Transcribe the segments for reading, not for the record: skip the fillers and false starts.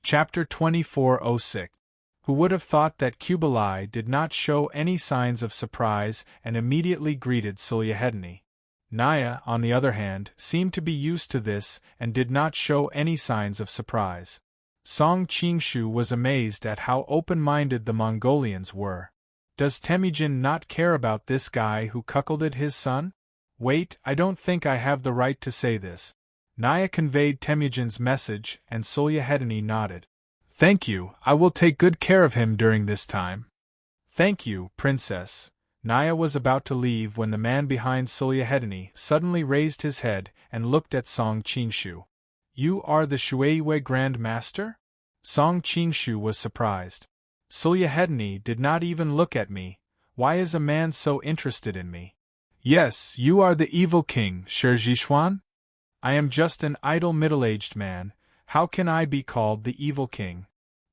Chapter 2406. Who would have thought that Kublai did not show any signs of surprise and immediately greeted Sulyahedini. Naya, on the other hand, seemed to be used to this and did not show any signs of surprise. Song Qingshu was amazed at how open-minded the Mongolians were. Does Temujin not care about this guy who cuckolded his son? Wait, I don't think I have the right to say this. Naya conveyed Temujin's message and Sulyahedini nodded. Thank you, I will take good care of him during this time. Thank you, Princess. Naya was about to leave when the man behind Sulyahedini suddenly raised his head and looked at Song Qingshu. You are the Shuiwei Grand Master? Song Qingshu was surprised. Sulyahedini did not even look at me. Why is a man so interested in me? Yes, you are the evil king, Shizhuan? I am just an idle middle-aged man. How can I be called the evil king?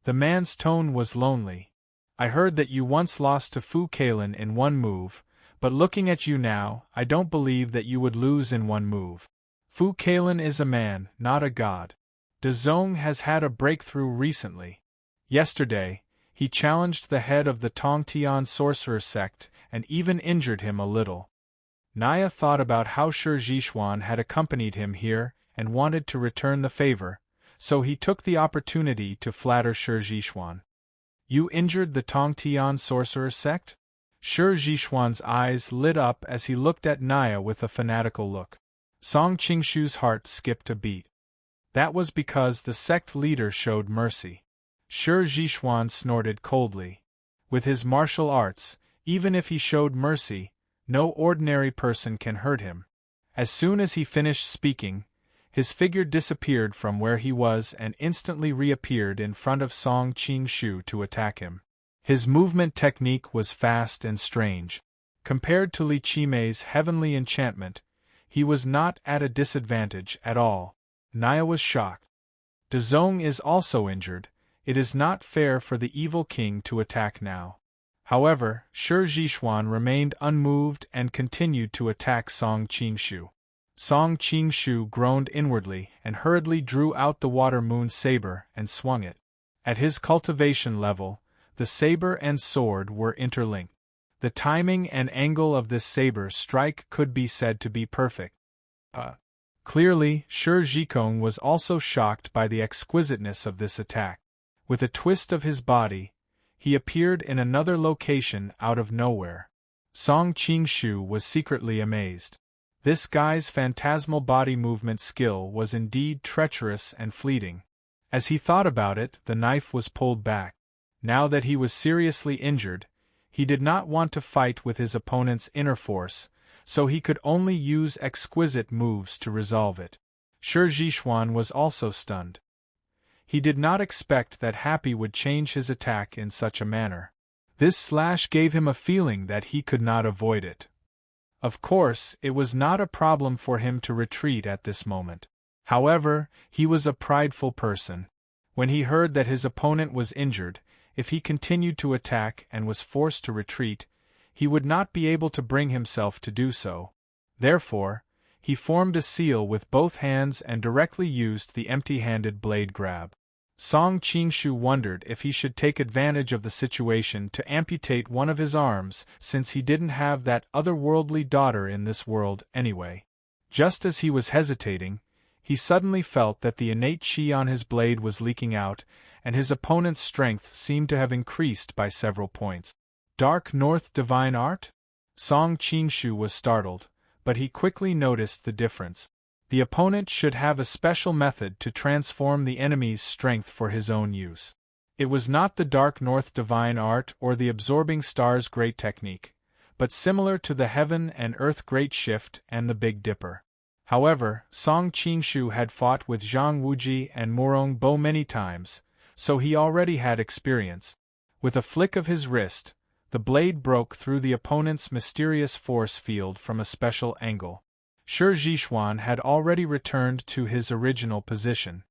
The man's tone was lonely. I heard that you once lost to Fu Kalin in one move, but looking at you now, I don't believe that you would lose in one move. Fu Kalin is a man, not a god. De Zong has had a breakthrough recently. Yesterday, he challenged the head of the Tongtian sorcerer sect and even injured him a little. Naya thought about how Shizhuan had accompanied him here and wanted to return the favor, so he took the opportunity to flatter Shizhuan. You injured the Tongtian sorcerer sect? Shizhuan's eyes lit up as he looked at Naya with a fanatical look. Song Qingshu's heart skipped a beat. That was because the sect leader showed mercy. Shizhuan snorted coldly. With his martial arts, even if he showed mercy, no ordinary person can hurt him. As soon as he finished speaking, his figure disappeared from where he was and instantly reappeared in front of Song Qingshu to attack him. His movement technique was fast and strange. Compared to Li Chimei's heavenly enchantment, he was not at a disadvantage at all. Naya was shocked. De Zong is also injured. It is not fair for the evil king to attack now. However, Shizhuan remained unmoved and continued to attack Song Qingshu. Song Qingshu groaned inwardly and hurriedly drew out the water moon saber and swung it. At his cultivation level, the saber and sword were interlinked. The timing and angle of this saber strike could be said to be perfect. Clearly, Shizhuan was also shocked by the exquisiteness of this attack. With a twist of his body, he appeared in another location out of nowhere. Song Qingshu was secretly amazed. This guy's phantasmal body movement skill was indeed treacherous and fleeting. As he thought about it, the knife was pulled back. Now that he was seriously injured, he did not want to fight with his opponent's inner force, so he could only use exquisite moves to resolve it. Shizhuan was also stunned. He did not expect that Happy would change his attack in such a manner. This slash gave him a feeling that he could not avoid it. Of course, it was not a problem for him to retreat at this moment. However, he was a prideful person. When he heard that his opponent was injured, if he continued to attack and was forced to retreat, he would not be able to bring himself to do so. Therefore, he formed a seal with both hands and directly used the empty-handed blade grab. Song Qingshu wondered if he should take advantage of the situation to amputate one of his arms, since he didn't have that otherworldly daughter in this world anyway. Just as he was hesitating, he suddenly felt that the innate chi on his blade was leaking out, and his opponent's strength seemed to have increased by several points. Dark North Divine Art? Song Qingshu was startled, but he quickly noticed the difference. The opponent should have a special method to transform the enemy's strength for his own use. It was not the Dark North Divine Art or the Absorbing Stars Great Technique, but similar to the Heaven and Earth Great Shift and the Big Dipper. However, Song Qingshu had fought with Zhang Wuji and Murong Bo many times, so he already had experience. With a flick of his wrist, the blade broke through the opponent's mysterious force field from a special angle. Shizhuan had already returned to his original position.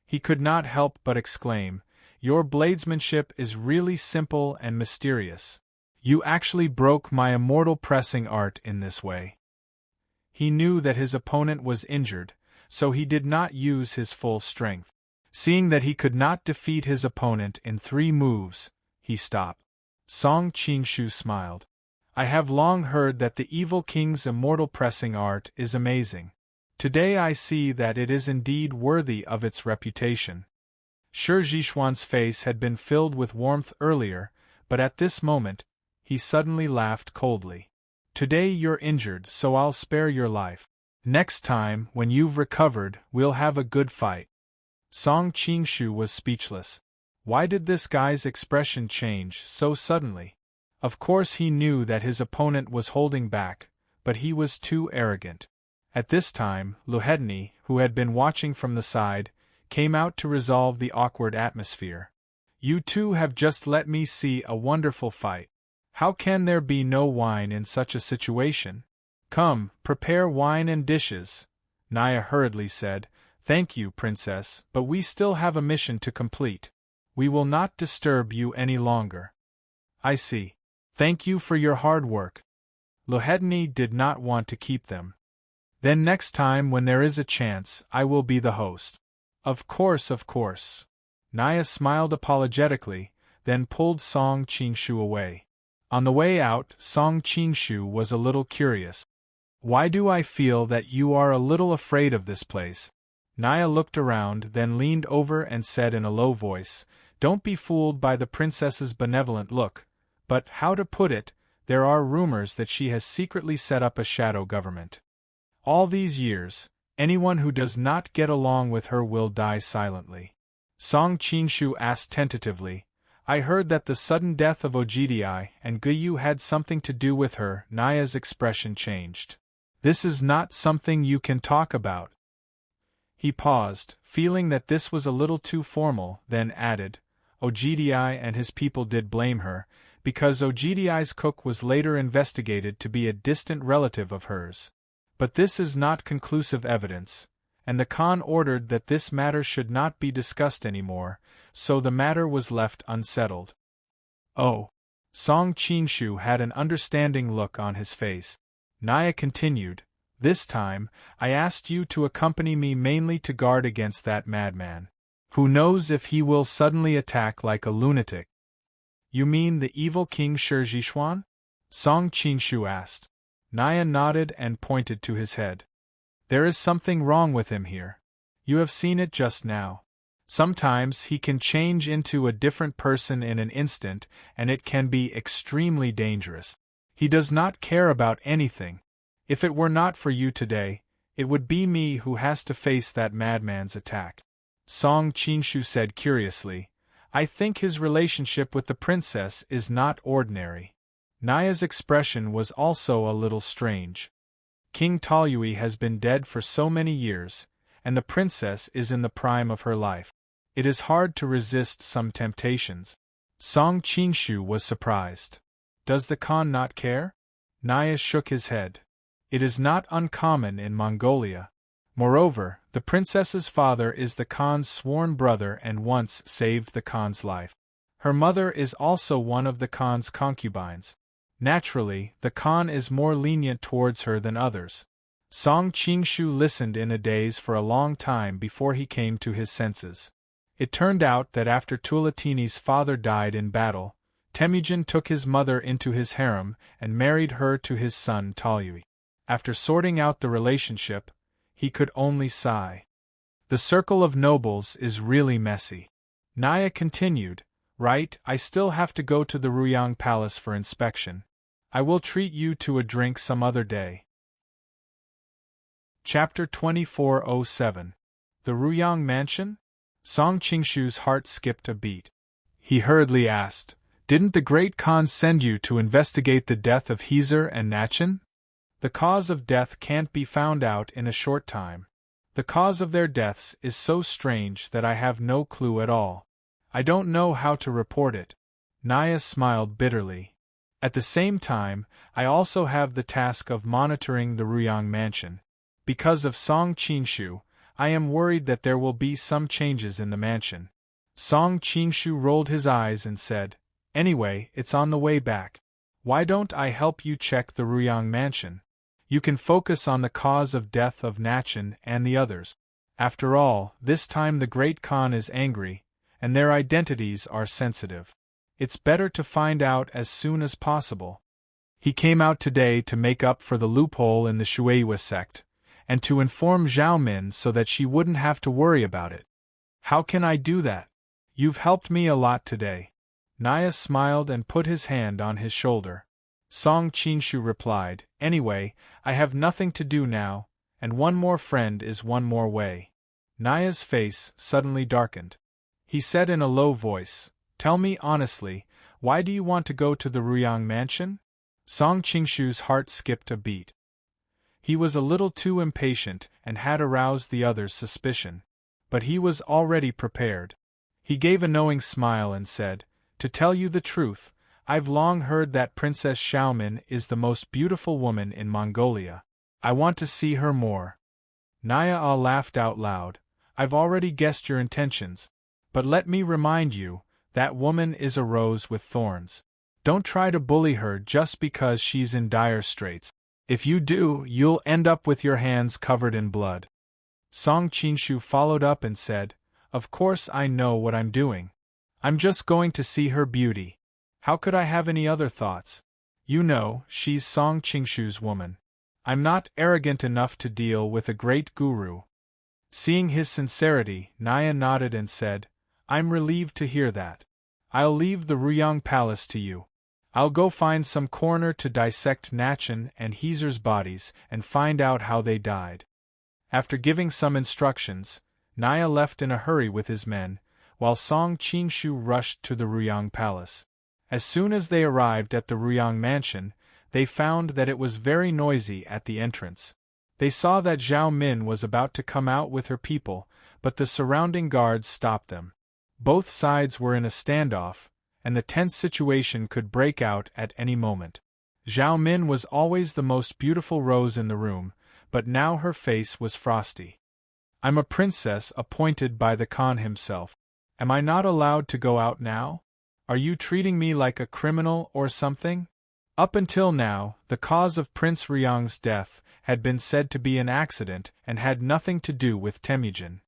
He could not help but exclaim, "Your bladesmanship is really simple and mysterious. You actually broke my immortal pressing art in this way." He knew that his opponent was injured, so he did not use his full strength. Seeing that he could not defeat his opponent in 3 moves, he stopped. Song Qingshu smiled. I have long heard that the evil king's immortal pressing art is amazing. Today I see that it is indeed worthy of its reputation. Shi Zhishuan's face had been filled with warmth earlier, but at this moment, he suddenly laughed coldly. Today you're injured, so I'll spare your life. Next time, when you've recovered, we'll have a good fight. Song Qingshu was speechless. Why did this guy's expression change so suddenly? Of course he knew that his opponent was holding back, but he was too arrogant. At this time, Luhedni, who had been watching from the side, came out to resolve the awkward atmosphere. You two have just let me see a wonderful fight. How can there be no wine in such a situation? Come, prepare wine and dishes, Naya hurriedly said. Thank you, Princess, but we still have a mission to complete. We will not disturb you any longer. I see. Thank you for your hard work. Luhedni did not want to keep them. Then next time when there is a chance, I will be the host. Of course, of course. Naya smiled apologetically, then pulled Song Qingshu away. On the way out, Song Qingshu was a little curious. Why do I feel that you are a little afraid of this place? Naya looked around, then leaned over and said in a low voice, Don't be fooled by the princess's benevolent look, but, how to put it, there are rumors that she has secretly set up a shadow government. All these years, anyone who does not get along with her will die silently. Song Qingshu asked tentatively, I heard that the sudden death of Ogdi and Guyu had something to do with her. Naya's expression changed. This is not something you can talk about. He paused, feeling that this was a little too formal, then added, Ogdi and his people did blame her, because Ogdi's cook was later investigated to be a distant relative of hers. But this is not conclusive evidence, and the Khan ordered that this matter should not be discussed anymore, so the matter was left unsettled. Oh! Song Qingshu had an understanding look on his face. Naya continued, This time, I asked you to accompany me mainly to guard against that madman. Who knows if he will suddenly attack like a lunatic? You mean the evil King Shi Zhishuan? Song Qingshu asked. Naya nodded and pointed to his head. There is something wrong with him here. You have seen it just now. Sometimes he can change into a different person in an instant, and it can be extremely dangerous. He does not care about anything. If it were not for you today, it would be me who has to face that madman's attack. Song Qingshu said curiously, I think his relationship with the princess is not ordinary. Naya's expression was also a little strange. King Taoyui has been dead for so many years, and the princess is in the prime of her life. It is hard to resist some temptations. Song Qingshu was surprised. Does the Khan not care? Naya shook his head. It is not uncommon in Mongolia. Moreover, the princess's father is the Khan's sworn brother and once saved the Khan's life. Her mother is also one of the Khan's concubines. Naturally, the Khan is more lenient towards her than others. Song Qingshu listened in a daze for a long time before he came to his senses. It turned out that after Tulatini's father died in battle, Temujin took his mother into his harem and married her to his son Taoyui. After sorting out the relationship, he could only sigh. The circle of nobles is really messy. Naya continued, Right, I still have to go to the Ruyang Palace for inspection. I will treat you to a drink some other day. Chapter 2407. The Ruyang Mansion? Song Qingshu's heart skipped a beat. He hurriedly asked, Didn't the great Khan send you to investigate the death of Heezer and Nachin? The cause of death can't be found out in a short time. The cause of their deaths is so strange that I have no clue at all. I don't know how to report it. Naya smiled bitterly. At the same time, I also have the task of monitoring the Ruyang mansion. Because of Song Qingshu, I am worried that there will be some changes in the mansion. Song Qingshu rolled his eyes and said, Anyway, it's on the way back. Why don't I help you check the Ruyang mansion? You can focus on the cause of death of Nachin and the others. After all, this time the Great Khan is angry, and their identities are sensitive. It's better to find out as soon as possible. He came out today to make up for the loophole in the Shueihua sect, and to inform Zhao Min so that she wouldn't have to worry about it. How can I do that? You've helped me a lot today. Naya smiled and put his hand on his shoulder. Song Qinshu replied, Anyway, I have nothing to do now, and one more friend is one more way. Naya's face suddenly darkened. He said in a low voice, Tell me honestly, why do you want to go to the Ruyang mansion? Song Qingshu's heart skipped a beat. He was a little too impatient and had aroused the other's suspicion. But he was already prepared. He gave a knowing smile and said, To tell you the truth, I've long heard that Princess Xiaomin is the most beautiful woman in Mongolia. I want to see her more. Naya laughed out loud. I've already guessed your intentions. But let me remind you, that woman is a rose with thorns. Don't try to bully her just because she's in dire straits. If you do, you'll end up with your hands covered in blood. Song Qinshu followed up and said, Of course I know what I'm doing. I'm just going to see her beauty. How could I have any other thoughts? You know, she's Song Qingshu's woman. I'm not arrogant enough to deal with a great guru. Seeing his sincerity, Naya nodded and said, I'm relieved to hear that. I'll leave the Ruyang Palace to you. I'll go find some coroner to dissect Nachan and Heezer's bodies and find out how they died. After giving some instructions, Naya left in a hurry with his men, while Song Qinshu rushed to the Ruyang Palace. As soon as they arrived at the Ruyang mansion, they found that it was very noisy at the entrance. They saw that Zhao Min was about to come out with her people, but the surrounding guards stopped them. Both sides were in a standoff, and the tense situation could break out at any moment. Zhao Min was always the most beautiful rose in the room, but now her face was frosty. I'm a princess appointed by the Khan himself. Am I not allowed to go out now? Are you treating me like a criminal or something? Up until now, the cause of Prince Ruyang's death had been said to be an accident and had nothing to do with Temujin.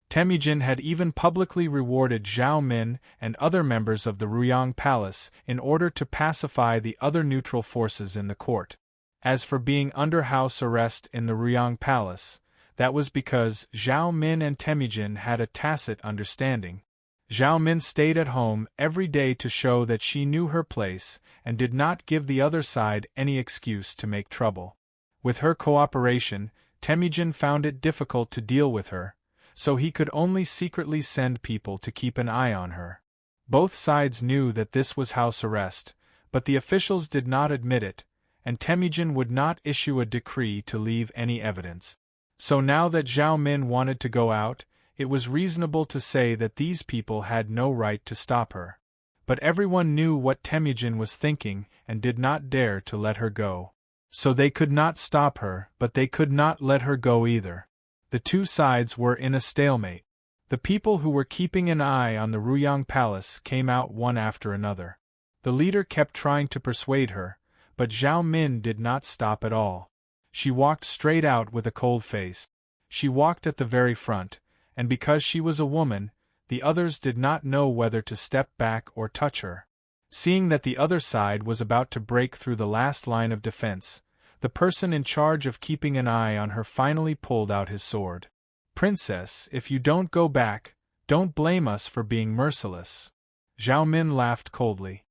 Temujin had even publicly rewarded Zhao Min and other members of the Ruyang Palace in order to pacify the other neutral forces in the court. As for being under house arrest in the Ruyang Palace, that was because Zhao Min and Temujin had a tacit understanding. Zhao Min stayed at home every day to show that she knew her place and did not give the other side any excuse to make trouble. With her cooperation, Temujin found it difficult to deal with her, so he could only secretly send people to keep an eye on her. Both sides knew that this was house arrest, but the officials did not admit it, and Temujin would not issue a decree to leave any evidence. So now that Zhao Min wanted to go out, it was reasonable to say that these people had no right to stop her. But everyone knew what Temujin was thinking and did not dare to let her go. So they could not stop her, but they could not let her go either. The two sides were in a stalemate. The people who were keeping an eye on the Ruyang Palace came out one after another. The leader kept trying to persuade her, but Zhao Min did not stop at all. She walked straight out with a cold face. She walked at the very front, and because she was a woman, the others did not know whether to step back or touch her. Seeing that the other side was about to break through the last line of defense, the person in charge of keeping an eye on her finally pulled out his sword. Princess, if you don't go back, don't blame us for being merciless. Zhao Min laughed coldly.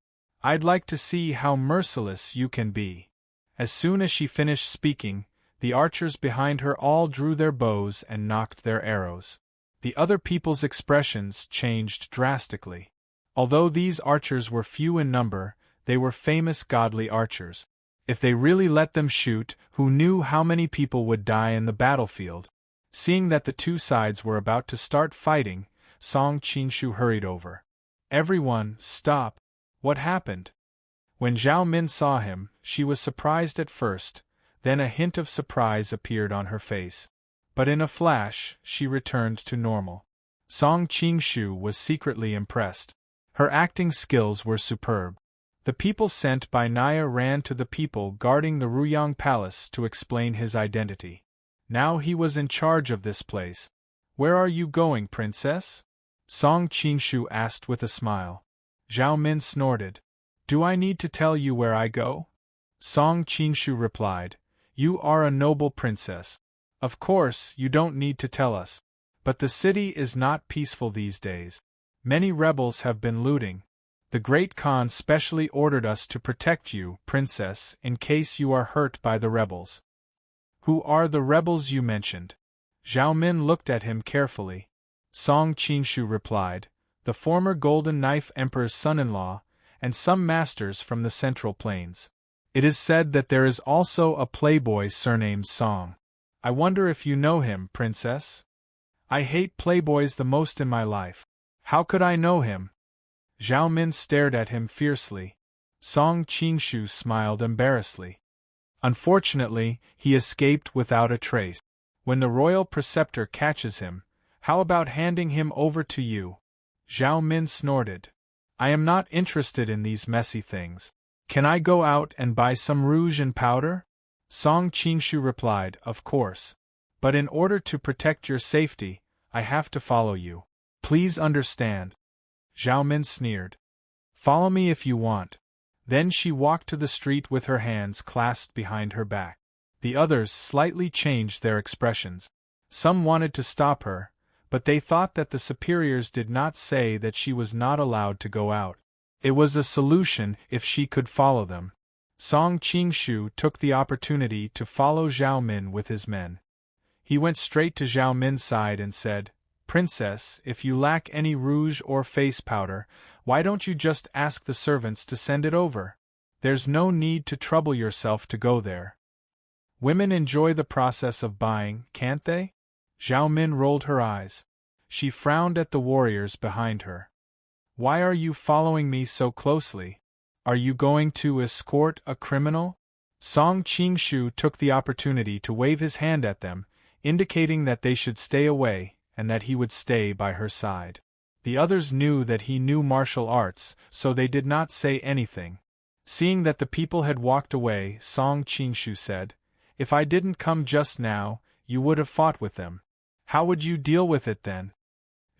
I'd like to see how merciless you can be. As soon as she finished speaking, the archers behind her all drew their bows and nocked their arrows. The other people's expressions changed drastically. Although these archers were few in number, they were famous godly archers. If they really let them shoot, who knew how many people would die in the battlefield? Seeing that the two sides were about to start fighting, Song Qinshu hurried over. Everyone, stop! What happened? When Zhao Min saw him, she was surprised at first, then a hint of surprise appeared on her face. But in a flash, she returned to normal. Song Qinshu was secretly impressed. Her acting skills were superb. The people sent by Naya ran to the people guarding the Ruyang Palace to explain his identity. Now he was in charge of this place. Where are you going, princess? Song Qingshu asked with a smile. Zhao Min snorted. Do I need to tell you where I go? Song Qingshu replied. You are a noble princess. Of course, you don't need to tell us. But the city is not peaceful these days. Many rebels have been looting. The Great Khan specially ordered us to protect you, princess, in case you are hurt by the rebels. Who are the rebels you mentioned? Zhao Min looked at him carefully. Song Qingshu replied, the former Golden Knife Emperor's son-in-law, and some masters from the Central Plains. It is said that there is also a playboy surnamed Song. I wonder if you know him, princess? I hate playboys the most in my life. How could I know him? Zhao Min stared at him fiercely. Song Qingshu smiled embarrassedly. Unfortunately, he escaped without a trace. When the royal preceptor catches him, how about handing him over to you? Zhao Min snorted. I am not interested in these messy things. Can I go out and buy some rouge and powder? Song Qingshu replied, of course. But in order to protect your safety, I have to follow you. Please understand. Zhao Min sneered. Follow me if you want. Then she walked to the street with her hands clasped behind her back. The others slightly changed their expressions. Some wanted to stop her, but they thought that the superiors did not say that she was not allowed to go out. It was a solution if she could follow them. Song Qingshu took the opportunity to follow Zhao Min with his men. He went straight to Zhao Min's side and said, Princess, if you lack any rouge or face powder, why don't you just ask the servants to send it over? There's no need to trouble yourself to go there. Women enjoy the process of buying, can't they? Zhao Min rolled her eyes. She frowned at the warriors behind her. Why are you following me so closely? Are you going to escort a criminal? Song Qingshu took the opportunity to wave his hand at them, indicating that they should stay away, and that he would stay by her side. The others knew that he knew martial arts, so they did not say anything. Seeing that the people had walked away, Song Qingshu said, If I didn't come just now, you would have fought with them. How would you deal with it then?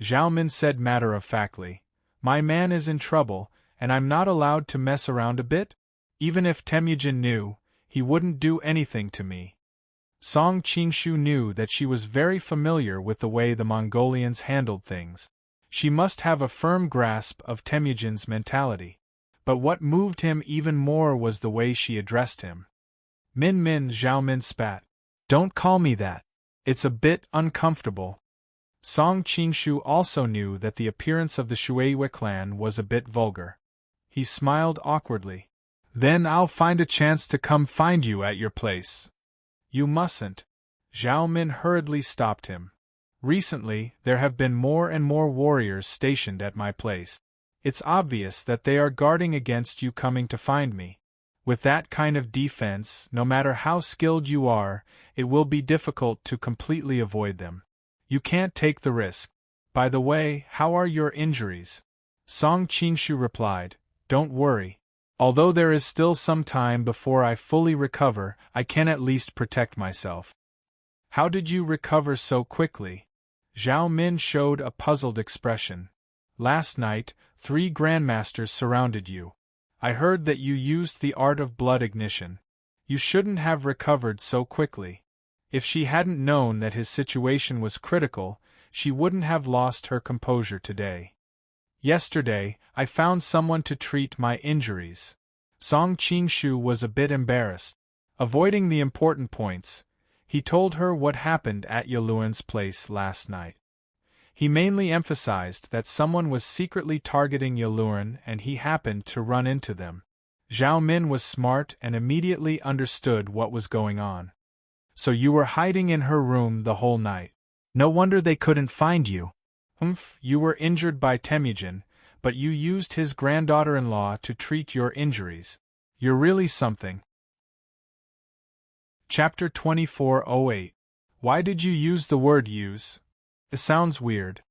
Zhao Min said matter-of-factly, My man is in trouble, and I'm not allowed to mess around a bit? Even if Temujin knew, he wouldn't do anything to me. Song Qingshu knew that she was very familiar with the way the Mongolians handled things. She must have a firm grasp of Temujin's mentality. But what moved him even more was the way she addressed him. Min, Zhao Min spat. Don't call me that. It's a bit uncomfortable. Song Qingshu also knew that the appearance of the Shueiyue clan was a bit vulgar. He smiled awkwardly. Then I'll find a chance to come find you at your place. You mustn't. Zhao Min hurriedly stopped him. Recently, there have been more and more warriors stationed at my place. It's obvious that they are guarding against you coming to find me. With that kind of defense, no matter how skilled you are, it will be difficult to completely avoid them. You can't take the risk. By the way, how are your injuries? Song Qingshu replied, Don't worry. Although there is still some time before I fully recover, I can at least protect myself. How did you recover so quickly? Zhao Min showed a puzzled expression. Last night, 3 grandmasters surrounded you. I heard that you used the art of blood ignition. You shouldn't have recovered so quickly. If she hadn't known that his situation was critical, she wouldn't have lost her composure today. Yesterday, I found someone to treat my injuries. Song Qingshu was a bit embarrassed. Avoiding the important points, he told her what happened at Yaluan's place last night. He mainly emphasized that someone was secretly targeting Yaluan and he happened to run into them. Zhao Min was smart and immediately understood what was going on. So you were hiding in her room the whole night. No wonder they couldn't find you. You were injured by Temujin, but you used his granddaughter-in-law to treat your injuries. You're really something. Chapter 2408. Why did you use the word use? It sounds weird.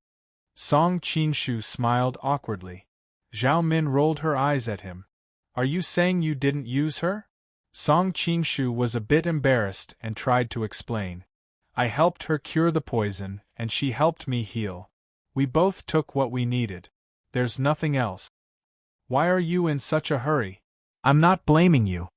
Song Qingshu smiled awkwardly. Zhao Min rolled her eyes at him. Are you saying you didn't use her? Song Qingshu was a bit embarrassed and tried to explain. I helped her cure the poison, and she helped me heal. We both took what we needed. There's nothing else. Why are you in such a hurry? I'm not blaming you,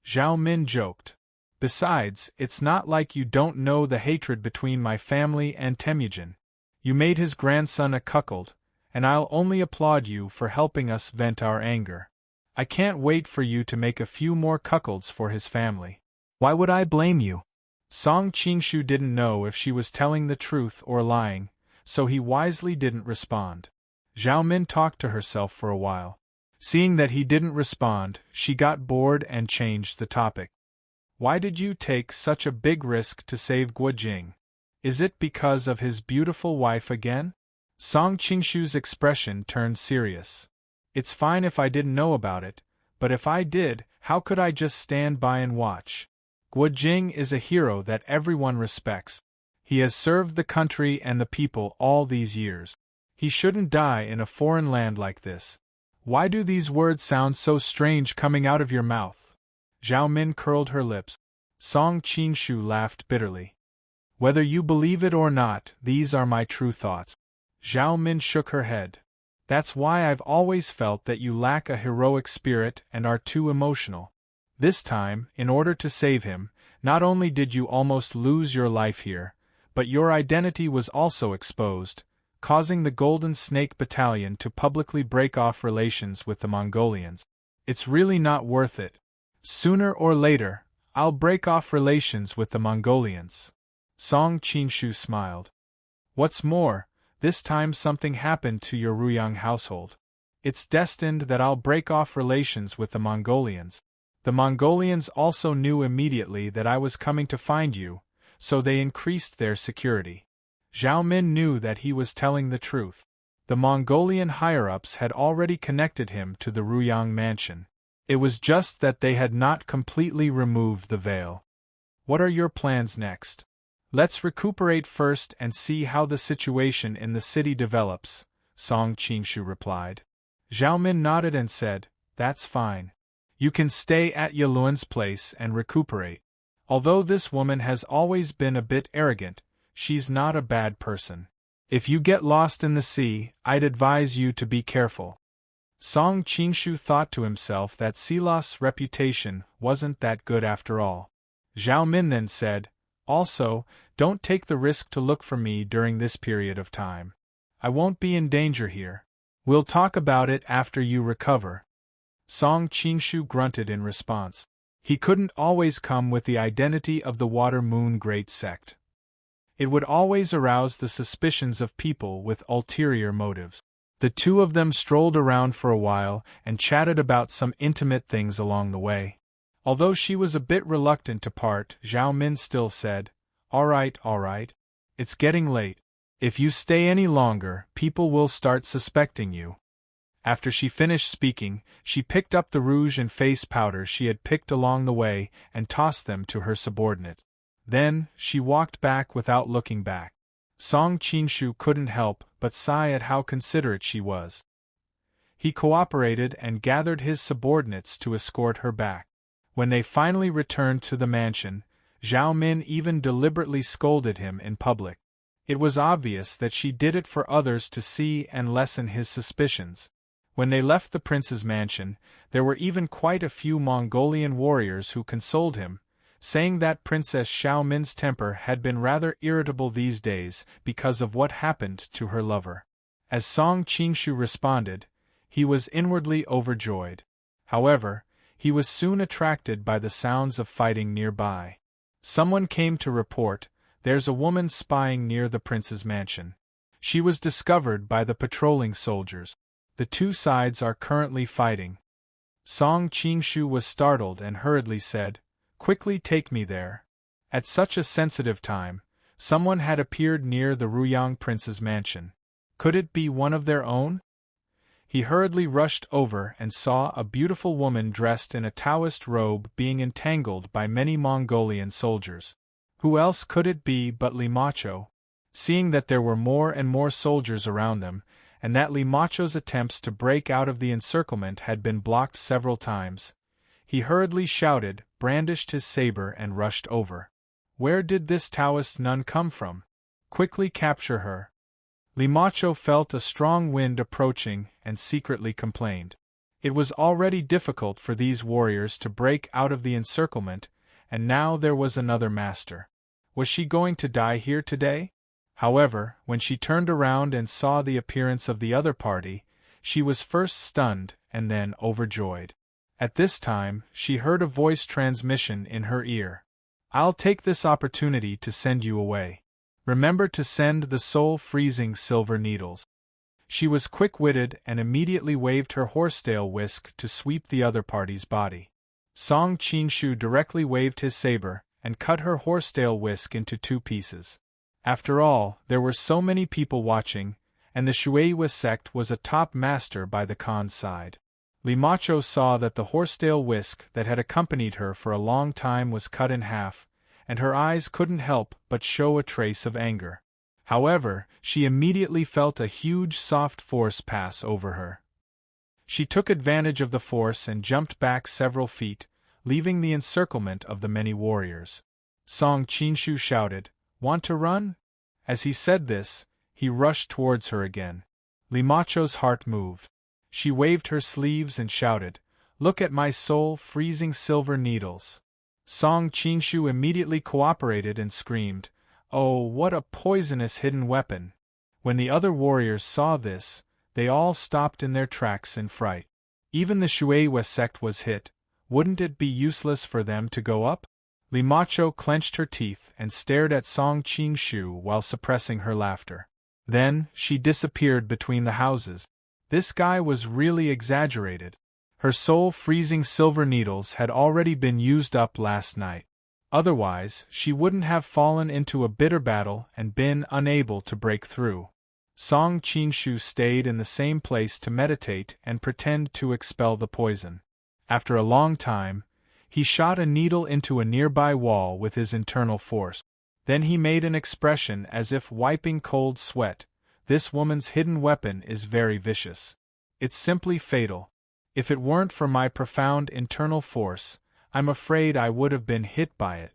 Zhao Min joked. Besides, it's not like you don't know the hatred between my family and Temujin. You made his grandson a cuckold, and I'll only applaud you for helping us vent our anger. I can't wait for you to make a few more cuckolds for his family. Why would I blame you? Song Qingshu didn't know if she was telling the truth or lying, so he wisely didn't respond. Zhao Min talked to herself for a while. Seeing that he didn't respond, she got bored and changed the topic. Why did you take such a big risk to save Guo Jing? Is it because of his beautiful wife again? Song Qingshu's expression turned serious. It's fine if I didn't know about it, but if I did, how could I just stand by and watch? Guo Jing is a hero that everyone respects. He has served the country and the people all these years. He shouldn't die in a foreign land like this. Why do these words sound so strange coming out of your mouth? Zhao Min curled her lips. Song Qingshu laughed bitterly. Whether you believe it or not, these are my true thoughts. Zhao Min shook her head. That's why I've always felt that you lack a heroic spirit and are too emotional. This time, in order to save him, not only did you almost lose your life here, but your identity was also exposed, causing the Golden Snake Battalion to publicly break off relations with the Mongolians. It's really not worth it. Sooner or later, I'll break off relations with the Mongolians. Song Qingshu smiled. What's more, this time something happened to your Ruyang household. It's destined that I'll break off relations with the Mongolians. The Mongolians also knew immediately that I was coming to find you, so they increased their security. Zhao Min knew that he was telling the truth. The Mongolian higher-ups had already connected him to the Ruyang mansion. It was just that they had not completely removed the veil. What are your plans next? Let's recuperate first and see how the situation in the city develops, Song Qingshu replied. Zhao Min nodded and said, That's fine. You can stay at Yaluan's place and recuperate. Although this woman has always been a bit arrogant, she's not a bad person. If you get lost in the sea, I'd advise you to be careful. Song Qingshu thought to himself that Silas's reputation wasn't that good after all. Zhao Min then said, Also, don't take the risk to look for me during this period of time. I won't be in danger here. We'll talk about it after you recover. Song Qingshu grunted in response. He couldn't always come with the identity of the Water Moon Great Sect. It would always arouse the suspicions of people with ulterior motives. The two of them strolled around for a while and chatted about some intimate things along the way. Although she was a bit reluctant to part, Zhao Min still said, all right. It's getting late. If you stay any longer, people will start suspecting you. After she finished speaking, she picked up the rouge and face powder she had picked along the way and tossed them to her subordinate. Then, she walked back without looking back. Song Qingshu couldn't help but sigh at how considerate she was. He cooperated and gathered his subordinates to escort her back. When they finally returned to the mansion, Zhao Min even deliberately scolded him in public. It was obvious that she did it for others to see and lessen his suspicions. When they left the prince's mansion, there were even quite a few Mongolian warriors who consoled him, saying that Princess Zhao Min's temper had been rather irritable these days because of what happened to her lover. As Song Qingshu responded, he was inwardly overjoyed. However, he was soon attracted by the sounds of fighting nearby. Someone came to report, there's a woman spying near the prince's mansion. She was discovered by the patrolling soldiers. The two sides are currently fighting. Song Qingshu was startled and hurriedly said, Quickly take me there. At such a sensitive time, someone had appeared near the Ruyang prince's mansion. Could it be one of their own? He hurriedly rushed over and saw a beautiful woman dressed in a Taoist robe being entangled by many Mongolian soldiers. Who else could it be but Li Macho? Seeing that there were more and more soldiers around them, and that Li Macho's attempts to break out of the encirclement had been blocked several times, he hurriedly shouted, brandished his saber and rushed over. Where did this Taoist nun come from? Quickly capture her. Limacho felt a strong wind approaching and secretly complained. It was already difficult for these warriors to break out of the encirclement, and now there was another master. Was she going to die here today? However, when she turned around and saw the appearance of the other party, she was first stunned and then overjoyed. At this time, she heard a voice transmission in her ear. I'll take this opportunity to send you away. Remember to send the soul-freezing silver needles. She was quick-witted and immediately waved her horsetail whisk to sweep the other party's body. Song Qinshu directly waved his saber and cut her horsetail whisk into 2 pieces. After all, there were so many people watching, and the Shueiwa sect was a top master by the Khan's side. Limacho saw that the horsetail whisk that had accompanied her for a long time was cut in half, and her eyes couldn't help but show a trace of anger. However, she immediately felt a huge soft force pass over her. She took advantage of the force and jumped back several feet, leaving the encirclement of the many warriors. Song Qinshu shouted, "Want to run?" As he said this, he rushed towards her again. Limacho's heart moved. She waved her sleeves and shouted, "Look at my soul-freezing silver needles." Song Qinshu immediately cooperated and screamed, "Oh, what a poisonous hidden weapon!" When the other warriors saw this, they all stopped in their tracks in fright. Even the Shueiwa sect was hit. Wouldn't it be useless for them to go up? Limacho clenched her teeth and stared at Song Qinshu while suppressing her laughter. Then, she disappeared between the houses. This guy was really exaggerated. Her soul-freezing silver needles had already been used up last night. Otherwise, she wouldn't have fallen into a bitter battle and been unable to break through. Song Qinshu stayed in the same place to meditate and pretend to expel the poison. After a long time, he shot a needle into a nearby wall with his internal force. Then he made an expression as if wiping cold sweat. This woman's hidden weapon is very vicious. It's simply fatal. If it weren't for my profound internal force, I'm afraid I would have been hit by it.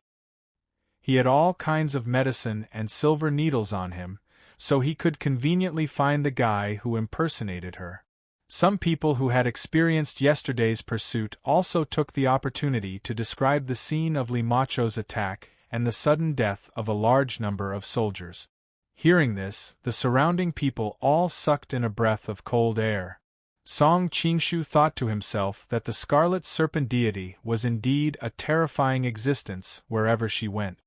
He had all kinds of medicine and silver needles on him, so he could conveniently find the guy who impersonated her. Some people who had experienced yesterday's pursuit also took the opportunity to describe the scene of Limacho's attack and the sudden death of a large number of soldiers. Hearing this, the surrounding people all sucked in a breath of cold air. Song Qinshu thought to himself that the Scarlet Serpent deity was indeed a terrifying existence wherever she went.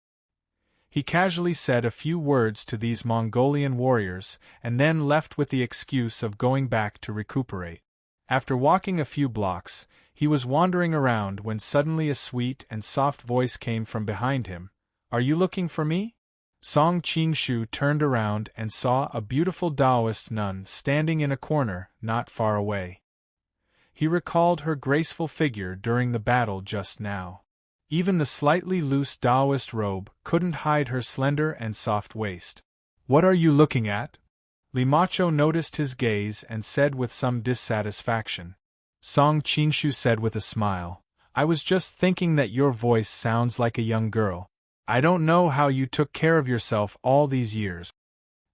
He casually said a few words to these Mongolian warriors and then left with the excuse of going back to recuperate. After walking a few blocks, he was wandering around when suddenly a sweet and soft voice came from behind him. "Are you looking for me?" Song Qinshu turned around and saw a beautiful Taoist nun standing in a corner not far away. He recalled her graceful figure during the battle just now. Even the slightly loose Taoist robe couldn't hide her slender and soft waist. "What are you looking at?" Limacho noticed his gaze and said with some dissatisfaction. Song Qinshu said with a smile, "I was just thinking that your voice sounds like a young girl. I don't know how you took care of yourself all these years.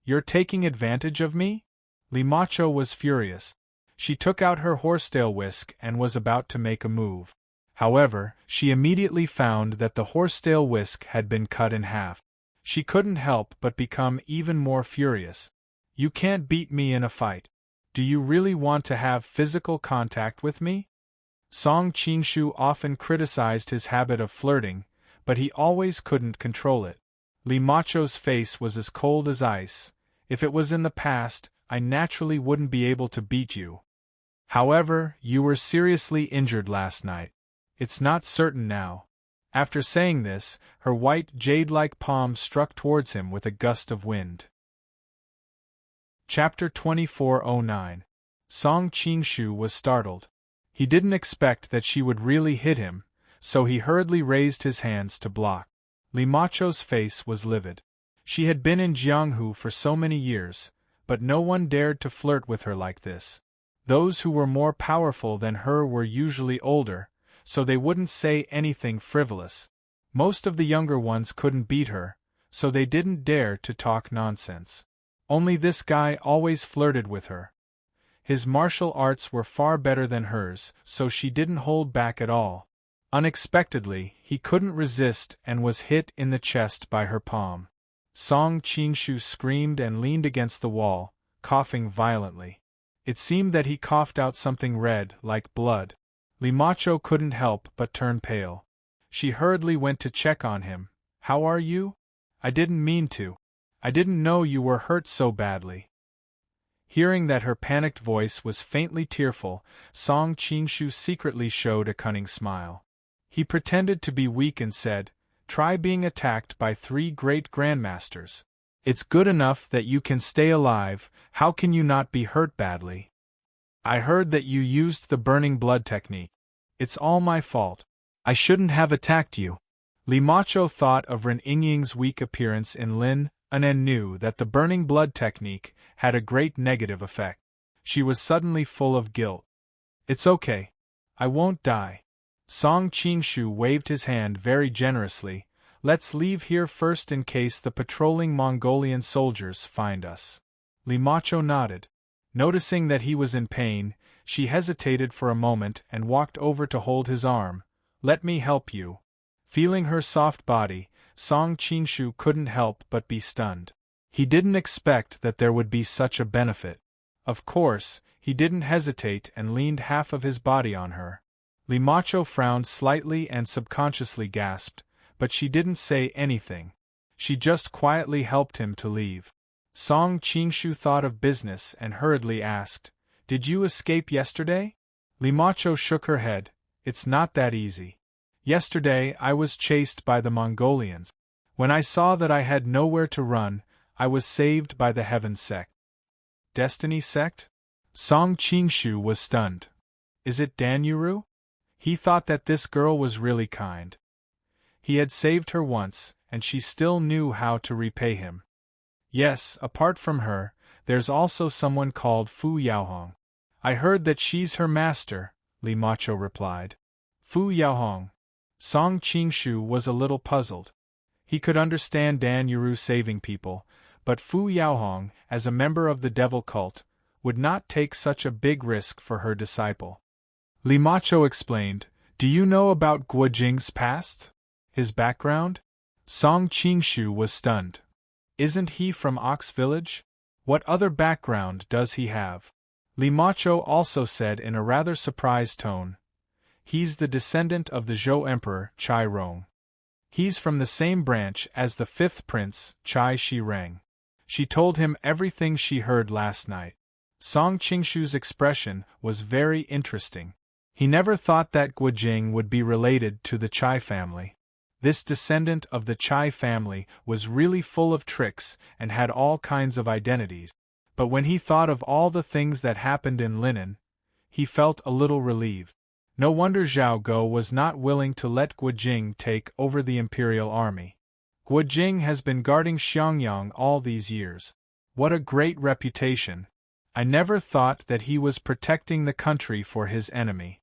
You're taking advantage of me?" Limacho was furious. She took out her horsetail whisk and was about to make a move. However, she immediately found that the horsetail whisk had been cut in half. She couldn't help but become even more furious. "You can't beat me in a fight. Do you really want to have physical contact with me?" Song Qinshu often criticized his habit of flirting, but he always couldn't control it. Limacho's face was as cold as ice. "If it was in the past, I naturally wouldn't be able to beat you. However, you were seriously injured last night. It's not certain now." After saying this, her white jade-like palm struck towards him with a gust of wind. Chapter 2409. Song Qinshu was startled. He didn't expect that she would really hit him, so he hurriedly raised his hands to block. Limacho's face was livid. She had been in Jianghu for so many years, but no one dared to flirt with her like this. Those who were more powerful than her were usually older, so they wouldn't say anything frivolous. Most of the younger ones couldn't beat her, so they didn't dare to talk nonsense. Only this guy always flirted with her. His martial arts were far better than hers, so she didn't hold back at all. Unexpectedly, he couldn't resist and was hit in the chest by her palm. Song Qingshu screamed and leaned against the wall, coughing violently. It seemed that he coughed out something red, like blood. Limacho couldn't help but turn pale. She hurriedly went to check on him. "How are you? I didn't mean to. I didn't know you were hurt so badly." Hearing that her panicked voice was faintly tearful, Song Qingshu secretly showed a cunning smile. He pretended to be weak and said, "Try being attacked by 3 great grandmasters. It's good enough that you can stay alive, how can you not be hurt badly? I heard that you used the burning blood technique. It's all my fault. I shouldn't have attacked you." Limacho thought of Ren Yingying's weak appearance in Lin and knew that the burning blood technique had a great negative effect. She was suddenly full of guilt. "It's okay. I won't die." Song Qingshu waved his hand very generously. "Let's leave here first in case the patrolling Mongolian soldiers find us." Limacho nodded. Noticing that he was in pain, she hesitated for a moment and walked over to hold his arm. "Let me help you." Feeling her soft body, Song Qingshu couldn't help but be stunned. He didn't expect that there would be such a benefit. Of course, he didn't hesitate and leaned half of his body on her. Limacho frowned slightly and subconsciously gasped, but she didn't say anything. She just quietly helped him to leave. Song Qingshu thought of business and hurriedly asked, "Did you escape yesterday?" Limacho shook her head. "It's not that easy. Yesterday I was chased by the Mongolians. When I saw that I had nowhere to run, I was saved by the Heaven Sect." "Destiny Sect?" Song Qingshu was stunned. "Is it Danyuru?" He thought that this girl was really kind. He had saved her once, and she still knew how to repay him. "Yes, apart from her, there's also someone called Fu Yaohong. I heard that she's her master," Limacho replied. "Fu Yaohong." Song Qingshu was a little puzzled. He could understand Danyuru saving people, but Fu Yaohong, as a member of the devil cult, would not take such a big risk for her disciple. Limacho explained, "Do you know about Guojing's past? His background?" Song Qingshu was stunned. "Isn't he from Ox Village? What other background does he have?" Limacho also said in a rather surprised tone, "He's the descendant of the Zhou Emperor, Chai Rong. He's from the same branch as the 5th prince, Chai Shi-reng." She told him everything she heard last night. Song Qingshu's expression was very interesting. He never thought that Guojing would be related to the Chai family. This descendant of the Chai family was really full of tricks and had all kinds of identities. But when he thought of all the things that happened in Linen, he felt a little relieved. No wonder Zhao Go was not willing to let Guojing take over the imperial army. Guojing has been guarding Xiangyang all these years. What a great reputation! I never thought that he was protecting the country for his enemy.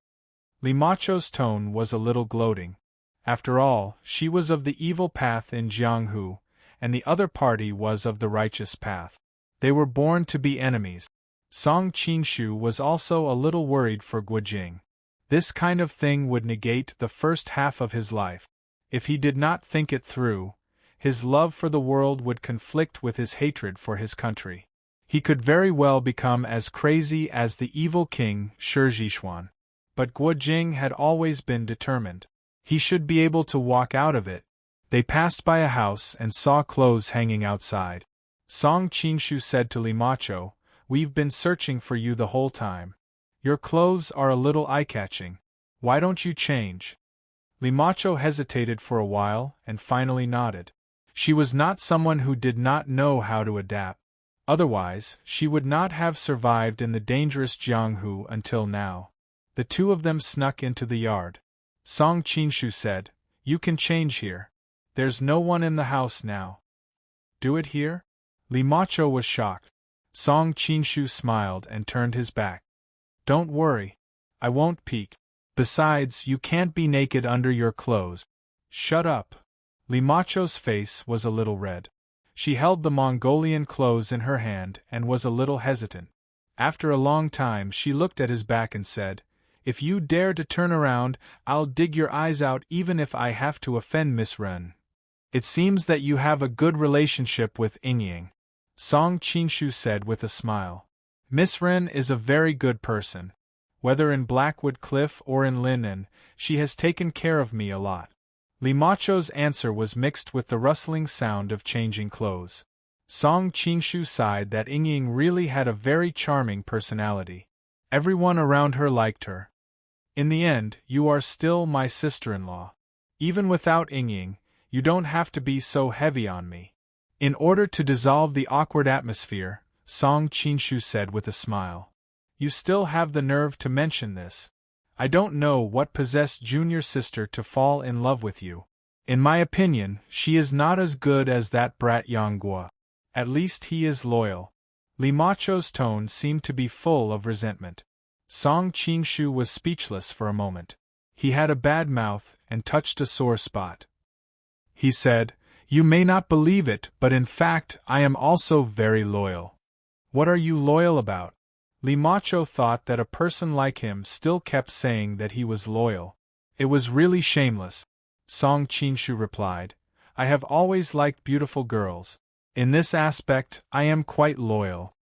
Limacho's tone was a little gloating. After all, she was of the evil path in Jianghu, and the other party was of the righteous path. They were born to be enemies. Song Qingshu was also a little worried for Guojing. This kind of thing would negate the first half of his life. If he did not think it through, his love for the world would conflict with his hatred for his country. He could very well become as crazy as the evil king Shizhishuan. But Guojing had always been determined. He should be able to walk out of it. They passed by a house and saw clothes hanging outside. Song Qingshu said to Limacho, "We've been searching for you the whole time. Your clothes are a little eye-catching. Why don't you change?" Limacho hesitated for a while and finally nodded. She was not someone who did not know how to adapt. Otherwise, she would not have survived in the dangerous Jianghu until now. The two of them snuck into the yard. Song Qingshu said, "You can change here. There's no one in the house now." "Do it here?" Limacho was shocked. Song Qingshu smiled and turned his back. "Don't worry. I won't peek. Besides, you can't be naked under your clothes." "Shut up," Limacho's face was a little red. She held the Mongolian clothes in her hand and was a little hesitant. After a long time she looked at his back and said, "If you dare to turn around, I'll dig your eyes out even if I have to offend Miss Ren." "It seems that you have a good relationship with Yingying," Song Qingshu said with a smile. "Miss Ren is a very good person. Whether in Blackwood Cliff or in Linen, she has taken care of me a lot." Limacho's answer was mixed with the rustling sound of changing clothes. Song Qingshu sighed that Yingying really had a very charming personality. Everyone around her liked her. "In the end, you are still my sister-in-law. Even without Yingying, you don't have to be so heavy on me." In order to dissolve the awkward atmosphere, Song Qingshu said with a smile, "You still have the nerve to mention this. I don't know what possessed junior sister to fall in love with you. In my opinion, she is not as good as that brat Yanghua. At least he is loyal." Limacho's tone seemed to be full of resentment. Song Qingshu was speechless for a moment. He had a bad mouth and touched a sore spot. He said, "You may not believe it, but in fact I am also very loyal." "What are you loyal about?" Limacho thought that a person like him still kept saying that he was loyal. It was really shameless. Song Qingshu replied, "I have always liked beautiful girls. In this aspect, I am quite loyal."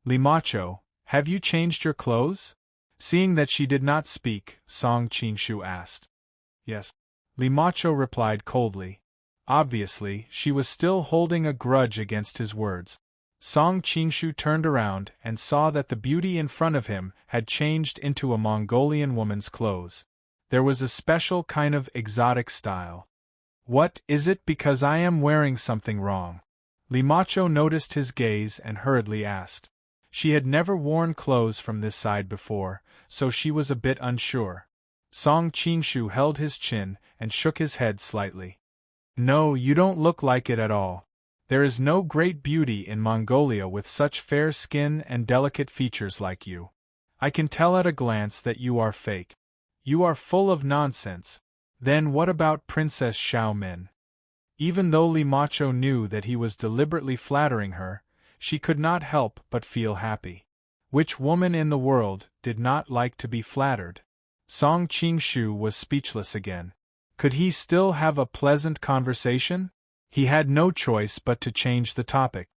"Limacho, have you changed your clothes?" Seeing that she did not speak, Song Qingshu asked. "Yes," Limacho replied coldly. Obviously, she was still holding a grudge against his words. Song Qingshu turned around and saw that the beauty in front of him had changed into a Mongolian woman's clothes. There was a special kind of exotic style. "What, is it because I am wearing something wrong?" Limacho noticed his gaze and hurriedly asked. She had never worn clothes from this side before, so she was a bit unsure. Song Qingshu held his chin and shook his head slightly. "No, you don't look like it at all. There is no great beauty in Mongolia with such fair skin and delicate features like you. I can tell at a glance that you are fake. You are full of nonsense. Then what about Princess Xiaomin?" Even though Limacho knew that he was deliberately flattering her, she could not help but feel happy. Which woman in the world did not like to be flattered? Song Qingshu was speechless again. Could he still have a pleasant conversation? He had no choice but to change the topic.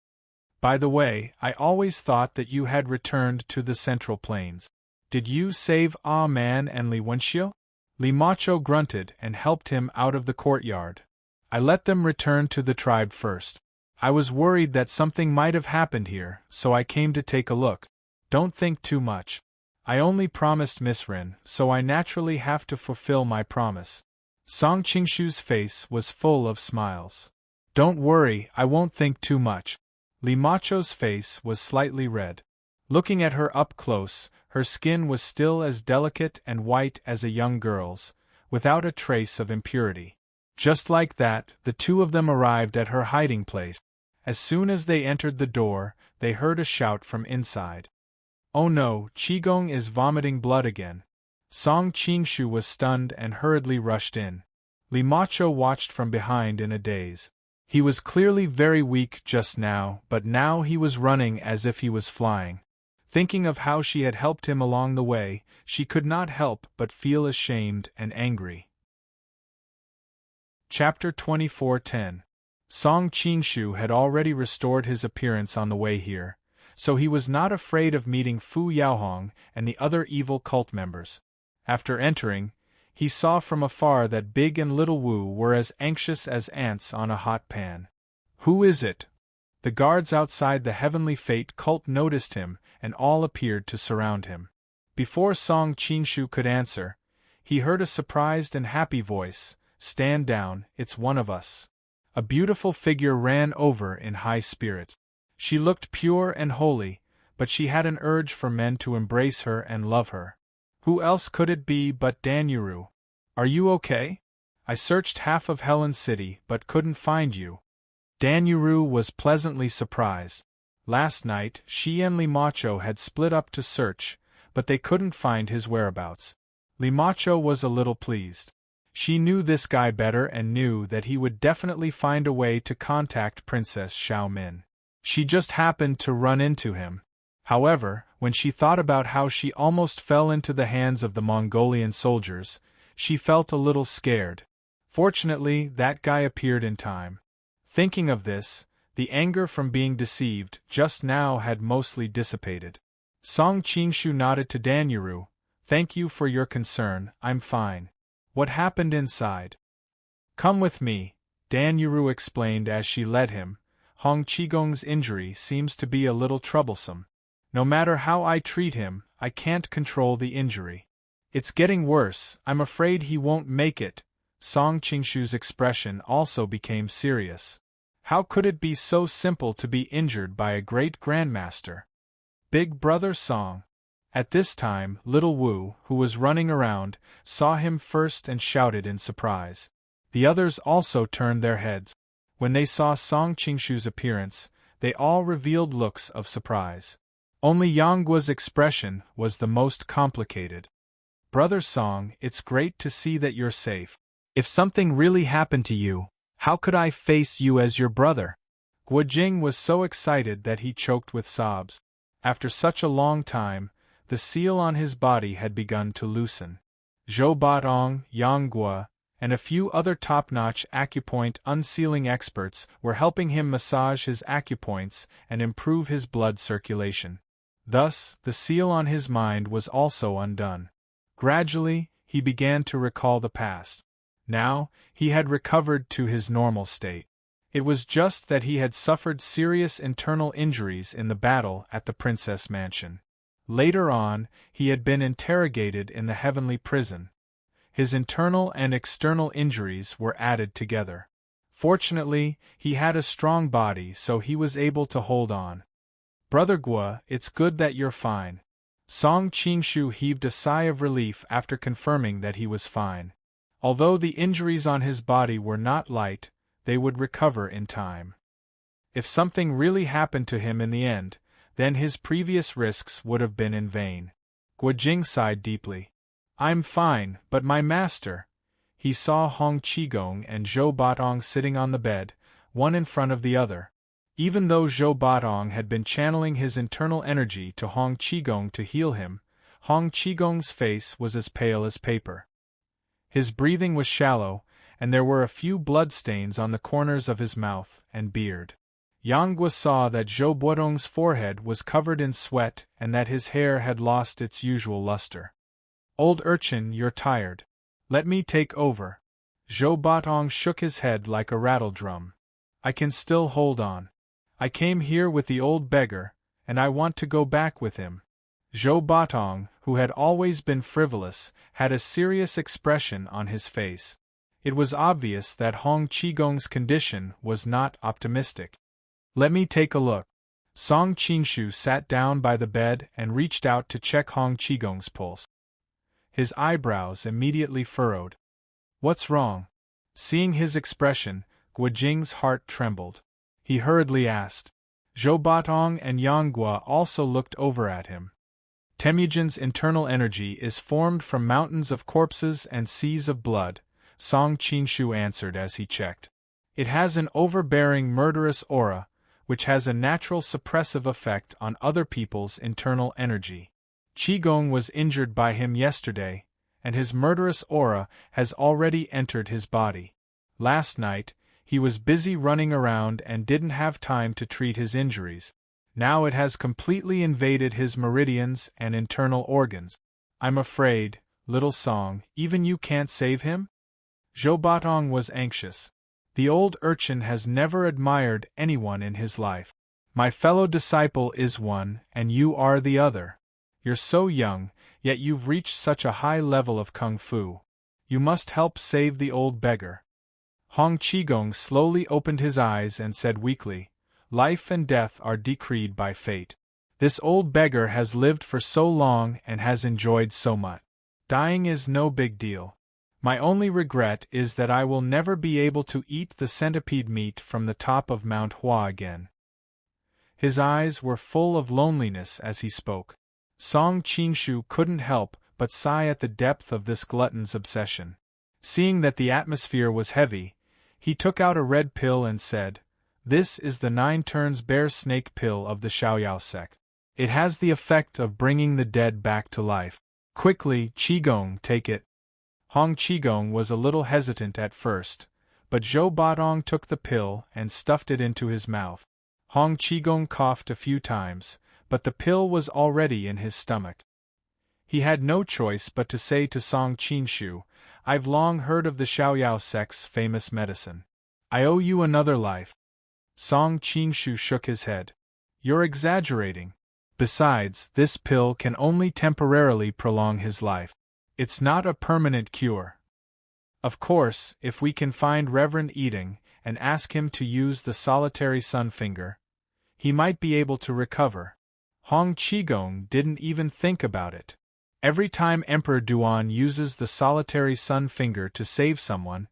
"By the way, I always thought that you had returned to the Central Plains. Did you save Ah Man and Li Wenxiu?" Limacho grunted and helped him out of the courtyard. "I let them return to the tribe first. I was worried that something might have happened here, so I came to take a look. Don't think too much. I only promised Miss Rin, so I naturally have to fulfill my promise." Song Qingshu's face was full of smiles. "Don't worry, I won't think too much." Limacho's face was slightly red. Looking at her up close, her skin was still as delicate and white as a young girl's, without a trace of impurity. Just like that, the two of them arrived at her hiding place. As soon as they entered the door, they heard a shout from inside. "Oh no, Qigong is vomiting blood again." Song Qingshu was stunned and hurriedly rushed in. Limacho watched from behind in a daze. He was clearly very weak just now, but now he was running as if he was flying. Thinking of how she had helped him along the way, she could not help but feel ashamed and angry. Chapter 24:10. Song Qingshu had already restored his appearance on the way here, so he was not afraid of meeting Fu Yaohong and the other evil cult members. After entering, he saw from afar that Big and Little Wu were as anxious as ants on a hot pan. "Who is it?" The guards outside the Heavenly Fate cult noticed him, and all appeared to surround him. Before Song Qingshu could answer, he heard a surprised and happy voice, "Stand down, it's one of us." A beautiful figure ran over in high spirits. She looked pure and holy, but she had an urge for men to embrace her and love her. Who else could it be but Danyuru? "Are you okay? I searched half of Helen City but couldn't find you." Danyuru was pleasantly surprised. Last night, she and Limacho had split up to search, but they couldn't find his whereabouts. Limacho was a little pleased. She knew this guy better and knew that he would definitely find a way to contact Princess Xiaomin. She just happened to run into him. However, when she thought about how she almost fell into the hands of the Mongolian soldiers, she felt a little scared. Fortunately, that guy appeared in time. Thinking of this, the anger from being deceived just now had mostly dissipated. Song Qingshu nodded to Danuru. "Thank you for your concern, I'm fine. What happened inside?" "Come with me," Danuru explained as she led him. "Hong Qigong's injury seems to be a little troublesome. No matter how I treat him, I can't control the injury. It's getting worse, I'm afraid he won't make it." Song Qingshu's expression also became serious. How could it be so simple to be injured by a great grandmaster? Big brother Song. At this time, little Wu, who was running around, saw him first and shouted in surprise. The others also turned their heads. When they saw Song Qingshu's appearance, they all revealed looks of surprise. Only Yanggua's expression was the most complicated. "Brother Song, it's great to see that you're safe. If something really happened to you, how could I face you as your brother?" Guojing was so excited that he choked with sobs. After such a long time, the seal on his body had begun to loosen. Zhou Batong, Yanggua, and a few other top-notch acupoint unsealing experts were helping him massage his acupoints and improve his blood circulation. Thus, the seal on his mind was also undone. Gradually, he began to recall the past. Now, he had recovered to his normal state. It was just that he had suffered serious internal injuries in the battle at the Princess Mansion. Later on, he had been interrogated in the heavenly prison. His internal and external injuries were added together. Fortunately, he had a strong body, so he was able to hold on. "Brother Gua, it's good that you're fine." Song Qingshu heaved a sigh of relief after confirming that he was fine. Although the injuries on his body were not light, they would recover in time. If something really happened to him in the end, then his previous risks would have been in vain. Guojing sighed deeply. "I'm fine, but my master." He saw Hong Qigong and Zhou Batong sitting on the bed, one in front of the other. Even though Zhou Batong had been channeling his internal energy to Hong Qigong to heal him, Hong Qigong's face was as pale as paper. His breathing was shallow, and there were a few bloodstains on the corners of his mouth and beard. Yanggua saw that Zhou Batong's forehead was covered in sweat and that his hair had lost its usual luster. "Old urchin, you're tired. Let me take over." Zhou Batong shook his head like a rattledrum. "I can still hold on. I came here with the old beggar, and I want to go back with him." Zhou Batong, who had always been frivolous, had a serious expression on his face. It was obvious that Hong Qigong's condition was not optimistic. "Let me take a look." Song Qingshu sat down by the bed and reached out to check Hong Qigong's pulse. His eyebrows immediately furrowed. "What's wrong?" Seeing his expression, Guojing's heart trembled. He hurriedly asked. Zhou Batong and Yanggua also looked over at him. "Temujin's internal energy is formed from mountains of corpses and seas of blood," Song Qingshu answered as he checked. "It has an overbearing murderous aura, which has a natural suppressive effect on other people's internal energy. Qigong was injured by him yesterday, and his murderous aura has already entered his body. Last night, he was busy running around and didn't have time to treat his injuries. Now it has completely invaded his meridians and internal organs. I'm afraid, little Song, even you can't save him?" Zhou Batong was anxious. The old urchin has never admired anyone in his life. "My fellow disciple is one, and you are the other. You're so young, yet you've reached such a high level of kung fu. You must help save the old beggar." Hong Qigong slowly opened his eyes and said weakly, "Life and death are decreed by fate. This old beggar has lived for so long and has enjoyed so much. Dying is no big deal. My only regret is that I will never be able to eat the centipede meat from the top of Mount Hua again." His eyes were full of loneliness as he spoke. Song Qingshu couldn't help but sigh at the depth of this glutton's obsession. Seeing that the atmosphere was heavy, he took out a red pill and said, "This is the 9 turns bear snake pill of the Xiaoyao sect. It has the effect of bringing the dead back to life. Quickly, Qigong, take it." Hong Qigong was a little hesitant at first, but Zhou Batong took the pill and stuffed it into his mouth. Hong Qigong coughed a few times, but the pill was already in his stomach. He had no choice but to say to Song Qinshu, "I've long heard of the Xiaoyao sect's famous medicine. I owe you another life." Song Qinshu shook his head. "You're exaggerating. Besides, this pill can only temporarily prolong his life. It's not a permanent cure. Of course, if we can find Reverend Eating and ask him to use the solitary sun finger, he might be able to recover." Hong Qigong didn't even think about it. Every time Emperor Duan uses the solitary sun finger to save someone,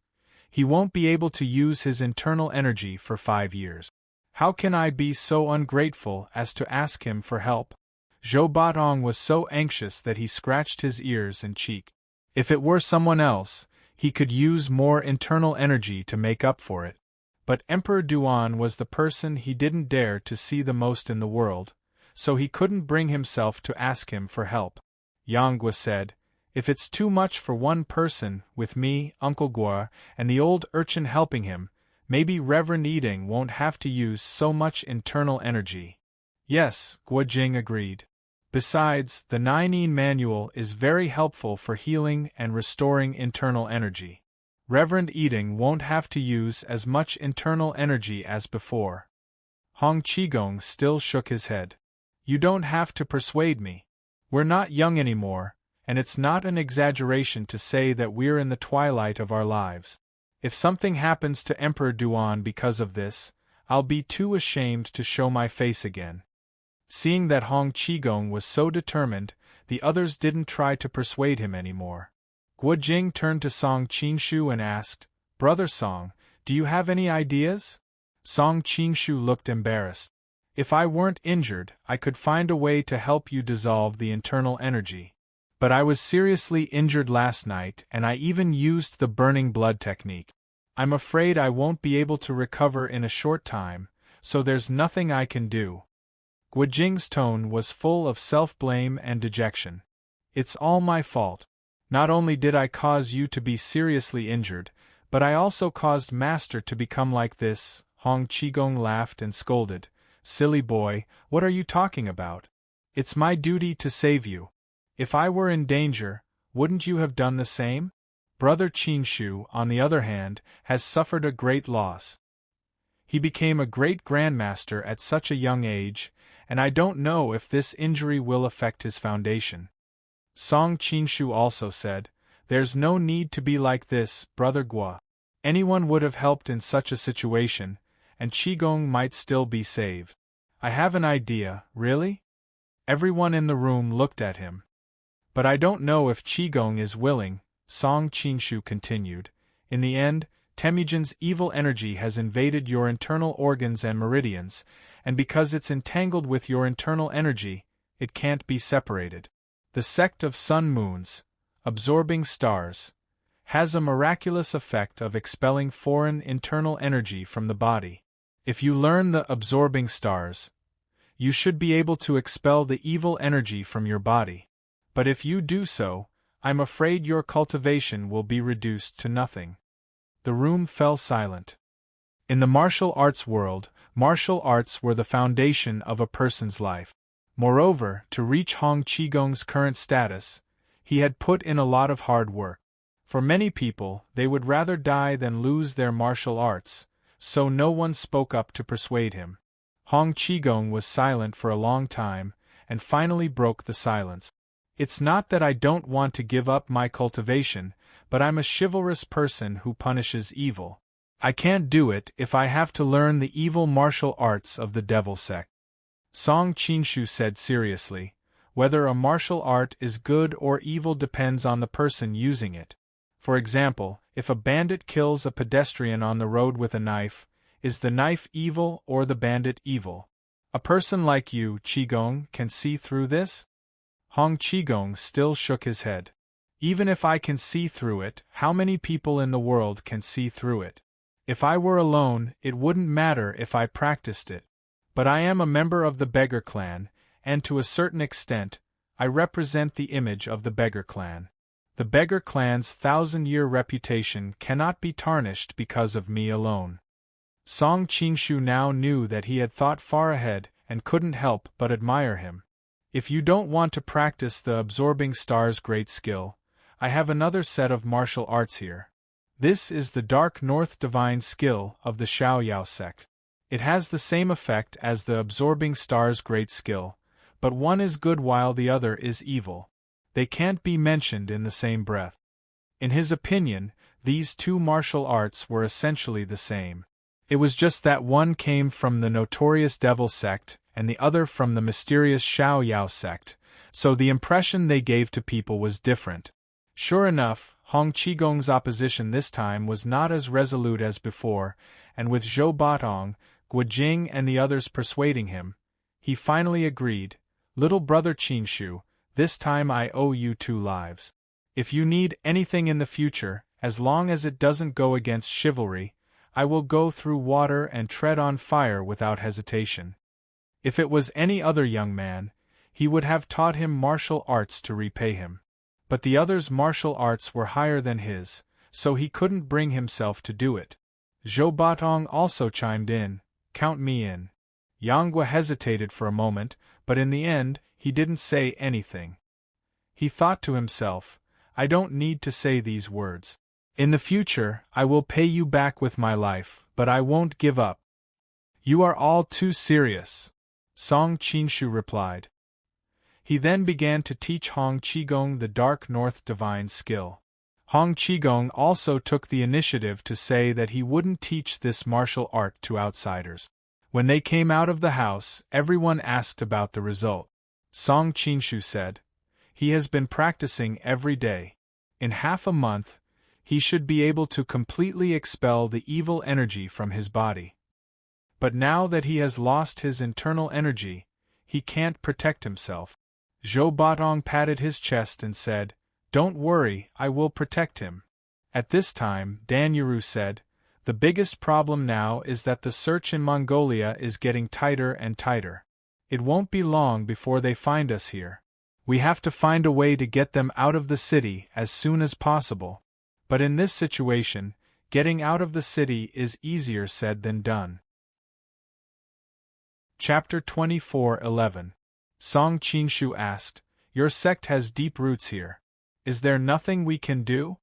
he won't be able to use his internal energy for 5 years. How can I be so ungrateful as to ask him for help? Zhou Batong was so anxious that he scratched his ears and cheek. If it were someone else, he could use more internal energy to make up for it. But Emperor Duan was the person he didn't dare to see the most in the world, so he couldn't bring himself to ask him for help. Yang Gua said, "If it's too much for one person, with me, Uncle Gua, and the old urchin helping him, maybe Reverend Eating won't have to use so much internal energy." "Yes," Gua Jing agreed. "Besides, the 9-yin manual is very helpful for healing and restoring internal energy. Reverend Eating won't have to use as much internal energy as before." Hong Qigong still shook his head. "You don't have to persuade me. We're not young anymore, and it's not an exaggeration to say that we're in the twilight of our lives. If something happens to Emperor Duan because of this, I'll be too ashamed to show my face again." Seeing that Hong Qigong was so determined, the others didn't try to persuade him anymore. Gua Jing turned to Song Qinshu and asked, "Brother Song, do you have any ideas?" Song Qinshu looked embarrassed. "If I weren't injured, I could find a way to help you dissolve the internal energy. But I was seriously injured last night and I even used the burning blood technique. I'm afraid I won't be able to recover in a short time, so there's nothing I can do." Gua Jing's tone was full of self-blame and dejection. "It's all my fault. Not only did I cause you to be seriously injured, but I also caused Master to become like this." Hong Qigong laughed and scolded, "Silly boy, what are you talking about? It's my duty to save you. If I were in danger, wouldn't you have done the same? Brother Qinshu, on the other hand, has suffered a great loss. He became a great grandmaster at such a young age, and I don't know if this injury will affect his foundation." Song Qinshu also said, "There's no need to be like this, Brother Gua. Anyone would have helped in such a situation, and Qigong might still be saved. I have an idea." "Really?" Everyone in the room looked at him. "But I don't know if Qigong is willing," Song Qinshu continued. "In the end, Temujin's evil energy has invaded your internal organs and meridians, and because it's entangled with your internal energy, it can't be separated. The sect of sun moons, absorbing stars, has a miraculous effect of expelling foreign internal energy from the body. If you learn the absorbing stars, you should be able to expel the evil energy from your body. But if you do so, I'm afraid your cultivation will be reduced to nothing." The room fell silent. In the martial arts world, martial arts were the foundation of a person's life. Moreover, to reach Hong Qigong's current status, he had put in a lot of hard work. For many people, they would rather die than lose their martial arts, so no one spoke up to persuade him. Hong Qigong was silent for a long time, and finally broke the silence. "It's not that I don't want to give up my cultivation, but I'm a chivalrous person who punishes evil. I can't do it if I have to learn the evil martial arts of the devil sect." Song Qinshu said seriously, "Whether a martial art is good or evil depends on the person using it. For example, if a bandit kills a pedestrian on the road with a knife, is the knife evil or the bandit evil? A person like you, Qigong, can see through this?" Hong Qigong still shook his head. Even if I can see through it, how many people in the world can see through it? If I were alone, it wouldn't matter if I practiced it. But I am a member of the beggar clan, and to a certain extent, I represent the image of the beggar clan. The beggar clan's 1,000-year reputation cannot be tarnished because of me alone. Song Qingshu now knew that he had thought far ahead and couldn't help but admire him. If you don't want to practice the absorbing star's great skill, I have another set of martial arts here. This is the Dark North Divine Skill of the Xiaoyao sect. It has the same effect as the absorbing star's great skill, but one is good while the other is evil. They can't be mentioned in the same breath. In his opinion, these two martial arts were essentially the same. It was just that one came from the notorious devil sect and the other from the mysterious Xiaoyao sect, so the impression they gave to people was different. Sure enough, Hong Qigong's opposition this time was not as resolute as before, and with Zhou Batong, Guo Jing and the others persuading him, he finally agreed, "Little brother Qingshu, this time I owe you 2 lives. If you need anything in the future, as long as it doesn't go against chivalry, I will go through water and tread on fire without hesitation." If it was any other young man, he would have taught him martial arts to repay him. But the other's martial arts were higher than his, so he couldn't bring himself to do it. Zhou Batong also chimed in, "Count me in." Yang Gua hesitated for a moment, but in the end, he didn't say anything. He thought to himself, "I don't need to say these words. In the future, I will pay you back with my life, but I won't give up." "You are all too serious," Song Qingshu replied. He then began to teach Hong Qigong the Dark North Divine Skill. Hong Qigong also took the initiative to say that he wouldn't teach this martial art to outsiders. When they came out of the house, everyone asked about the result. Song Qingshu said, "He has been practicing every day. In half a month, he should be able to completely expel the evil energy from his body. But now that he has lost his internal energy, he can't protect himself." Zhou Batong patted his chest and said, "Don't worry, I will protect him." At this time, Dan Yuru said, "The biggest problem now is that the search in Mongolia is getting tighter and tighter. It won't be long before they find us here. We have to find a way to get them out of the city as soon as possible. But in this situation, getting out of the city is easier said than done." Chapter 24:11. Song Qingshu asked, "Your sect has deep roots here. Is there nothing we can do?"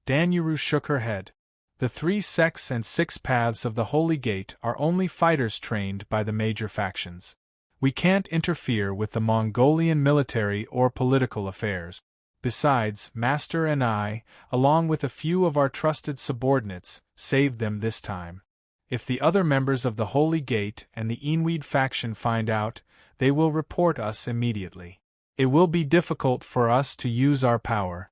Dan Yuru shook her head. "The 3 sects and 6 paths of the Holy Gate are only fighters trained by the major factions. We can't interfere with the Mongolian military or political affairs. Besides, Master and I, along with a few of our trusted subordinates, saved them this time. If the other members of the Holy Gate and the Inweed faction find out, they will report us immediately. It will be difficult for us to use our power."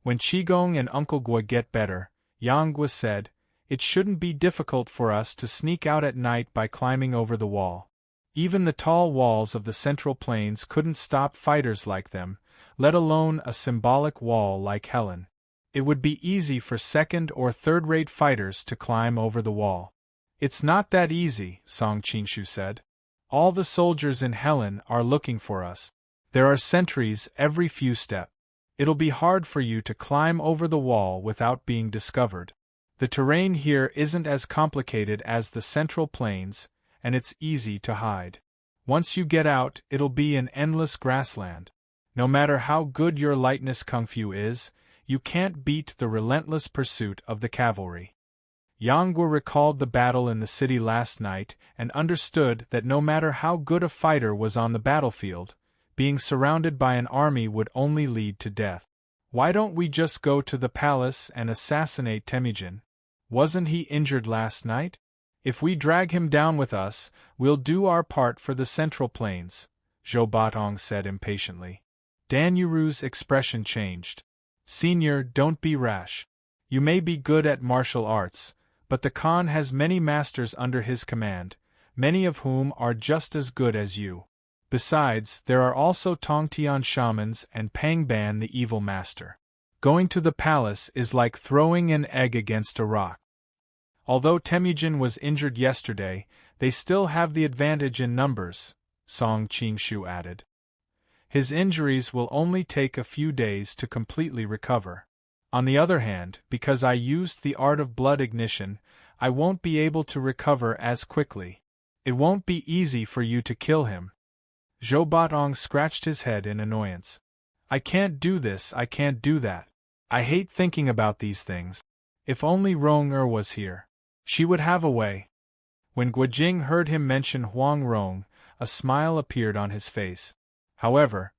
When Qigong and Uncle Gua get better, Yang Gua said, "It shouldn't be difficult for us to sneak out at night by climbing over the wall. Even the tall walls of the Central Plains couldn't stop fighters like them, let alone a symbolic wall like Helen. It would be easy for second- or third-rate fighters to climb over the wall." "It's not that easy," Song Qingshu said. "All the soldiers in Helen are looking for us. There are sentries every few steps. It'll be hard for you to climb over the wall without being discovered. The terrain here isn't as complicated as the Central Plains, and it's easy to hide. Once you get out, it'll be an endless grassland. No matter how good your lightness kung fu is, you can't beat the relentless pursuit of the cavalry." Yang Gua recalled the battle in the city last night and understood that no matter how good a fighter was on the battlefield, being surrounded by an army would only lead to death. "Why don't we just go to the palace and assassinate Temujin? Wasn't he injured last night? If we drag him down with us, we'll do our part for the Central Plains," Zhou Batong said impatiently. Dan Yuru's expression changed. "Senior, don't be rash. You may be good at martial arts, but the Khan has many masters under his command, many of whom are just as good as you. Besides, there are also Tongtian shamans and Pangban the evil master. Going to the palace is like throwing an egg against a rock. Although Temujin was injured yesterday, they still have the advantage in numbers, Song Qingshu added. His injuries will only take a few days to completely recover. On the other hand, because I used the art of blood ignition, I won't be able to recover as quickly. It won't be easy for you to kill him. Zhou Batong scratched his head in annoyance. I can't do this, I can't do that. I hate thinking about these things. If only Rong was here. She would have a way. When Guojing heard him mention Huang Rong, a smile appeared on his face. However,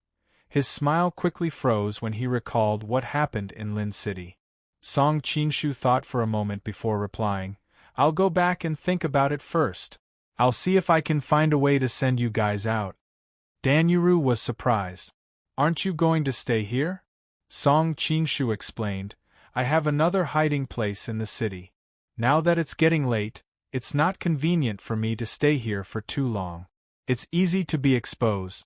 his smile quickly froze when he recalled what happened in Lin City. Song Qingshu thought for a moment before replying, I'll go back and think about it first. I'll see if I can find a way to send you guys out. Dan Yuru was surprised. Aren't you going to stay here? Song Qingshu explained, I have another hiding place in the city. Now that it's getting late, it's not convenient for me to stay here for too long. It's easy to be exposed.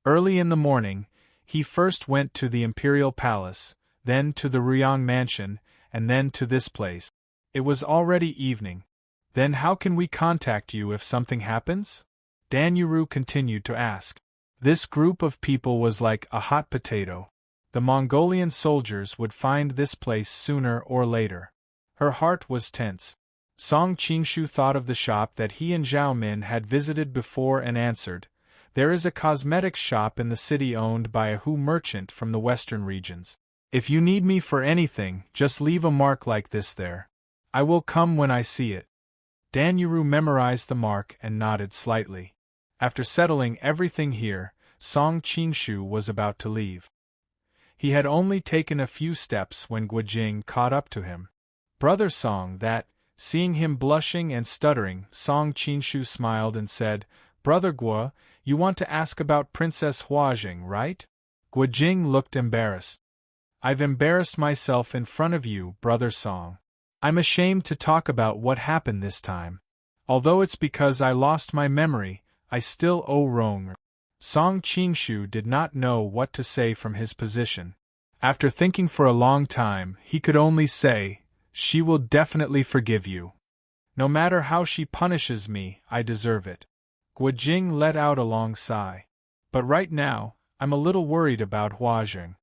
Early in the morning, he first went to the Imperial Palace, then to the Ruyang Mansion, and then to this place. It was already evening. Then how can we contact you if something happens? Dan Yuru continued to ask. This group of people was like a hot potato. The Mongolian soldiers would find this place sooner or later. Her heart was tense. Song Qingshu thought of the shop that he and Zhao Min had visited before and answered, There is a cosmetics shop in the city owned by a Hu merchant from the western regions. If you need me for anything, just leave a mark like this there. I will come when I see it. Dan Yuru memorized the mark and nodded slightly. After settling everything here, Song Qingshu was about to leave. He had only taken a few steps when Guojing caught up to him. Brother Song, that, seeing him blushing and stuttering, Song Qingshu smiled and said, Brother Guo, you want to ask about Princess Huajing, right? Guojing looked embarrassed. I've embarrassed myself in front of you, Brother Song. I'm ashamed to talk about what happened this time. Although it's because I lost my memory, I still owe Rong. Song Qingshu did not know what to say from his position. After thinking for a long time, he could only say, She will definitely forgive you. No matter how she punishes me, I deserve it. Guojing let out a long sigh. But right now, I'm a little worried about Huajing.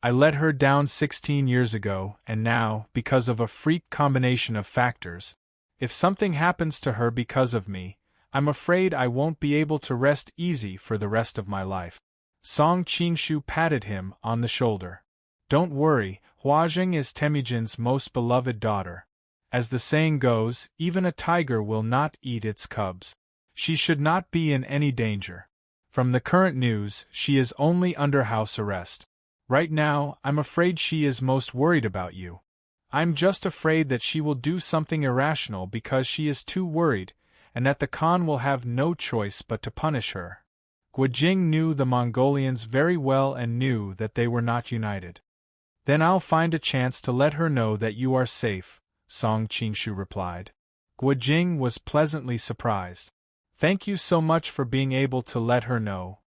I let her down 16 years ago, and now, because of a freak combination of factors, if something happens to her because of me, I'm afraid I won't be able to rest easy for the rest of my life. Song Qingshu patted him on the shoulder. Don't worry, Huajing is Temujin's most beloved daughter. As the saying goes, even a tiger will not eat its cubs. She should not be in any danger. From the current news, she is only under house arrest. Right now, I'm afraid she is most worried about you. I'm just afraid that she will do something irrational because she is too worried, and that the Khan will have no choice but to punish her. Guojing knew the Mongolians very well and knew that they were not united. Then I'll find a chance to let her know that you are safe, Song Qingshu replied. Guojing was pleasantly surprised. Thank you so much for being able to let her know.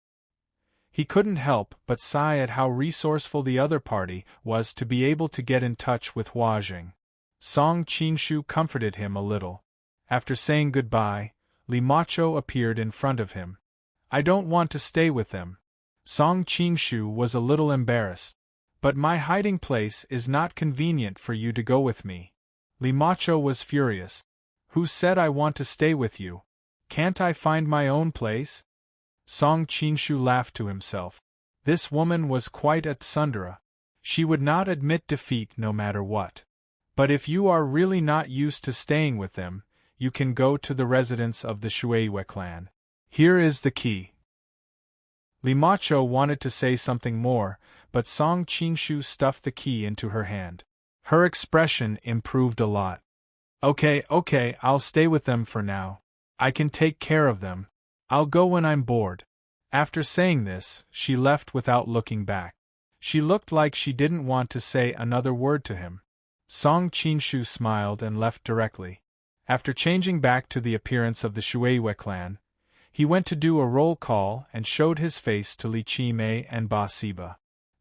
He couldn't help but sigh at how resourceful the other party was to be able to get in touch with Huajing. Song Qingshu comforted him a little. After saying goodbye, Li Macho appeared in front of him. I don't want to stay with them. Song Qingshu was a little embarrassed. But my hiding place is not convenient for you to go with me. Li Macho was furious. Who said I want to stay with you? Can't I find my own place? Song Qingshu laughed to himself. This woman was quite a tsundere. She would not admit defeat no matter what. But if you are really not used to staying with them, you can go to the residence of the Shueiyue clan. Here is the key. Li Macho wanted to say something more, but Song Qingshu stuffed the key into her hand. Her expression improved a lot. Okay, I'll stay with them for now. I can take care of them. I'll go when I'm bored. After saying this, she left without looking back. She looked like she didn't want to say another word to him. Song Qingshu smiled and left directly. After changing back to the appearance of the Shueiyue clan, he went to do a roll call and showed his face to Li Qimei and Ba Siba.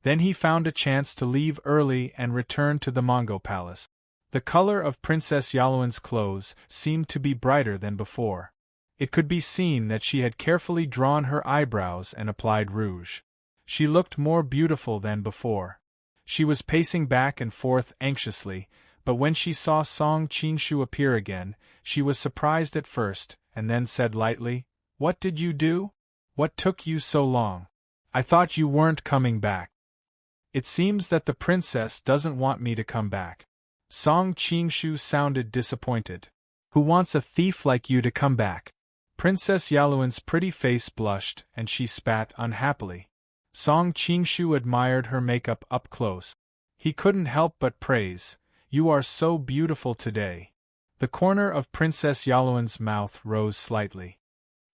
Then he found a chance to leave early and return to the Mongo Palace. The color of Princess Yaluan's clothes seemed to be brighter than before. It could be seen that she had carefully drawn her eyebrows and applied rouge. She looked more beautiful than before. She was pacing back and forth anxiously, but when she saw Song Qingshu appear again, she was surprised at first, and then said lightly, "What did you do? What took you so long? I thought you weren't coming back." "It seems that the princess doesn't want me to come back." Song Qingshu sounded disappointed. "Who wants a thief like you to come back?" Princess Yaluan's pretty face blushed and she spat unhappily. Song Qingshu admired her makeup up close. He couldn't help but praise, "You are so beautiful today." The corner of Princess Yaluan's mouth rose slightly.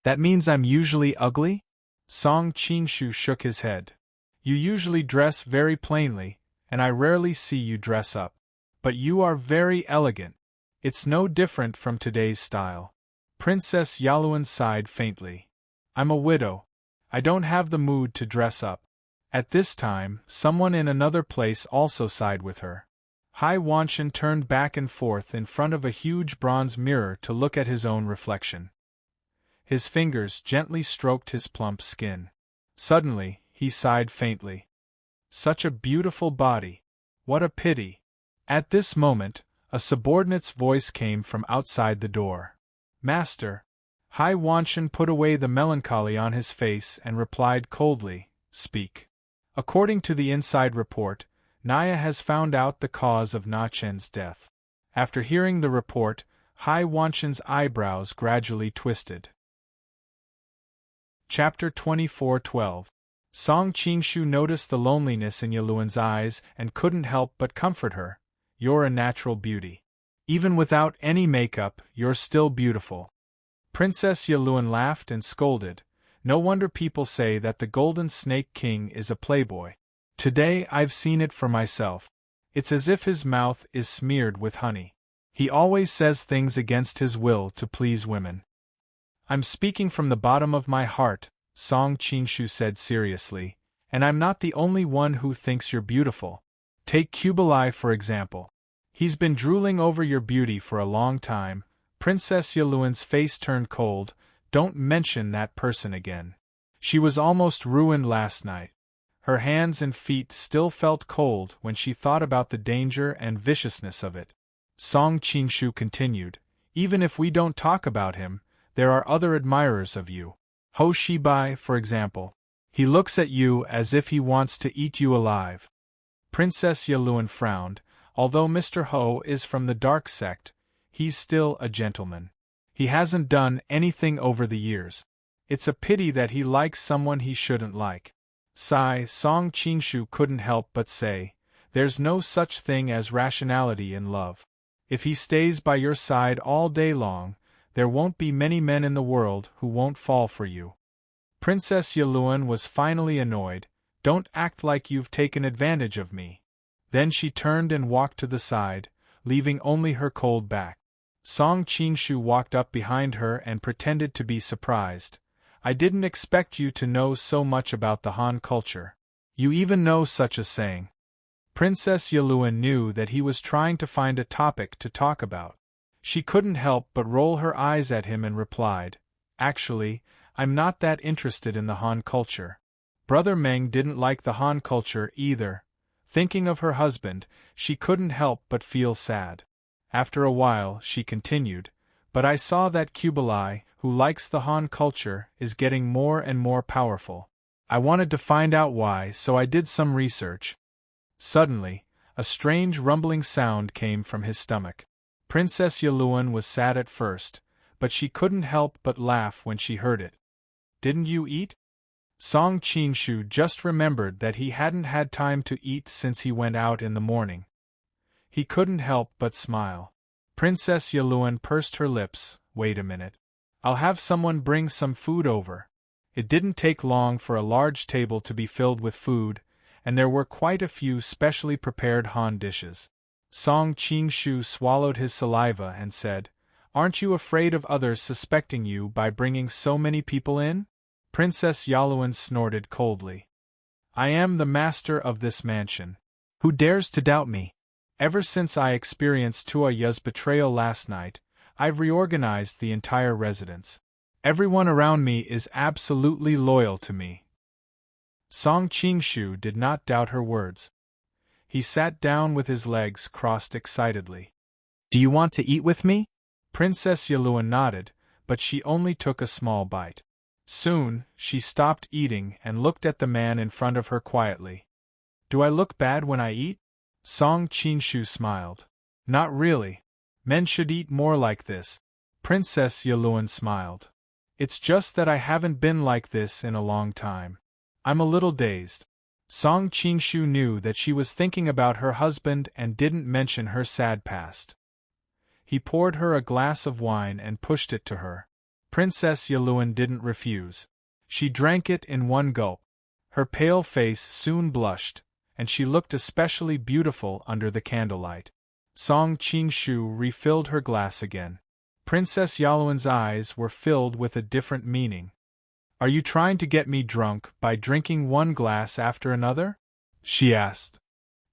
"That means I'm usually ugly?" Song Qingshu shook his head. "You usually dress very plainly, and I rarely see you dress up. But you are very elegant. It's no different from today's style." Princess Yaluan sighed faintly. "I'm a widow. I don't have the mood to dress up." At this time, someone in another place also sighed with her. Hai Wanshan turned back and forth in front of a huge bronze mirror to look at his own reflection. His fingers gently stroked his plump skin. Suddenly, he sighed faintly. "Such a beautiful body. What a pity." At this moment, a subordinate's voice came from outside the door. "Master." Hai Wanshan put away the melancholy on his face and replied coldly, "Speak." According to the inside report, Naya has found out the cause of Na Chen's death. After hearing the report, Hai Wanshan's eyebrows gradually twisted. Chapter 24:12. Song Qingshu noticed the loneliness in Yaluan's eyes and couldn't help but comfort her. "You're a natural beauty. Even without any makeup, you're still beautiful." Princess Yaluan laughed and scolded. "No wonder people say that the Golden Snake King is a playboy. Today I've seen it for myself. It's as if his mouth is smeared with honey. He always says things against his will to please women." "I'm speaking from the bottom of my heart," Song Qingshu said seriously, "and I'm not the only one who thinks you're beautiful. Take Kublai for example. He's been drooling over your beauty for a long time." Princess Yaluan's face turned cold. "Don't mention that person again. She was almost ruined last night." Her hands and feet still felt cold when she thought about the danger and viciousness of it. Song Qingshu continued, "Even if we don't talk about him, there are other admirers of you. Ho Shibai, for example. He looks at you as if he wants to eat you alive." Princess Yaluan frowned. Although Mr. Ho is from the dark sect, he's still a gentleman. He hasn't done anything over the years. It's a pity that he likes someone he shouldn't like. Song Qingshu couldn't help but say, "There's no such thing as rationality in love. If he stays by your side all day long, there won't be many men in the world who won't fall for you." Princess Yaluan was finally annoyed. "Don't act like you've taken advantage of me." Then she turned and walked to the side, leaving only her cold back. Song Qingshu walked up behind her and pretended to be surprised. "I didn't expect you to know so much about the Han culture. You even know such a saying." Princess Yaluan knew that he was trying to find a topic to talk about. She couldn't help but roll her eyes at him and replied, "Actually, I'm not that interested in the Han culture." Brother Meng didn't like the Han culture either. Thinking of her husband, she couldn't help but feel sad. After a while, she continued, "But I saw that Kublai, who likes the Han culture, is getting more and more powerful. I wanted to find out why, so I did some research." Suddenly, a strange rumbling sound came from his stomach. Princess Yaluan was sad at first, but she couldn't help but laugh when she heard it. "Didn't you eat?" Song Qingshu just remembered that he hadn't had time to eat since he went out in the morning. He couldn't help but smile. Princess Yaluan pursed her lips. "Wait a minute. I'll have someone bring some food over." It didn't take long for a large table to be filled with food, and there were quite a few specially prepared Han dishes. Song Qingshu swallowed his saliva and said, "Aren't you afraid of others suspecting you by bringing so many people in?" Princess Yaluan snorted coldly. I am the master of this mansion. Who dares to doubt me? Ever since I experienced Tuaya's betrayal last night, I've reorganized the entire residence. Everyone around me is absolutely loyal to me. Song Qingshu did not doubt her words. He sat down with his legs crossed excitedly. Do you want to eat with me? Princess Yaluen nodded, but she only took a small bite. Soon, she stopped eating and looked at the man in front of her quietly. Do I look bad when I eat? Song Qingshu smiled. Not really. Men should eat more like this. Princess Yaluen smiled. It's just that I haven't been like this in a long time. I'm a little dazed. Song Qingshu knew that she was thinking about her husband and didn't mention her sad past. He poured her a glass of wine and pushed it to her. Princess Yaluen didn't refuse. She drank it in one gulp. Her pale face soon blushed, and she looked especially beautiful under the candlelight. Song Qingshu refilled her glass again. Princess Yaluen's eyes were filled with a different meaning. Are you trying to get me drunk by drinking one glass after another? She asked.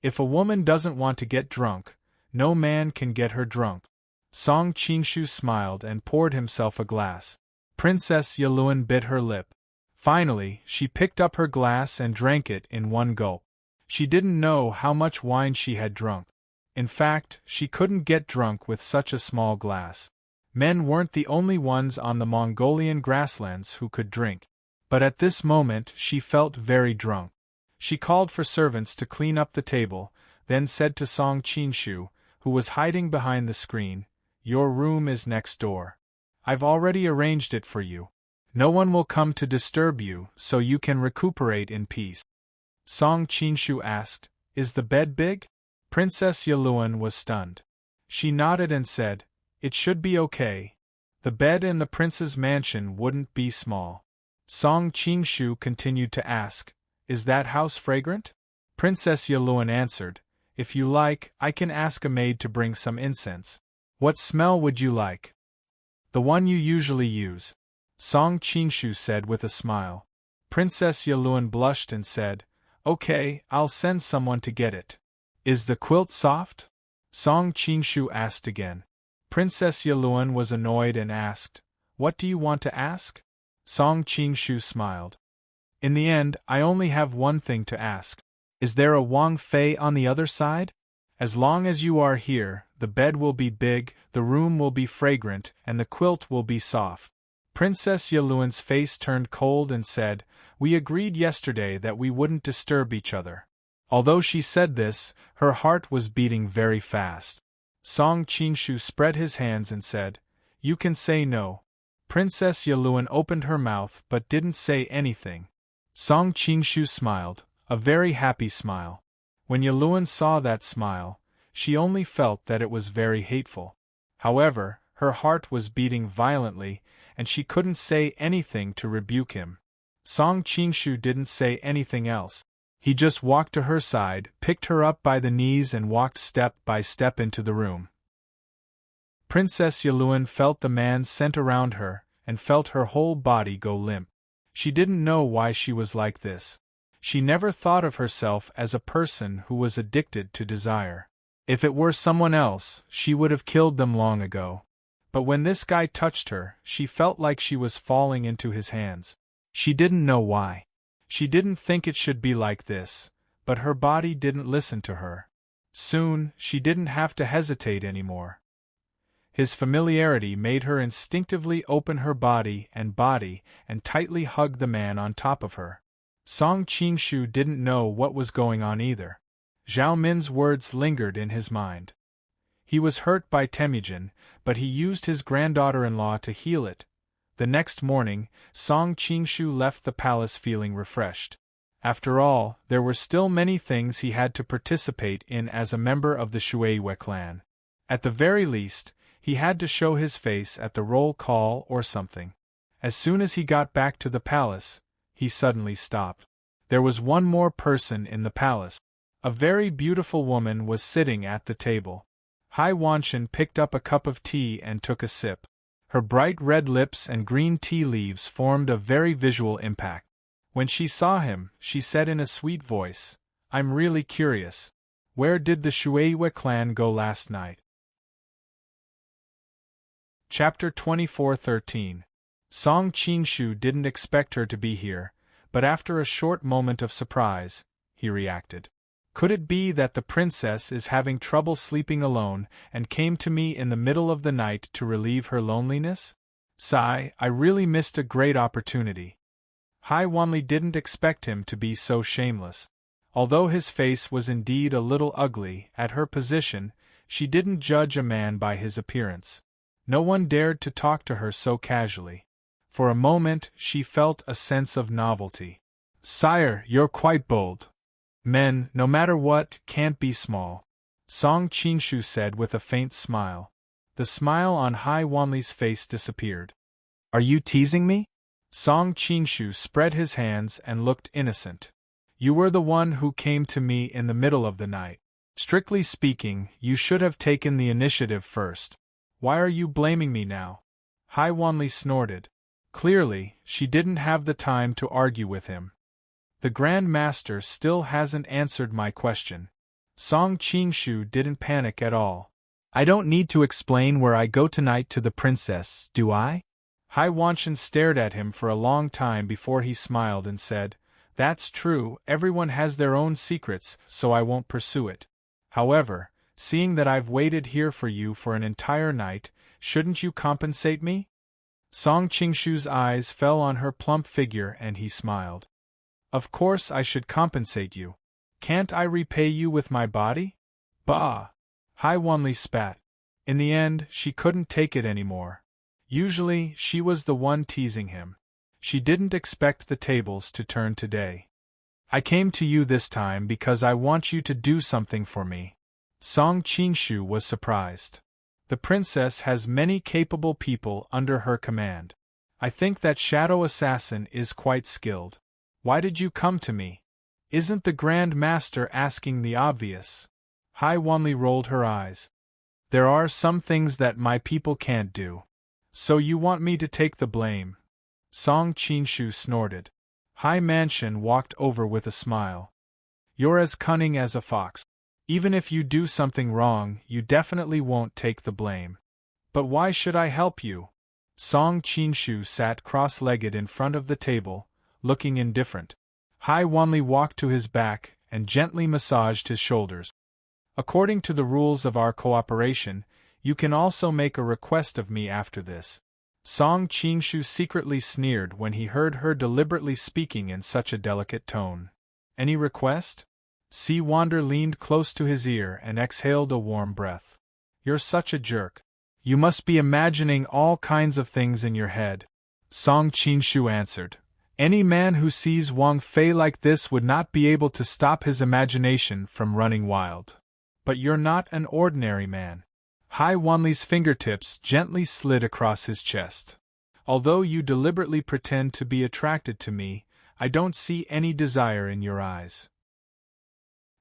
If a woman doesn't want to get drunk, no man can get her drunk. Song Qingshu smiled and poured himself a glass. Princess Yaluen bit her lip. Finally, she picked up her glass and drank it in one gulp. She didn't know how much wine she had drunk. In fact, she couldn't get drunk with such a small glass. Men weren't the only ones on the Mongolian grasslands who could drink. But at this moment she felt very drunk. She called for servants to clean up the table, then said to Song Qingshu, who was hiding behind the screen, Your room is next door. I've already arranged it for you. No one will come to disturb you, so you can recuperate in peace. Song Qingshu asked, Is the bed big? Princess Yaluen was stunned. She nodded and said, It should be okay. The bed in the prince's mansion wouldn't be small. Song Qingshu continued to ask, Is that house fragrant? Princess Yaluen answered, If you like, I can ask a maid to bring some incense. What smell would you like? The one you usually use. Song Qingshu said with a smile. Princess Yaluen blushed and said, Okay, I'll send someone to get it. Is the quilt soft? Song Qingshu asked again. Princess Yaluen was annoyed and asked, What do you want to ask? Song Qingshu smiled. In the end, I only have one thing to ask. Is there a Wang Fei on the other side? As long as you are here, the bed will be big, the room will be fragrant, and the quilt will be soft. Princess Yaluen's face turned cold and said, We agreed yesterday that we wouldn't disturb each other. Although she said this, her heart was beating very fast. Song Qingshu spread his hands and said, You can say no. Princess Yaluen opened her mouth but didn't say anything. Song Qingshu smiled, a very happy smile. When Yaluen saw that smile, she only felt that it was very hateful. However, her heart was beating violently, and she couldn't say anything to rebuke him. Song Qingshu didn't say anything else. He just walked to her side, picked her up by the knees and walked step by step into the room. Princess Yaluen felt the man's scent around her, and felt her whole body go limp. She didn't know why she was like this. She never thought of herself as a person who was addicted to desire. If it were someone else, she would have killed them long ago. But when this guy touched her, she felt like she was falling into his hands. She didn't know why. She didn't think it should be like this, but her body didn't listen to her. Soon, she didn't have to hesitate anymore. His familiarity made her instinctively open her body and tightly hug the man on top of her. Song Qingshu didn't know what was going on either. Zhao Min's words lingered in his mind. He was hurt by Temujin, but he used his granddaughter-in-law to heal it. The next morning, Song Qingshu left the palace feeling refreshed. After all, there were still many things he had to participate in as a member of the Shueiyue clan. At the very least, he had to show his face at the roll call or something. As soon as he got back to the palace, he suddenly stopped. There was one more person in the palace. A very beautiful woman was sitting at the table. Hai Wanshan picked up a cup of tea and took a sip. Her bright red lips and green tea leaves formed a very visual impact. When she saw him, she said in a sweet voice, "I'm really curious. Where did the Shueihua clan go last night?" Chapter 24:13. Song Qinshu didn't expect her to be here, but after a short moment of surprise, he reacted. Could it be that the princess is having trouble sleeping alone and came to me in the middle of the night to relieve her loneliness? Sigh, I really missed a great opportunity. Hai Wanli didn't expect him to be so shameless. Although his face was indeed a little ugly, at her position, she didn't judge a man by his appearance. No one dared to talk to her so casually. For a moment, she felt a sense of novelty. "Sire, you're quite bold. Men, no matter what, can't be small," Song Qinshu said with a faint smile. The smile on Hai Wanli's face disappeared. "Are you teasing me?" Song Qinshu spread his hands and looked innocent. "You were the one who came to me in the middle of the night. Strictly speaking, you should have taken the initiative first. Why are you blaming me now?" Hai Wanli snorted. Clearly, she didn't have the time to argue with him. "The Grand Master still hasn't answered my question." Song Qinshu didn't panic at all. "I don't need to explain where I go tonight to the princess, do I?" Hai Wanshan stared at him for a long time before he smiled and said, "That's true, everyone has their own secrets, so I won't pursue it. However, seeing that I've waited here for you for an entire night, shouldn't you compensate me?" Song Qinshu's eyes fell on her plump figure and he smiled. "Of course I should compensate you. Can't I repay you with my body?" "Bah!" Hai Wanli spat. In the end, she couldn't take it anymore. Usually, she was the one teasing him. She didn't expect the tables to turn today. "I came to you this time because I want you to do something for me." Song Qinshu was surprised. The princess has many capable people under her command. I think that shadow assassin is quite skilled. Why did you come to me? Isn't the Grand Master asking the obvious? Hai Wanli rolled her eyes. There are some things that my people can't do. So you want me to take the blame? Song Qinshu snorted. Hai Manshan walked over with a smile. You're as cunning as a fox. Even if you do something wrong, you definitely won't take the blame. But why should I help you? Song Qinshu sat cross-legged in front of the table, looking indifferent. Hai Wanli walked to his back and gently massaged his shoulders. According to the rules of our cooperation, you can also make a request of me after this. Song Qinshu secretly sneered when he heard her deliberately speaking in such a delicate tone. Any request? Sea Wander leaned close to his ear and exhaled a warm breath. You're such a jerk. You must be imagining all kinds of things in your head. Song Qinshu answered. Any man who sees Wang Fei like this would not be able to stop his imagination from running wild. But you're not an ordinary man. Hai Wanli's fingertips gently slid across his chest. Although you deliberately pretend to be attracted to me, I don't see any desire in your eyes.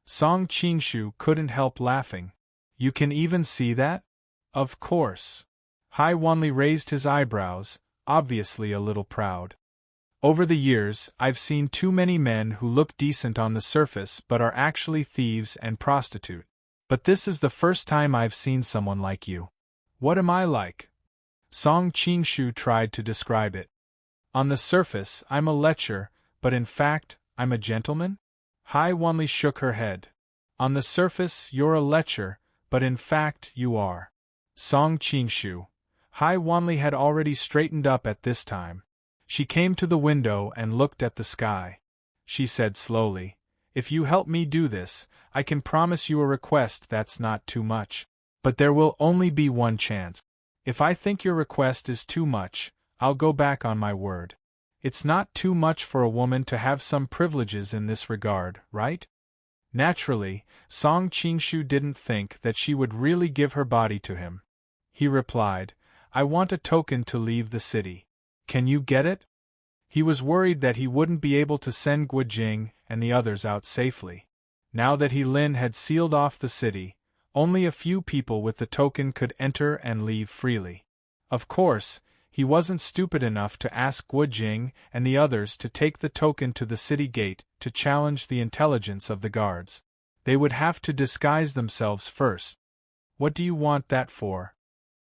Song Qinshu couldn't help laughing. You can even see that? Of course. Hai Wanli raised his eyebrows, obviously a little proud. Over the years, I've seen too many men who look decent on the surface but are actually thieves and prostitutes. But this is the first time I've seen someone like you. What am I like? Song Qinshu tried to describe it. On the surface, I'm a lecher, but in fact, I'm a gentleman? Hai Wanli shook her head. On the surface, you're a lecher, but in fact, you are. Song Qinshu. Hai Wanli had already straightened up at this time. She came to the window and looked at the sky. She said slowly, If you help me do this, I can promise you a request that's not too much. But there will only be one chance. If I think your request is too much, I'll go back on my word. It's not too much for a woman to have some privileges in this regard, right? Naturally, Song Qinshu didn't think that she would really give her body to him. He replied, I want a token to leave the city. Can you get it? He was worried that he wouldn't be able to send Guojing and the others out safely. Now that Lin had sealed off the city, only a few people with the token could enter and leave freely. Of course, he wasn't stupid enough to ask Guo Jing and the others to take the token to the city gate to challenge the intelligence of the guards. They would have to disguise themselves first. What do you want that for?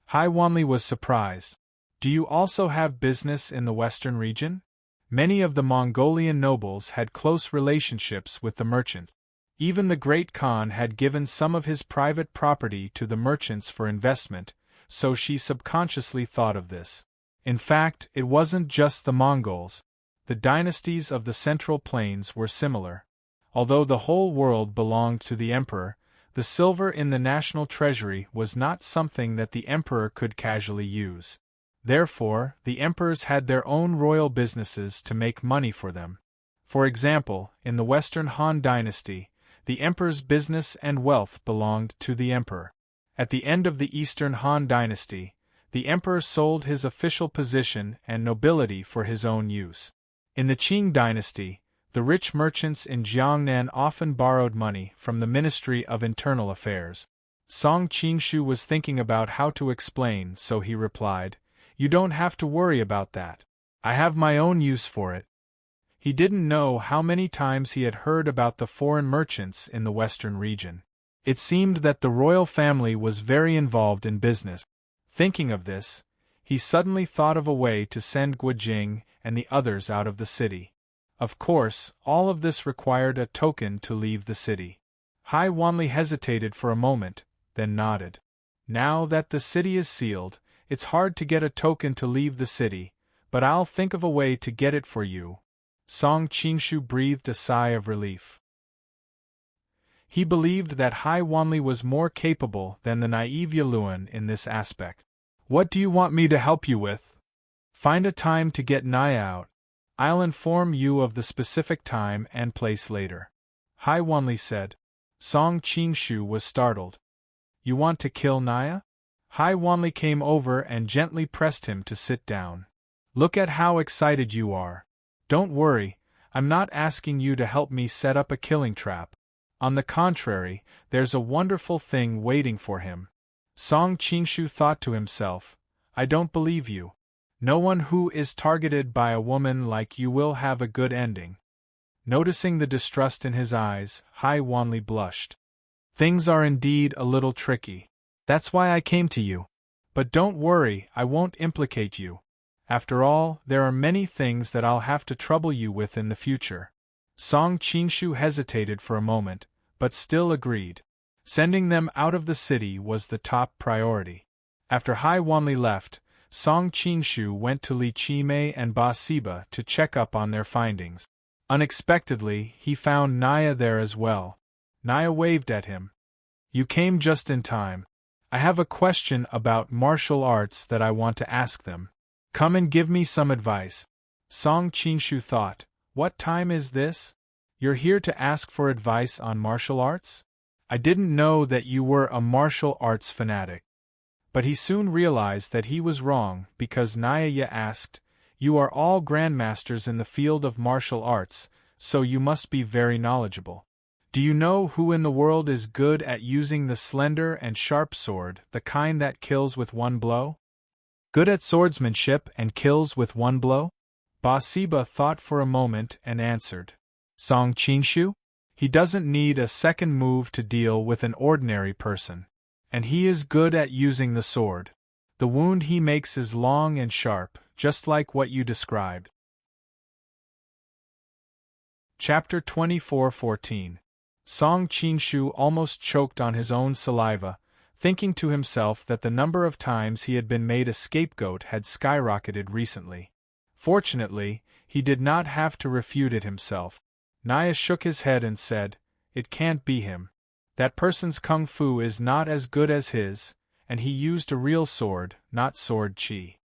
Hai Wanli was surprised. Do you also have business in the western region? Many of the Mongolian nobles had close relationships with the merchant. Even the Great Khan had given some of his private property to the merchants for investment, so she subconsciously thought of this. In fact, it wasn't just the Mongols. The dynasties of the Central Plains were similar. Although the whole world belonged to the emperor, the silver in the national treasury was not something that the emperor could casually use. Therefore, the emperors had their own royal businesses to make money for them. For example, in the Western Han dynasty, the emperor's business and wealth belonged to the emperor. At the end of the Eastern Han dynasty, the emperor sold his official position and nobility for his own use. In the Qing dynasty, the rich merchants in Jiangnan often borrowed money from the Ministry of Internal Affairs. Song Qingshu was thinking about how to explain, so he replied, "You don't have to worry about that. I have my own use for it." He didn't know how many times he had heard about the foreign merchants in the western region. It seemed that the royal family was very involved in business. Thinking of this, he suddenly thought of a way to send Guo Jing and the others out of the city. Of course, all of this required a token to leave the city. Hai Wanli hesitated for a moment, then nodded. Now that the city is sealed, it's hard to get a token to leave the city, but I'll think of a way to get it for you. Song Qingshu breathed a sigh of relief. He believed that Hai Wanli was more capable than the naive Yaluan in this aspect. "What do you want me to help you with?" "Find a time to get Naya out. I'll inform you of the specific time and place later," Hai Wanli said. Song Qingshu was startled. "You want to kill Naya?" Hai Wanli came over and gently pressed him to sit down. "Look at how excited you are. Don't worry, I'm not asking you to help me set up a killing trap. On the contrary, there's a wonderful thing waiting for him." Song Qingshu thought to himself, "I don't believe you. No one who is targeted by a woman like you will have a good ending." Noticing the distrust in his eyes, Hai Wanli blushed. "Things are indeed a little tricky. That's why I came to you. But don't worry, I won't implicate you. After all, there are many things that I'll have to trouble you with in the future." Song Qingshu hesitated for a moment, but still agreed. Sending them out of the city was the top priority. After Hai Wanli left, Song Qingshu went to Li Qimei and Ba Siba to check up on their findings. Unexpectedly, he found Naya there as well. Naya waved at him. "You came just in time. I have a question about martial arts that I want to ask them. Come and give me some advice." Song Qingshu thought, "What time is this? You're here to ask for advice on martial arts? I didn't know that you were a martial arts fanatic." But he soon realized that he was wrong because Naya asked, "You are all grandmasters in the field of martial arts, so you must be very knowledgeable. Do you know who in the world is good at using the slender and sharp sword, the kind that kills with one blow? Good at swordsmanship and kills with one blow?" Ba Siba thought for a moment and answered, "Song Qingshu? He doesn't need a second move to deal with an ordinary person. And he is good at using the sword. The wound he makes is long and sharp, just like what you described." Chapter 24:14. Song Qingshu almost choked on his own saliva, thinking to himself that the number of times he had been made a scapegoat had skyrocketed recently. Fortunately, he did not have to refute it himself. Naya shook his head and said, "It can't be him. That person's kung fu is not as good as his, and he used a real sword, not sword chi."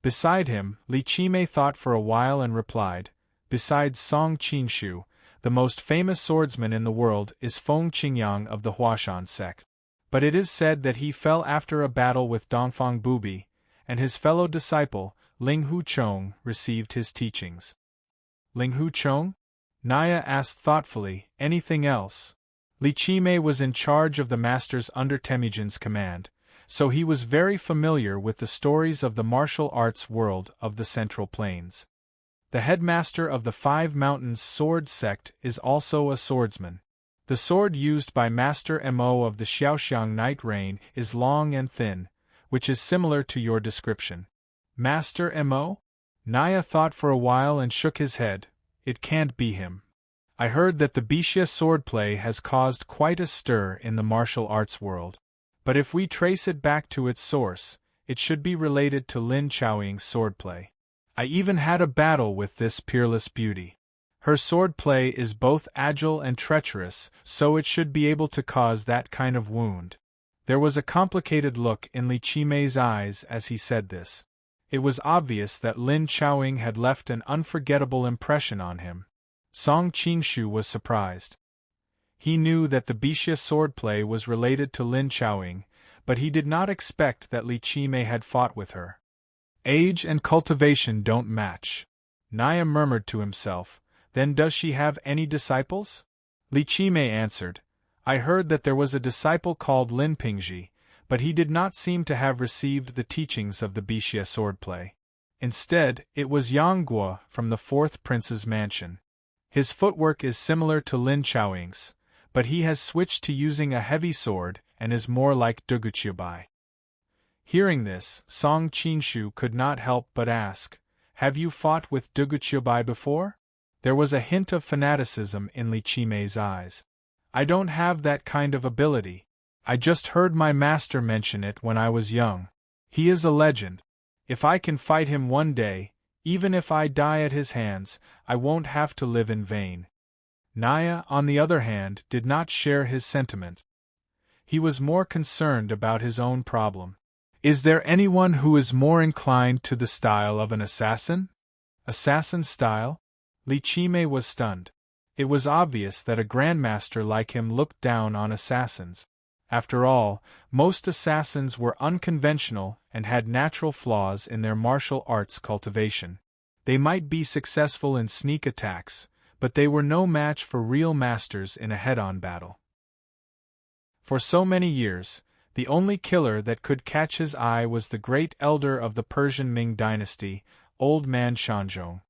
Beside him, Li Qimei thought for a while and replied, "Besides Song Qingshu, the most famous swordsman in the world is Feng Qingyang of the Huashan sect. But it is said that he fell after a battle with Dongfang Bubi, and his fellow disciple, Ling Hu Chong, received his teachings." "Ling Hu Chong?" Naya asked thoughtfully, "Anything else?" Li Qimei was in charge of the masters under Temujin's command, so he was very familiar with the stories of the martial arts world of the Central Plains. The headmaster of the Five Mountains sword sect is also a swordsman. The sword used by Master Mo of the Xiaoxiang Night Rain is long and thin, which is similar to your description. Master Mo? Naya thought for a while and shook his head. It can't be him. I heard that the Bixia swordplay has caused quite a stir in the martial arts world. But if we trace it back to its source, it should be related to Lin Chaoying's swordplay. I even had a battle with this peerless beauty. Her swordplay is both agile and treacherous, so it should be able to cause that kind of wound. There was a complicated look in Li Qimei's eyes as he said this. It was obvious that Lin Chaoying had left an unforgettable impression on him. Song Qingshu was surprised. He knew that the Bixia swordplay was related to Lin Chaoying, but he did not expect that Li Qimei had fought with her. Age and cultivation don't match. Naya murmured to himself. Then does she have any disciples? Li Qimei answered. I heard that there was a disciple called Lin Pingji, but he did not seem to have received the teachings of the Bixia swordplay. Instead, it was Yang Guo from the Fourth Prince's mansion. His footwork is similar to Lin Chaoying's, but he has switched to using a heavy sword and is more like Duguqiubai. Hearing this, Song Qingshu could not help but ask, Have you fought with Duguqiubai before? There was a hint of fanaticism in Li Qimei's eyes. I don't have that kind of ability. I just heard my master mention it when I was young. He is a legend. If I can fight him one day, even if I die at his hands, I won't have to live in vain. Naya, on the other hand, did not share his sentiment. He was more concerned about his own problem. Is there anyone who is more inclined to the style of an assassin? Assassin style? Li Qimei was stunned. It was obvious that a grandmaster like him looked down on assassins. After all, most assassins were unconventional and had natural flaws in their martial arts cultivation. They might be successful in sneak attacks, but they were no match for real masters in a head-on battle. For so many years, the only killer that could catch his eye was the great elder of the Persian Ming dynasty, Old Man Shanzhong.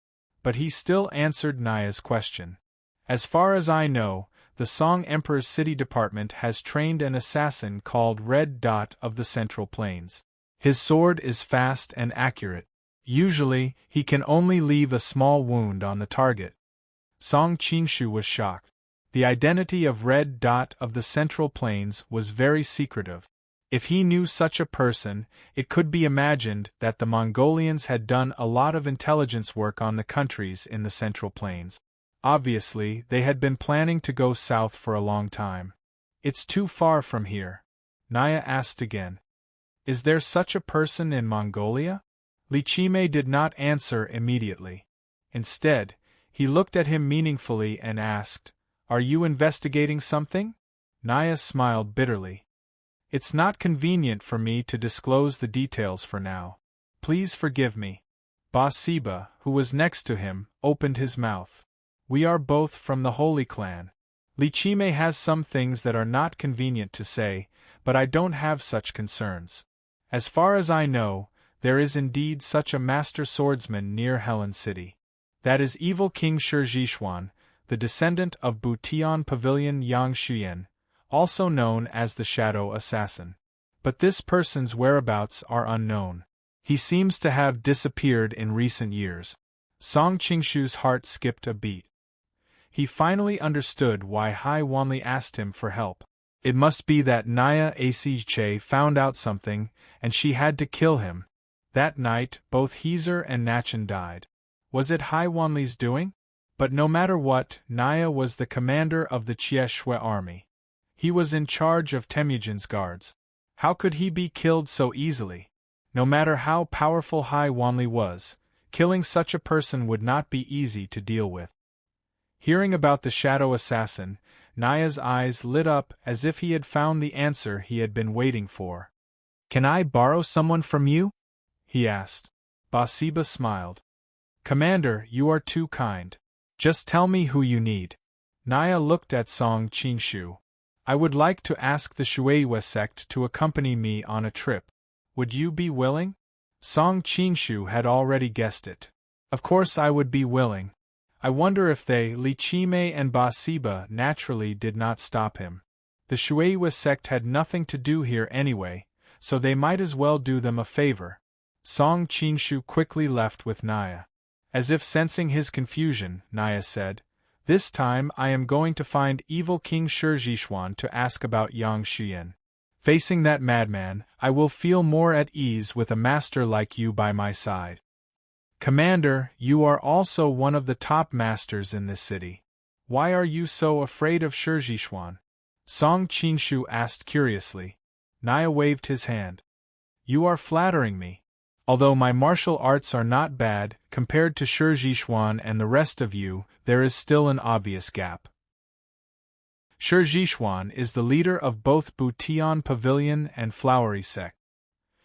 But he still answered Naya's question. As far as I know, the Song Emperor's city department has trained an assassin called Red Dot of the Central Plains. His sword is fast and accurate. Usually, he can only leave a small wound on the target. Song Qingshu was shocked. The identity of Red Dot of the Central Plains was very secretive. If he knew such a person, it could be imagined that the Mongolians had done a lot of intelligence work on the countries in the Central Plains. Obviously, they had been planning to go south for a long time. It's too far from here. Naya asked again. Is there such a person in Mongolia? Li Qimei did not answer immediately. Instead, he looked at him meaningfully and asked, Are you investigating something? Naya smiled bitterly. It's not convenient for me to disclose the details for now. Please forgive me. Ba-Siba, who was next to him, opened his mouth. We are both from the Holy Clan. Li Qimei has some things that are not convenient to say, but I don't have such concerns. As far as I know, there is indeed such a master swordsman near Helen City. That is evil King Shi Zhishuan, the descendant of Butian Pavilion Yang Xuyen, also known as the Shadow Assassin. But this person's whereabouts are unknown. He seems to have disappeared in recent years. Song Qingshu's heart skipped a beat. He finally understood why Hai Wanli asked him for help. It must be that Naya Asijche found out something, and she had to kill him. That night, both Heezer and Nachan died. Was it Hai Wanli's doing? But no matter what, Naya was the commander of the Jie Shui army. He was in charge of Temujin's guards. How could he be killed so easily? No matter how powerful Hai Wanli was, killing such a person would not be easy to deal with. Hearing about the shadow assassin, Naya's eyes lit up as if he had found the answer he had been waiting for. Can I borrow someone from you? He asked. Ba-Siba smiled. Commander, you are too kind. Just tell me who you need. Naya looked at Song Qingshu. I would like to ask the Shueihua sect to accompany me on a trip. Would you be willing? Song Qingshu had already guessed it. Of course I would be willing. I wonder if they, Li Qimei and Ba Siba, naturally did not stop him. The Shueihua sect had nothing to do here anyway, so they might as well do them a favor. Song Qingshu quickly left with Naya. As if sensing his confusion, Naya said, "This time I am going to find evil King Shizhishuan to ask about Yang Xian. Facing that madman, I will feel more at ease with a master like you by my side." Commander, you are also one of the top masters in this city. Why are you so afraid of Shizhishuan? Song Qingshu asked curiously. Naya waved his hand. You are flattering me. Although my martial arts are not bad, compared to Shizhishuan and the rest of you, there is still an obvious gap. Shizhishuan is the leader of both Butian Pavilion and Flowery sect.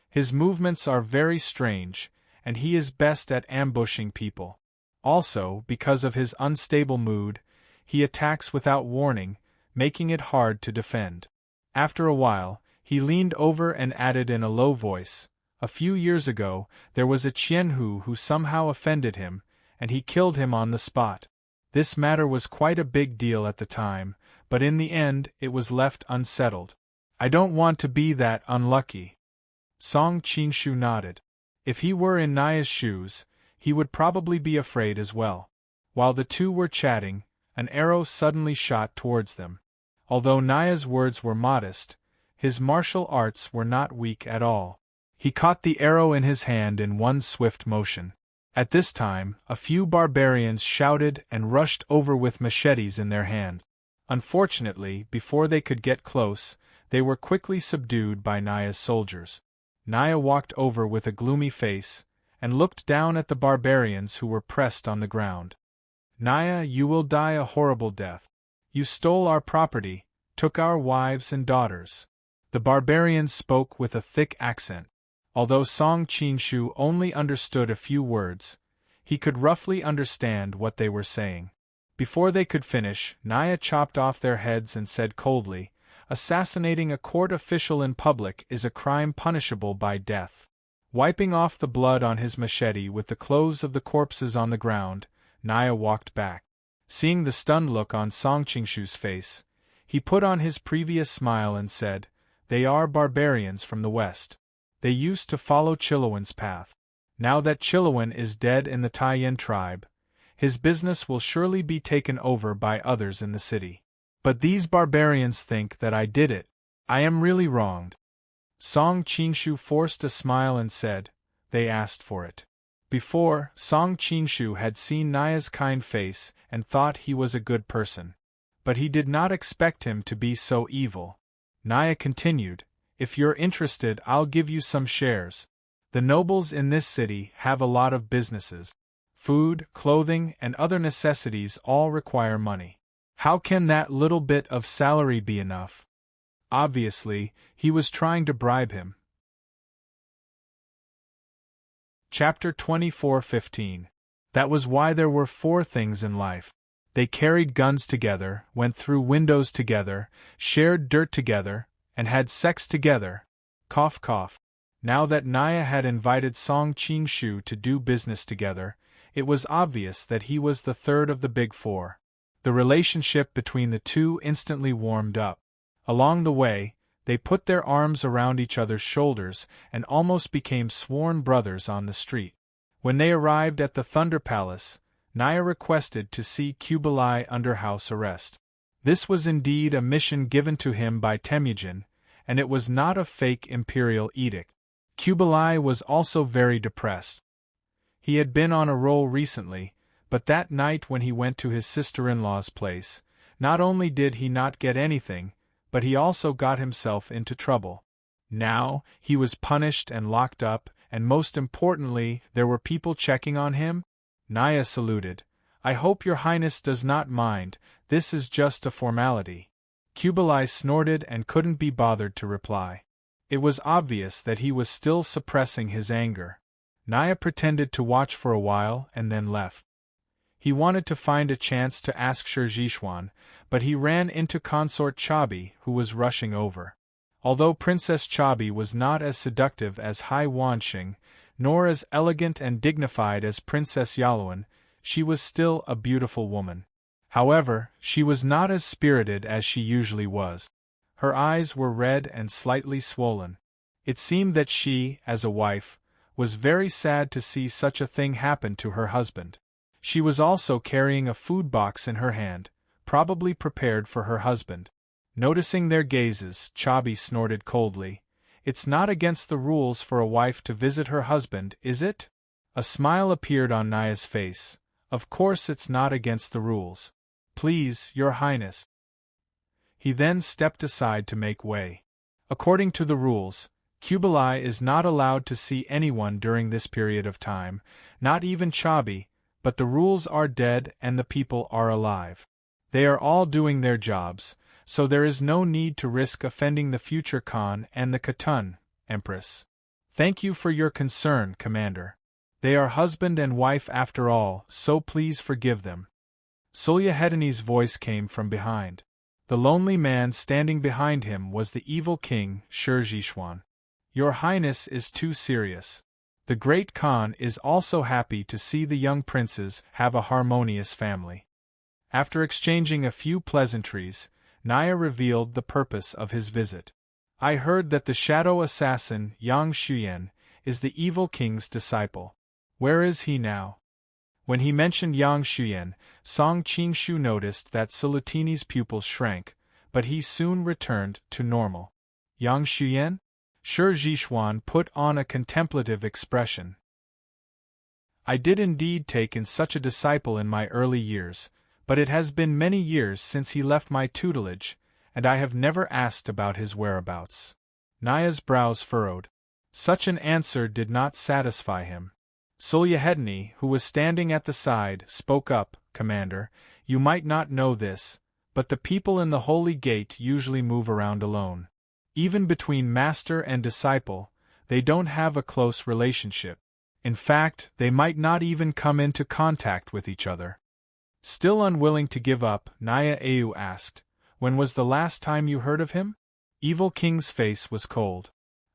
His movements are very strange, and he is best at ambushing people. Also, because of his unstable mood, he attacks without warning, making it hard to defend. After a while, he leaned over and added in a low voice, "A few years ago, there was a Qianhu who somehow offended him, and he killed him on the spot. This matter was quite a big deal at the time, but in the end it was left unsettled. I don't want to be that unlucky." Song Qingshu nodded. If he were in Naya's shoes, he would probably be afraid as well. While the two were chatting, an arrow suddenly shot towards them. Although Naya's words were modest, his martial arts were not weak at all. He caught the arrow in his hand in one swift motion. At this time, a few barbarians shouted and rushed over with machetes in their hand. Unfortunately, before they could get close, they were quickly subdued by Naya's soldiers. Naya walked over with a gloomy face, and looked down at the barbarians who were pressed on the ground. Naya, you will die a horrible death. You stole our property, took our wives and daughters. The barbarians spoke with a thick accent. Although Song Qingshu only understood a few words, he could roughly understand what they were saying. Before they could finish, Naya chopped off their heads and said coldly, "Assassinating a court official in public is a crime punishable by death." Wiping off the blood on his machete with the clothes of the corpses on the ground, Naya walked back. Seeing the stunned look on Song Qingshu's face, he put on his previous smile and said, "They are barbarians from the west. They used to follow Chilowan's path. Now that Chilowan is dead in the Taiyan tribe, his business will surely be taken over by others in the city. But these barbarians think that I did it. I am really wronged." Song Qingshu forced a smile and said, "They asked for it." Before, Song Qingshu had seen Naya's kind face and thought he was a good person. But he did not expect him to be so evil. Naya continued, "If you're interested, I'll give you some shares. The nobles in this city have a lot of businesses. Food, clothing, and other necessities all require money. How can that little bit of salary be enough?" Obviously, he was trying to bribe him. Chapter 24:15. That was why there were 4 things in life. They carried guns together, went through windows together, shared dirt together, and had sex together. Cough cough. Now that Naya had invited Song Qingshu to do business together, it was obvious that he was the third of the big 4. The relationship between the two instantly warmed up. Along the way, they put their arms around each other's shoulders and almost became sworn brothers on the street. When they arrived at the Thunder Palace, Naya requested to see Kubilai under house arrest. This was indeed a mission given to him by Temujin, and it was not a fake imperial edict. Kubilai was also very depressed. He had been on a roll recently, but that night when he went to his sister-in-law's place, not only did he not get anything, but he also got himself into trouble. Now, he was punished and locked up, and most importantly, there were people checking on him? Naya saluted. "I hope your highness does not mind, this is just a formality." Kubilai snorted and couldn't be bothered to reply. It was obvious that he was still suppressing his anger. Naya pretended to watch for a while and then left. He wanted to find a chance to ask Shirjishwan, but he ran into Consort Chabi, who was rushing over. Although Princess Chabi was not as seductive as Hai Wanxing, nor as elegant and dignified as Princess Yaluan, she was still a beautiful woman. However, she was not as spirited as she usually was. Her eyes were red and slightly swollen. It seemed that she, as a wife, was very sad to see such a thing happen to her husband. She was also carrying a food box in her hand, probably prepared for her husband. Noticing their gazes, Chabi snorted coldly. "It's not against the rules for a wife to visit her husband, is it?" A smile appeared on Naya's face. "Of course it's not against the rules. Please, Your Highness." He then stepped aside to make way. According to the rules, Kublai is not allowed to see anyone during this period of time, not even Chabi, but the rules are dead and the people are alive. They are all doing their jobs, so there is no need to risk offending the future Khan and the Khatun, Empress. Thank you for your concern, Commander. They are husband and wife after all, so please forgive them. Sulyahedini's voice came from behind. The lonely man standing behind him was the evil king, Shirjishwan. Your Highness is too serious. The great Khan is also happy to see the young princes have a harmonious family. After exchanging a few pleasantries, Naya revealed the purpose of his visit. I heard that the shadow assassin, Yang Xuyen, is the evil king's disciple. Where is he now? When he mentioned Yang Xuyen, Song Qingshu noticed that Sulutini's pupils shrank, but he soon returned to normal. Yang Xuyen? Shirjishwan put on a contemplative expression. I did indeed take in such a disciple in my early years, but it has been many years since he left my tutelage, and I have never asked about his whereabouts. Naya's brows furrowed. Such an answer did not satisfy him. Sulyahedini, who was standing at the side, spoke up, Commander, you might not know this, but the people in the Holy Gate usually move around alone. Even between master and disciple, they don't have a close relationship. In fact, they might not even come into contact with each other. Still unwilling to give up, Naya Au asked, when was the last time you heard of him? Evil King's face was cold.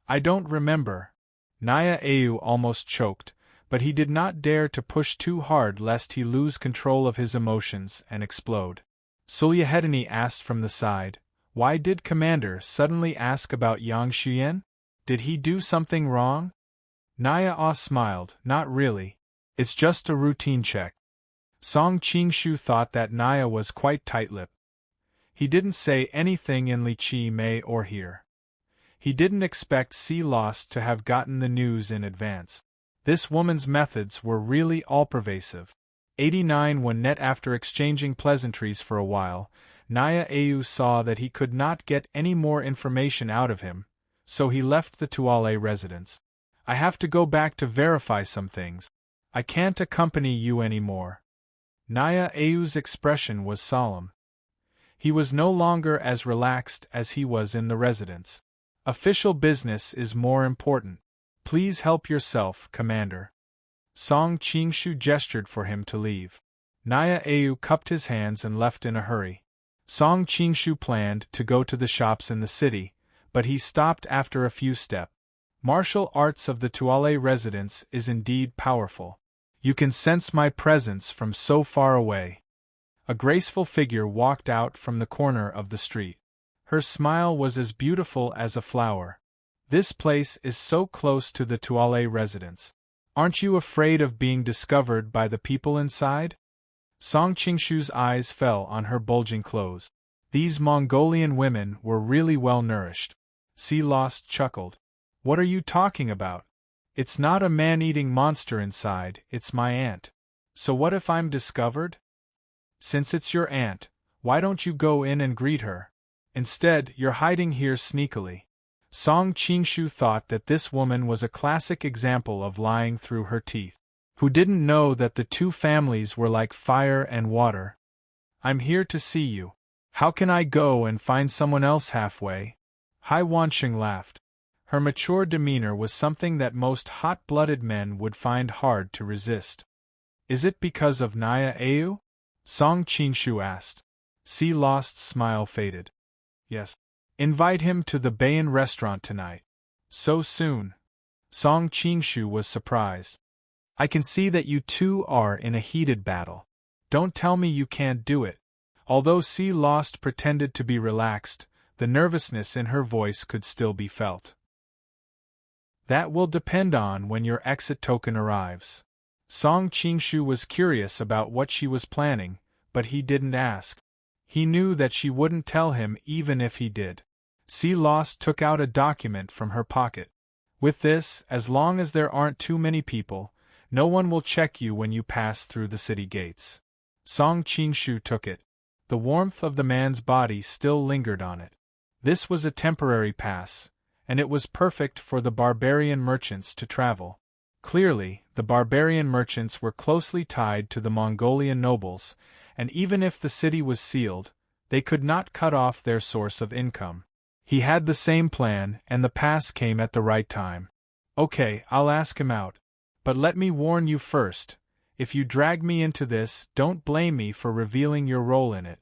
I don't remember. Naya Au almost choked, but he did not dare to push too hard lest he lose control of his emotions and explode. Sulyahedini asked from the side, why did Commander suddenly ask about Yang Xuyen? Did he do something wrong? Naya Ah smiled, not really. It's just a routine check. Song Qingshu thought that Naya was quite tight-lipped. He didn't say anything in Li Chi Mei or here. He didn't expect Si Lost to have gotten the news in advance. This woman's methods were really all-pervasive. 89 When net after exchanging pleasantries for a while, Naya Au saw that he could not get any more information out of him, so he left the Tuale residence. I have to go back to verify some things. I can't accompany you anymore. Naya Au's expression was solemn. He was no longer as relaxed as he was in the residence. Official business is more important. Please help yourself, Commander. Song Qingshu gestured for him to leave. Naya Au cupped his hands and left in a hurry. Song Qingshu planned to go to the shops in the city, but he stopped after a few steps. Martial arts of the Tuale residence is indeed powerful. You can sense my presence from so far away. A graceful figure walked out from the corner of the street. Her smile was as beautiful as a flower. This place is so close to the Tuale residence. Aren't you afraid of being discovered by the people inside? Song Qingshu's eyes fell on her bulging clothes. These Mongolian women were really well nourished. Si Lost chuckled. What are you talking about? It's not a man-eating monster inside, it's my aunt. So what if I'm discovered? Since it's your aunt, why don't you go in and greet her? Instead, you're hiding here sneakily. Song Qingshu thought that this woman was a classic example of lying through her teeth. Who didn't know that the two families were like fire and water? I'm here to see you. How can I go and find someone else halfway? Hai Wanxing laughed. Her mature demeanor was something that most hot-blooded men would find hard to resist. Is it because of Naya Au? Song Qingshu asked. See Lost's smile faded. Yes. Invite him to the Bayan restaurant tonight. So soon? Song Qingshu was surprised. I can see that you two are in a heated battle. Don't tell me you can't do it. Although See Lost pretended to be relaxed, the nervousness in her voice could still be felt. That will depend on when your exit token arrives. Song Qingshu was curious about what she was planning, but he didn't ask. He knew that she wouldn't tell him even if he did. See Lost took out a document from her pocket. With this, as long as there aren't too many people, no one will check you when you pass through the city gates. Song Qingshu took it. The warmth of the man's body still lingered on it. This was a temporary pass, and it was perfect for the barbarian merchants to travel. Clearly, the barbarian merchants were closely tied to the Mongolian nobles, and even if the city was sealed, they could not cut off their source of income. He had the same plan, and the pass came at the right time. Okay, I'll ask him out. But let me warn you first, if you drag me into this, don't blame me for revealing your role in it.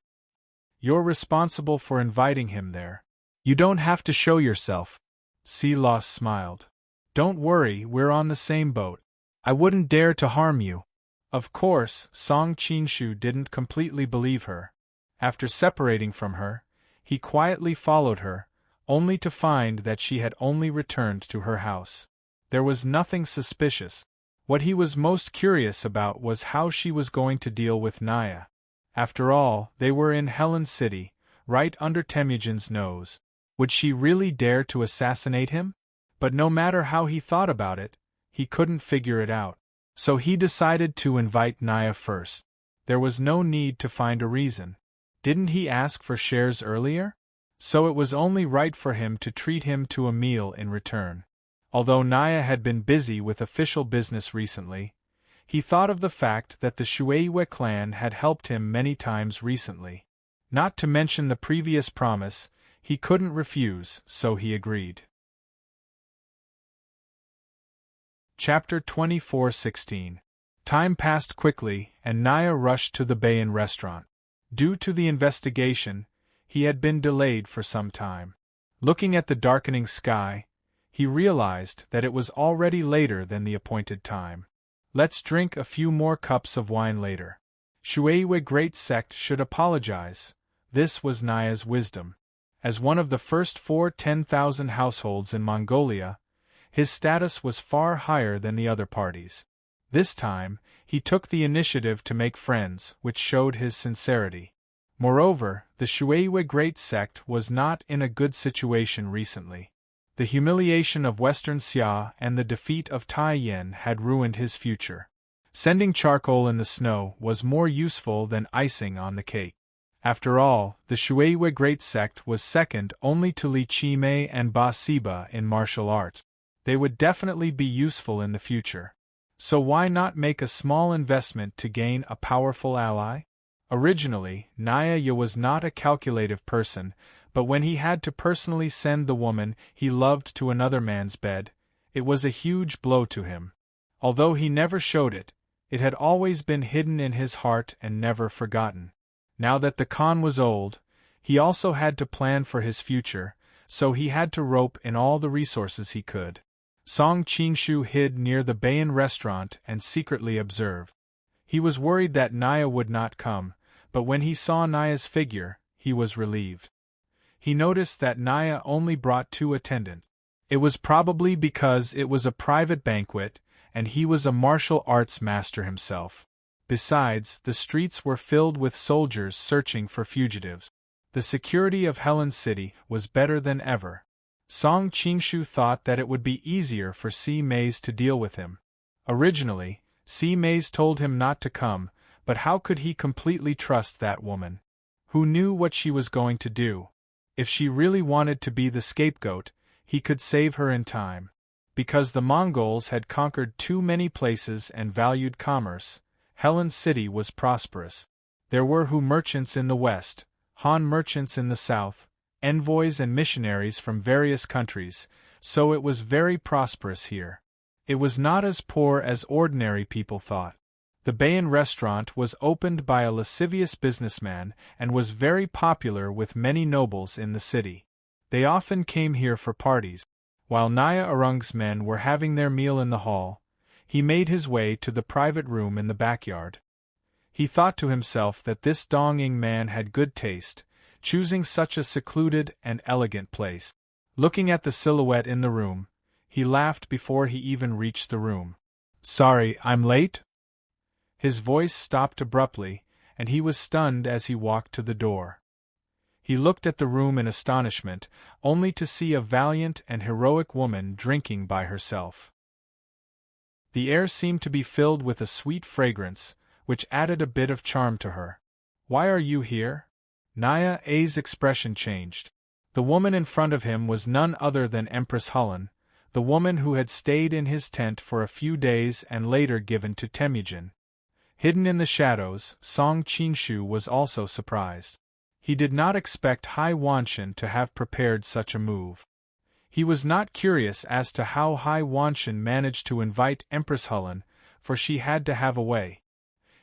You're responsible for inviting him there. You don't have to show yourself. See Lost smiled. Don't worry, we're on the same boat. I wouldn't dare to harm you. Of course, Song Qingshu didn't completely believe her. After separating from her, he quietly followed her, only to find that she had only returned to her house. There was nothing suspicious. What he was most curious about was how she was going to deal with Naya. After all, they were in Helen's city, right under Temujin's nose. Would she really dare to assassinate him? But no matter how he thought about it, he couldn't figure it out. So he decided to invite Naya first. There was no need to find a reason. Didn't he ask for shares earlier? So it was only right for him to treat him to a meal in return. Although Naya had been busy with official business recently, he thought of the fact that the Shueiwe clan had helped him many times recently. Not to mention the previous promise, he couldn't refuse, so he agreed. Chapter 24:16. Time passed quickly, and Naya rushed to the Bayan restaurant. Due to the investigation, he had been delayed for some time. Looking at the darkening sky, he realized that it was already later than the appointed time. Let's drink a few more cups of wine later. Shueiwe Great Sect should apologize. This was Naya's wisdom. As one of the first 10,000 households in Mongolia, his status was far higher than the other parties. This time, he took the initiative to make friends, which showed his sincerity. Moreover, the Shueiwe Great Sect was not in a good situation recently. The humiliation of Western Xia and the defeat of Tai Yin had ruined his future. Sending charcoal in the snow was more useful than icing on the cake. After all, the Shueiwe Great Sect was second only to Li Qimei and Ba Siba in martial arts. They would definitely be useful in the future. So why not make a small investment to gain a powerful ally? Originally, Naya was not a calculative person, but when he had to personally send the woman he loved to another man's bed, it was a huge blow to him. Although he never showed it, it had always been hidden in his heart and never forgotten. Now that the Khan was old, he also had to plan for his future, so he had to rope in all the resources he could. Song Qingshu hid near the Bayan restaurant and secretly observed. He was worried that Naya would not come, but when he saw Naya's figure, he was relieved. He noticed that Naya only brought 2 attendants. It was probably because it was a private banquet, and he was a martial arts master himself. Besides, the streets were filled with soldiers searching for fugitives. The security of Helen's city was better than ever. Song Qingshu thought that it would be easier for Si Mei's to deal with him. Originally, Si Mei's told him not to come, but how could he completely trust that woman? Who knew what she was going to do? If she really wanted to be the scapegoat, he could save her in time. Because the Mongols had conquered too many places and valued commerce, Helen's city was prosperous. There were Hu merchants in the west, Han merchants in the south, envoys and missionaries from various countries, so it was very prosperous here. It was not as poor as ordinary people thought. The Bayan restaurant was opened by a lascivious businessman and was very popular with many nobles in the city. They often came here for parties. While Naya Arung's men were having their meal in the hall, he made his way to the private room in the backyard. He thought to himself that this Dong-ing man had good taste, choosing such a secluded and elegant place. Looking at the silhouette in the room, he laughed before he even reached the room. "Sorry, I'm late?" His voice stopped abruptly, and he was stunned as he walked to the door. He looked at the room in astonishment, only to see a valiant and heroic woman drinking by herself. The air seemed to be filled with a sweet fragrance, which added a bit of charm to her. "Why are you here?" Naya A's expression changed. The woman in front of him was none other than Empress Hullen, the woman who had stayed in his tent for a few days and later given to Temujin. Hidden in the shadows, Song Qingshu was also surprised. He did not expect Hai Wanshan to have prepared such a move. He was not curious as to how Hai Wanshan managed to invite Empress Hullen, for she had to have a way.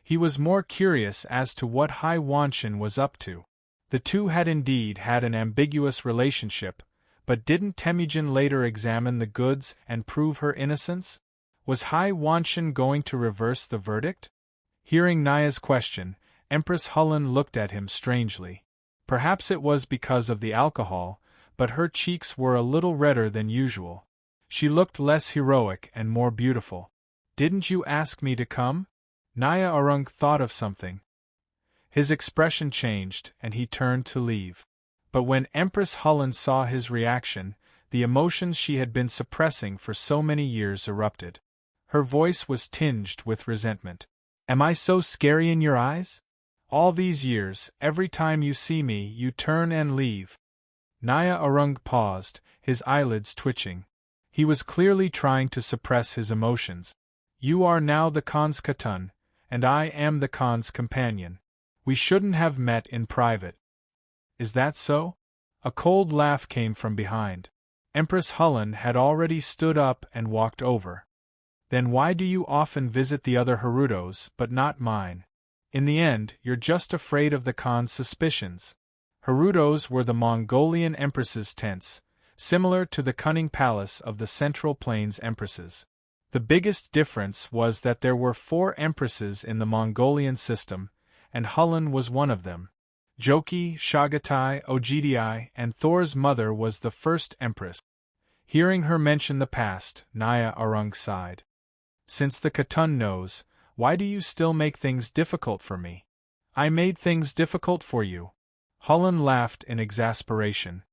He was more curious as to what Hai Wanshan was up to. The two had indeed had an ambiguous relationship, but didn't Temujin later examine the goods and prove her innocence? Was Hai Wanshan going to reverse the verdict? Hearing Naya's question, Empress Hullen looked at him strangely. Perhaps it was because of the alcohol, but her cheeks were a little redder than usual. She looked less heroic and more beautiful. "Didn't you ask me to come?" Naya Arung thought of something. His expression changed, and he turned to leave. But when Empress Hullen saw his reaction, the emotions she had been suppressing for so many years erupted. Her voice was tinged with resentment. "Am I so scary in your eyes? All these years, every time you see me, you turn and leave." Naya Arung paused, his eyelids twitching. He was clearly trying to suppress his emotions. "You are now the Khan's Khatan, and I am the Khan's companion. We shouldn't have met in private." "Is that so?" A cold laugh came from behind. Empress Hullen had already stood up and walked over. "Then why do you often visit the other Harutos, but not mine? In the end, you're just afraid of the Khan's suspicions." Harutos were the Mongolian empresses' tents, similar to the cunning palace of the Central Plains empresses. The biggest difference was that there were 4 empresses in the Mongolian system, and Hullen was one of them. Joki, Chagatai, Ogidi, and Thor's mother was the first empress. Hearing her mention the past, Naya Arung sighed. "Since the Khatan knows, why do you still make things difficult for me?" "I made things difficult for you." Hullen laughed in exasperation.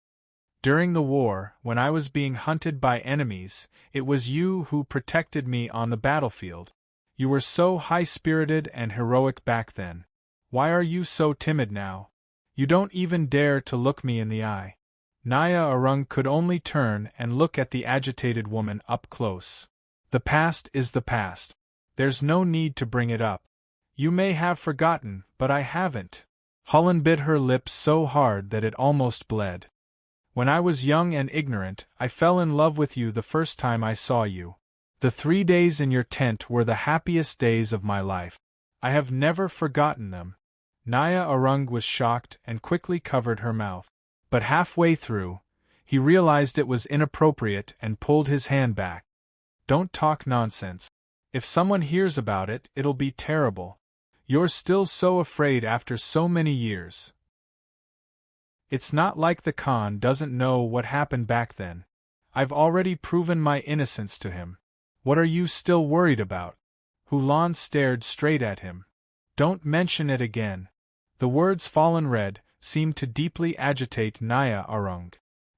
"During the war, when I was being hunted by enemies, it was you who protected me on the battlefield. You were so high-spirited and heroic back then. Why are you so timid now? You don't even dare to look me in the eye." Naya Arung could only turn and look at the agitated woman up close. "The past is the past. There's no need to bring it up. You may have forgotten, but I haven't." Hullen bit her lips so hard that it almost bled. "When I was young and ignorant, I fell in love with you the first time I saw you. The 3 days in your tent were the happiest days of my life. I have never forgotten them." Naya Arung was shocked and quickly covered her mouth. But halfway through, he realized it was inappropriate and pulled his hand back. "Don't talk nonsense. If someone hears about it, it'll be terrible. You're still so afraid after so many years. It's not like the Khan doesn't know what happened back then. I've already proven my innocence to him. What are you still worried about?" Hulan stared straight at him. "Don't mention it again." The words fallen red seemed to deeply agitate Naya Arung.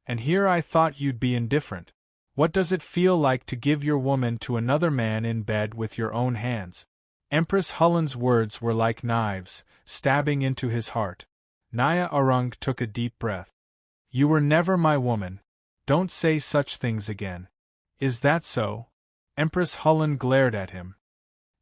"And here I thought you'd be indifferent. What does it feel like to give your woman to another man in bed with your own hands?" Empress Hullen's words were like knives, stabbing into his heart. Naya Arung took a deep breath. "You were never my woman. Don't say such things again." "Is that so?" Empress Hullen glared at him.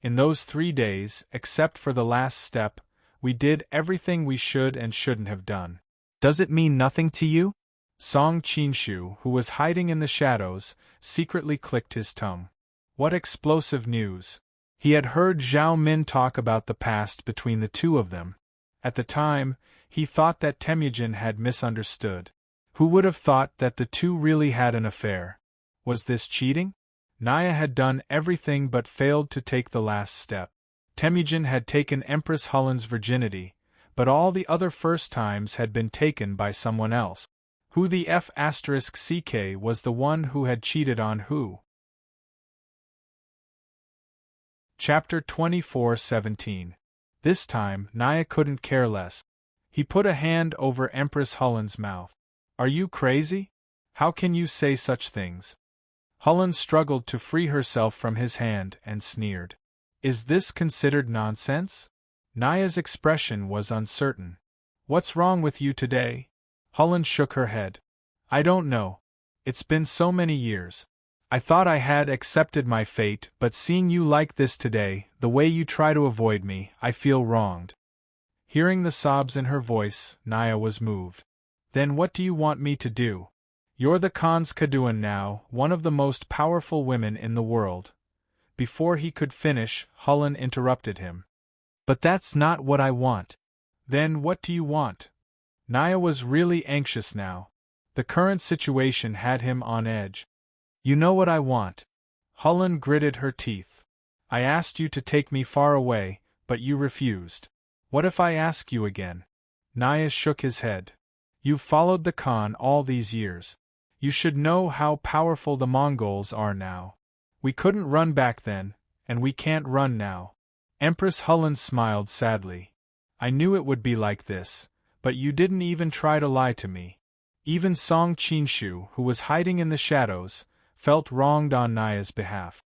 "In those 3 days, except for the last step, we did everything we should and shouldn't have done. Does it mean nothing to you?" Song Qingshu, who was hiding in the shadows, secretly clicked his tongue. What explosive news! He had heard Zhao Min talk about the past between the two of them. At the time, he thought that Temujin had misunderstood. Who would have thought that the two really had an affair? Was this cheating? Naya had done everything but failed to take the last step. Temujin had taken Empress Hullen's virginity, but all the other first times had been taken by someone else. Who the F***ck was the one who had cheated on who? Chapter 24:17. This time, Naya couldn't care less. He put a hand over Empress Hullen's mouth. Are you crazy? How can you say such things? Hullen struggled to free herself from his hand and sneered. Is this considered nonsense? Naya's expression was uncertain. What's wrong with you today? Hullen shook her head. I don't know. It's been so many years. I thought I had accepted my fate, but seeing you like this today, the way you try to avoid me, I feel wronged. Hearing the sobs in her voice, Naya was moved. Then what do you want me to do? You're the Khan's Kaduan now, one of the most powerful women in the world. Before he could finish, Hullen interrupted him. But that's not what I want. Then what do you want? Naya was really anxious now. The current situation had him on edge. You know what I want. Hullen gritted her teeth. I asked you to take me far away, but you refused. What if I ask you again? Naya shook his head. You've followed the Khan all these years. You should know how powerful the Mongols are now. We couldn't run back then, and we can't run now. Empress Hullen smiled sadly. I knew it would be like this, but you didn't even try to lie to me. Even Song Qinshu, who was hiding in the shadows, felt wronged on Naya's behalf.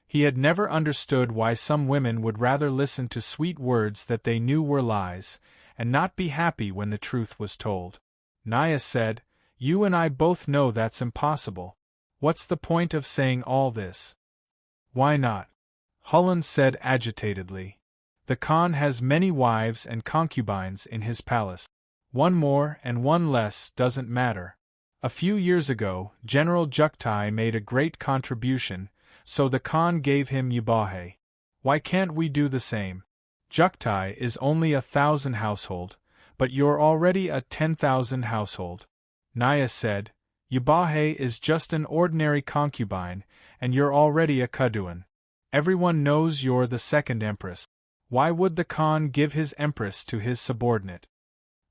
He had never understood why some women would rather listen to sweet words that they knew were lies, and not be happy when the truth was told. Naya said, You and I both know that's impossible. What's the point of saying all this? Why not? Hullen said agitatedly. The Khan has many wives and concubines in his palace. One more and one less doesn't matter. A few years ago, General Juktai made a great contribution, so the Khan gave him Yubahe. Why can't we do the same? Juktai is only 1,000 household, but you're already a 10,000 household. Naya said, Yubahe is just an ordinary concubine, and you're already a Kaduan. Everyone knows you're the second empress. Why would the Khan give his empress to his subordinate?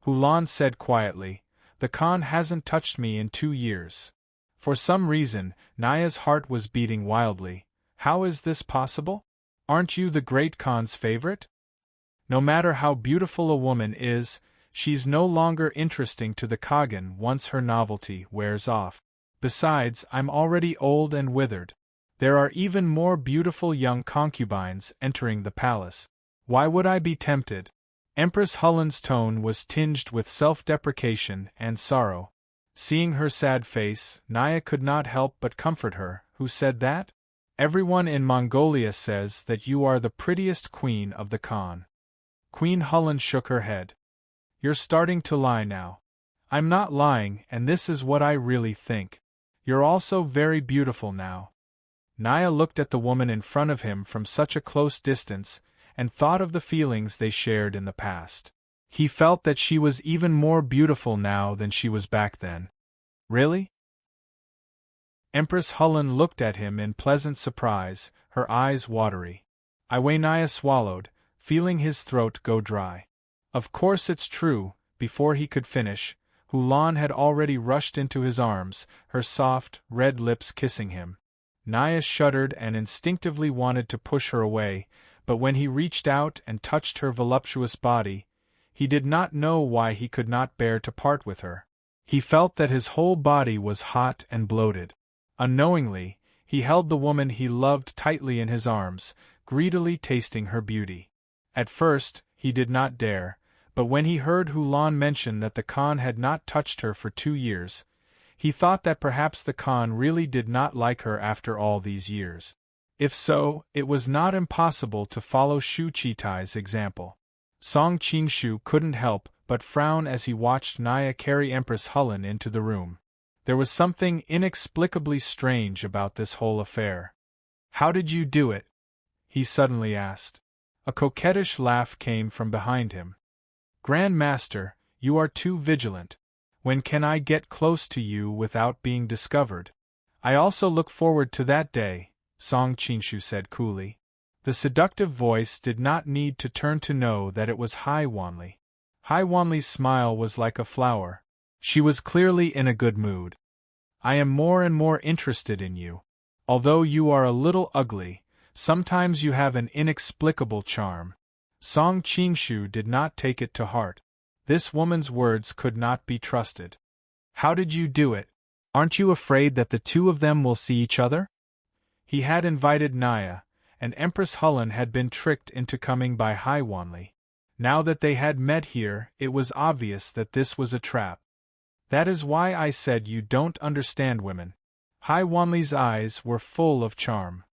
Hulan said quietly, The Khan hasn't touched me in 2 years. For some reason, Naya's heart was beating wildly. How is this possible? Aren't you the great Khan's favorite? No matter how beautiful a woman is, she's no longer interesting to the Khagan once her novelty wears off. Besides, I'm already old and withered. There are even more beautiful young concubines entering the palace. Why would I be tempted? Empress Hullen's tone was tinged with self-deprecation and sorrow. Seeing her sad face, Naya could not help but comfort her. Who said that? Everyone in Mongolia says that you are the prettiest queen of the Khan. Queen Hullen shook her head. You're starting to lie now. I'm not lying, and this is what I really think. You're also very beautiful now. Naya looked at the woman in front of him from such a close distance, and thought of the feelings they shared in the past. He felt that she was even more beautiful now than she was back then. Really? Empress Hullen looked at him in pleasant surprise, her eyes watery. Naya swallowed, feeling his throat go dry. Of course it's true. Before he could finish, Hulan had already rushed into his arms, her soft, red lips kissing him. Naya shuddered and instinctively wanted to push her away, but when he reached out and touched her voluptuous body, he did not know why he could not bear to part with her. He felt that his whole body was hot and bloated. Unknowingly, he held the woman he loved tightly in his arms, greedily tasting her beauty. At first, he did not dare, but when he heard Hulan mention that the Khan had not touched her for 2 years, he thought that perhaps the Khan really did not like her after all these years. If so, it was not impossible to follow Shu Chitai's example. Song Qinshu couldn't help but frown as he watched Naya carry Empress Hullen into the room. There was something inexplicably strange about this whole affair. How did you do it? he suddenly asked. A coquettish laugh came from behind him. Grand Master, you are too vigilant. When can I get close to you without being discovered? I also look forward to that day, Song Qinshu said coolly. The seductive voice did not need to turn to know that it was Hai Wanli. Hai Wanli's smile was like a flower. She was clearly in a good mood. I am more and more interested in you. Although you are a little ugly, sometimes you have an inexplicable charm. Song Qinshu did not take it to heart. This woman's words could not be trusted. How did you do it? Aren't you afraid that the two of them will see each other? He had invited Naya, and Empress Hulun had been tricked into coming by Hai Wanli. Now that they had met here, it was obvious that this was a trap. That is why I said you don't understand women. Hai Wanli's eyes were full of charm.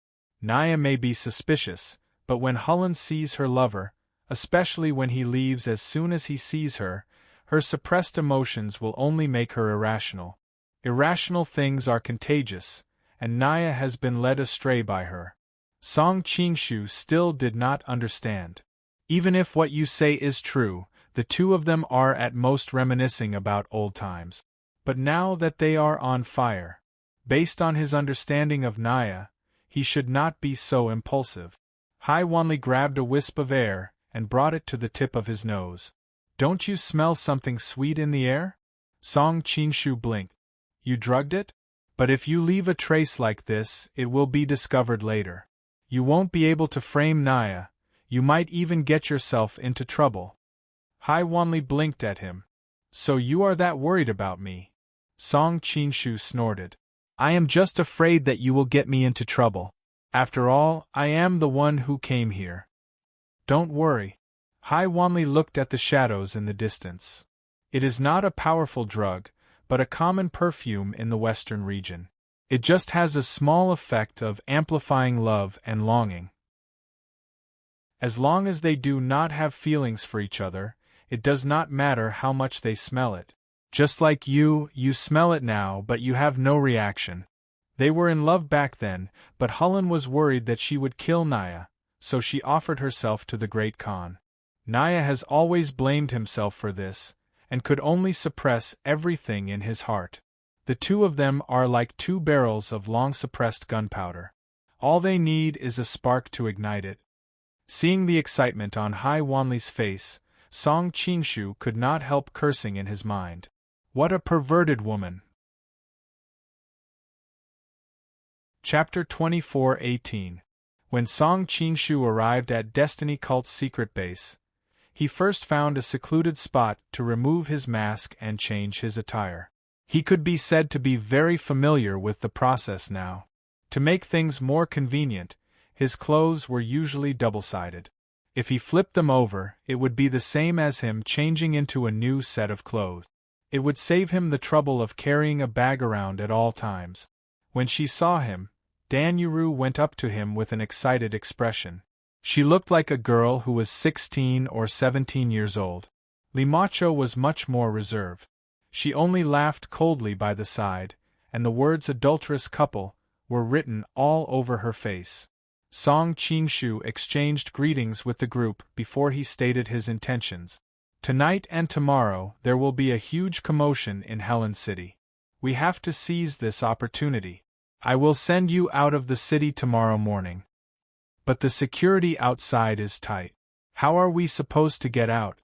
Naya may be suspicious, but when Hulun sees her lover, especially when he leaves as soon as he sees her, her suppressed emotions will only make her irrational. Irrational things are contagious, and Naya has been led astray by her. Song Qinshu still did not understand. Even if what you say is true, the two of them are at most reminiscing about old times. But now that they are on fire, based on his understanding of Naya, he should not be so impulsive. Hai Wanli grabbed a wisp of air and brought it to the tip of his nose. Don't you smell something sweet in the air? Song Qinshu blinked. You drugged it? But if you leave a trace like this, it will be discovered later. You won't be able to frame Naya. You might even get yourself into trouble. Hai Wanli blinked at him. So you are that worried about me? Song Qinshu snorted. I am just afraid that you will get me into trouble. After all, I am the one who came here. Don't worry. Hai Wanli looked at the shadows in the distance. It is not a powerful drug, but a common perfume in the western region. It just has a small effect of amplifying love and longing. As long as they do not have feelings for each other, it does not matter how much they smell it. Just like you smell it now but you have no reaction. They were in love back then, but Hulun was worried that she would kill Naya, so she offered herself to the Great Khan. Naya has always blamed himself for this, and could only suppress everything in his heart. The two of them are like two barrels of long-suppressed gunpowder. All they need is a spark to ignite it. Seeing the excitement on Hai Wanli's face, Song Qinshu could not help cursing in his mind. What a perverted woman! Chapter 24:18. When Song Qinshu arrived at Destiny Cult's secret base, he first found a secluded spot to remove his mask and change his attire. He could be said to be very familiar with the process now. To make things more convenient, his clothes were usually double-sided. If he flipped them over, it would be the same as him changing into a new set of clothes. It would save him the trouble of carrying a bag around at all times. When she saw him, Dan Yuru went up to him with an excited expression. She looked like a girl who was 16 or 17 years old. Limacho was much more reserved. She only laughed coldly by the side, and the words adulterous couple were written all over her face. Song Qinshu exchanged greetings with the group before he stated his intentions. Tonight and tomorrow there will be a huge commotion in Helen City. We have to seize this opportunity. I will send you out of the city tomorrow morning. But the security outside is tight. How are we supposed to get out?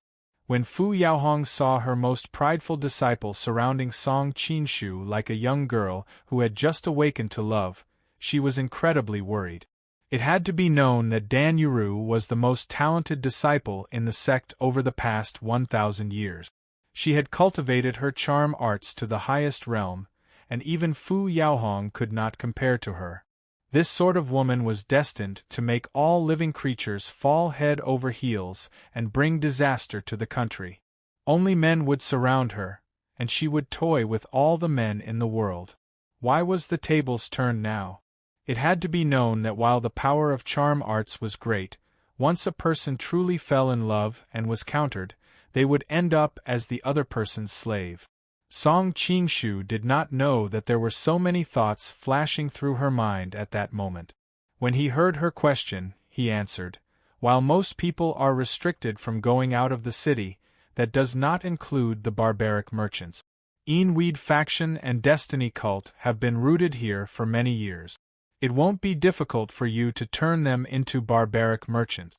When Fu Yaohong saw her most prideful disciple surrounding Song Qinshu like a young girl who had just awakened to love, she was incredibly worried. It had to be known that Dan Yuru was the most talented disciple in the sect over the past 1,000 years. She had cultivated her charm arts to the highest realm, and even Fu Yaohong could not compare to her. This sort of woman was destined to make all living creatures fall head over heels and bring disaster to the country. Only men would surround her, and she would toy with all the men in the world. Why was the tables turned now? It had to be known that while the power of charm arts was great, once a person truly fell in love and was countered, they would end up as the other person's slave. Song Qinshu did not know that there were so many thoughts flashing through her mind at that moment. When he heard her question, he answered. While most people are restricted from going out of the city, that does not include the barbaric merchants. Enweed faction and destiny cult have been rooted here for many years. It won't be difficult for you to turn them into barbaric merchants.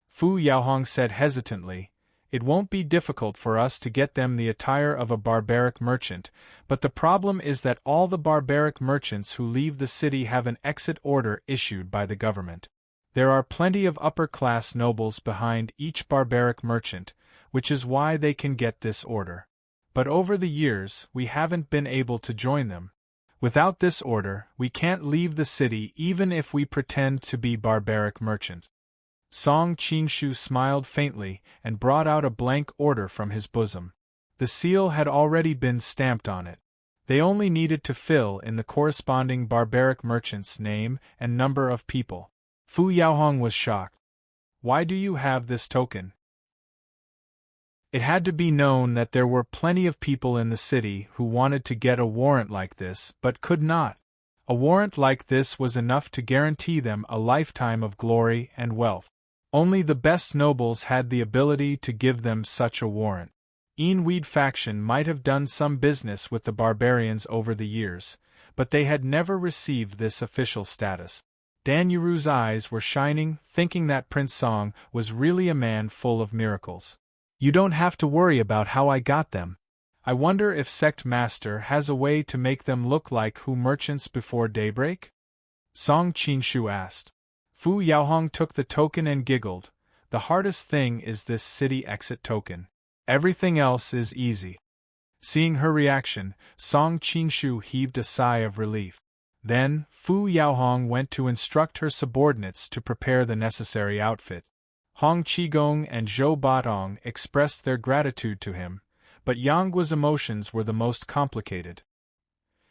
Fu Yaohong said hesitantly. It won't be difficult for us to get them the attire of a barbaric merchant, but the problem is that all the barbaric merchants who leave the city have an exit order issued by the government. There are plenty of upper-class nobles behind each barbaric merchant, which is why they can get this order. But over the years, we haven't been able to join them. Without this order, we can't leave the city even if we pretend to be barbaric merchants. Song Qinshu smiled faintly and brought out a blank order from his bosom. The seal had already been stamped on it. They only needed to fill in the corresponding barbaric merchant's name and number of people. Fu Yaohong was shocked. Why do you have this token? It had to be known that there were plenty of people in the city who wanted to get a warrant like this but could not. A warrant like this was enough to guarantee them a lifetime of glory and wealth. Only the best nobles had the ability to give them such a warrant. Enweed faction might have done some business with the barbarians over the years, but they had never received this official status. Dan Yuru's eyes were shining, thinking that Prince Song was really a man full of miracles. You don't have to worry about how I got them. I wonder if Sect Master has a way to make them look like who merchants before daybreak? Song Qinshu asked. Fu Yaohong took the token and giggled. The hardest thing is this city exit token. Everything else is easy. Seeing her reaction, Song Qinshu heaved a sigh of relief. Then, Fu Yaohong went to instruct her subordinates to prepare the necessary outfit. Hong Qigong and Zhou Batong expressed their gratitude to him, but Yang Guo's emotions were the most complicated.